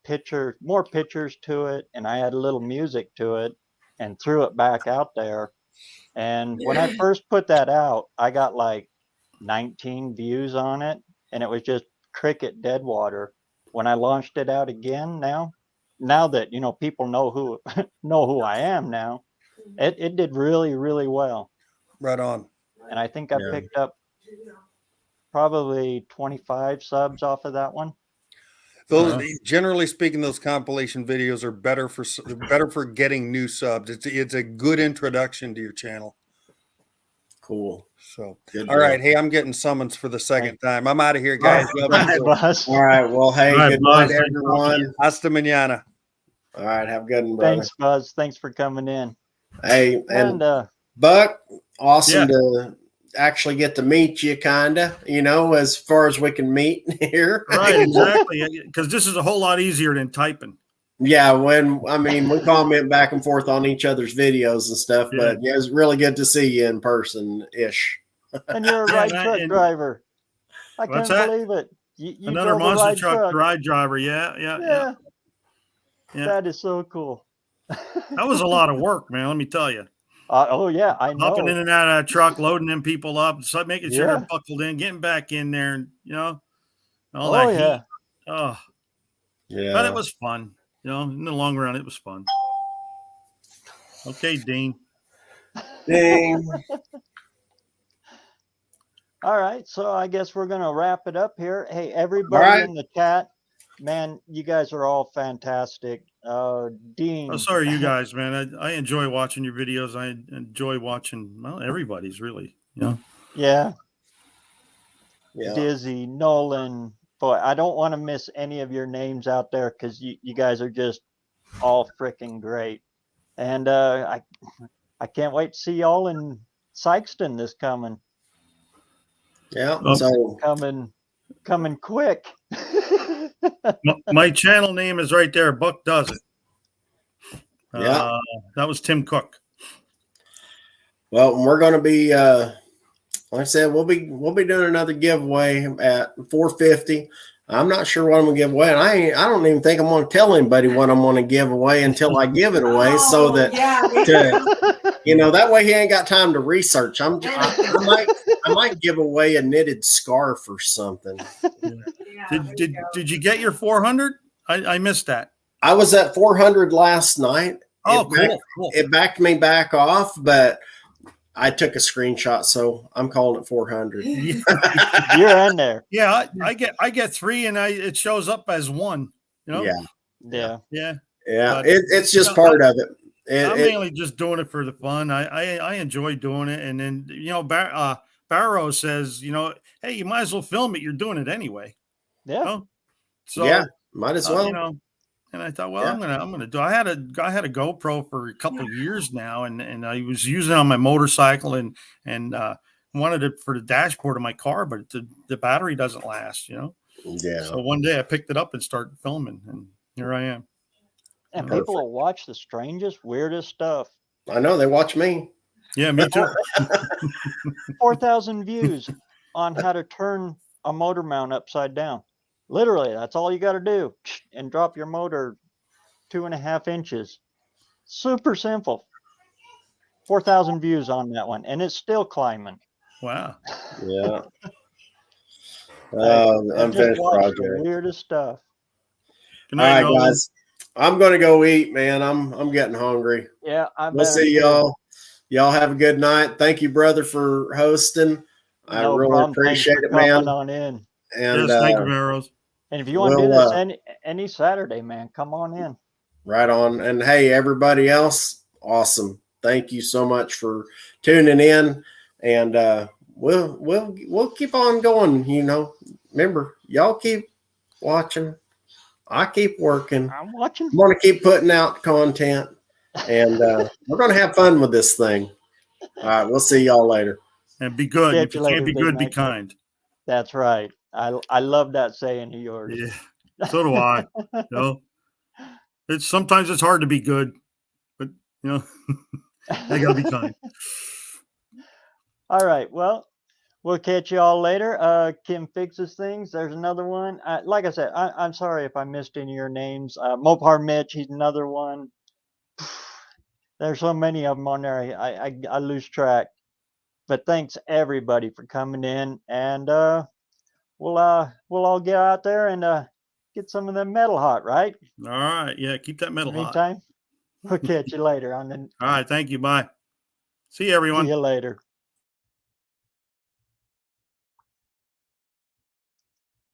more pictures to it, and I added a little music to it and threw it back out there. And when I first put that out, I got like 19 views on it, and it was just cricket dead water. When I launched it out again now that people know who I am now, it did really, really well. Right on. And I think I picked up probably 25 subs off of that one. Those, generally speaking, those compilation videos are better for getting new subs. It's a good introduction to your channel. Cool. So, all right. Hey, I'm getting summons for the second time. I'm out of here, guys. All right. Well, hey, good night, everyone. Hasta mañana. All right. Have a good one, brother. Thanks, Buzz. Thanks for coming in. Hey, and Buck, awesome to actually get to meet you, kinda, as far as we can meet here. Right, exactly. Because this is a whole lot easier than typing. Yeah, we comment back and forth on each other's videos and stuff, but yeah, it's really good to see you in person-ish. And you're a ride truck driver. I can't believe it. You Another monster truck ride driver. Yeah. That is so cool. That was a lot of work, man. Let me tell you. Oh yeah, I know. Hopping in and out of that truck, loading them people up, making sure they're buckled in, getting back in there, and all that heat. Oh, yeah. But it was fun. In the long run, it was fun. Okay, Dean. Ding. All right, so I guess we're gonna wrap it up here. Hey, everybody in the chat, man, you guys are all fantastic. Dean. Oh, sorry, you guys, man. I enjoy watching your videos. I enjoy watching everybody's really. Yeah. Dizzy, Nolan. Boy, I don't want to miss any of your names out there because you guys are just all freaking great. And I can't wait to see y'all in Sykeston this coming. Yeah, so coming quick. My channel name is right there. Buck Does It. Yeah, that was Tim Cook. Well, we're going to be, like I said, we'll be doing another giveaway at 450. I'm not sure what I'm going to give away, and I don't even think I'm going to tell anybody what I'm going to give away until I give it away, so that that way he ain't got time to research. I might give away a knitted scarf or something. Did you get your 400? I missed that. I was at 400 last night. Oh, cool. It backed me back off, but I took a screenshot, so I'm calling it 400. You're in there. Yeah, I get 3, and it shows up as 1. Yeah. But, it's just part of it. I'm mainly just doing it for the fun. I enjoy doing it, and then BareRose's says, hey, you might as well film it. You're doing it anyway. Yeah. So might as well. And I thought, well, I'm gonna do. I had a GoPro for a couple of years now, and I was using it on my motorcycle and wanted it for the dashboard of my car, but the battery doesn't last, Yeah. So one day I picked it up and started filming, and here I am. And people will watch the strangest, weirdest stuff. I know, they watch me. Yeah, me too. 4,000 views on how to turn a motor mount upside down. Literally, that's all you got to do, and drop your motor 2.5 inches. Super simple. 4,000 views on that one, and it's still climbing. Wow. Yeah. Unfinished project. The weirdest stuff. All right, guys. I'm going to go eat, man. I'm getting hungry. Yeah, we'll see y'all. Y'all have a good night. Thank you, brother, for hosting. I really appreciate it, man. On in. And thank you, BareRose. And if you want to do this any Saturday, man, come on in. Right on. And hey, everybody else, awesome. Thank you so much for tuning in. And we'll keep on going. Remember, y'all keep watching. I keep working. I'm watching. I'm going to keep putting out content, and we're going to have fun with this thing. All right, we'll see y'all later. And be good. Catch If you you later, can't be Big good, be Mike. kind. That's right. I love that saying of yours. Yeah, so do I. You know, sometimes it's hard to be good, but you know, I gotta be kind. All right. Well, we'll catch you all later. Kim fixes things. There's another one. Like I said, I'm sorry if I missed any of your names. Mopar Mitch, he's another one. There's so many of them on there. I lose track. But thanks everybody for coming in, and we'll all get out there and get some of them metal hot, right? All right. Yeah, keep that metal hot. Meantime, we'll catch you later on the. All right. Thank you. Bye. See you, everyone. See you later.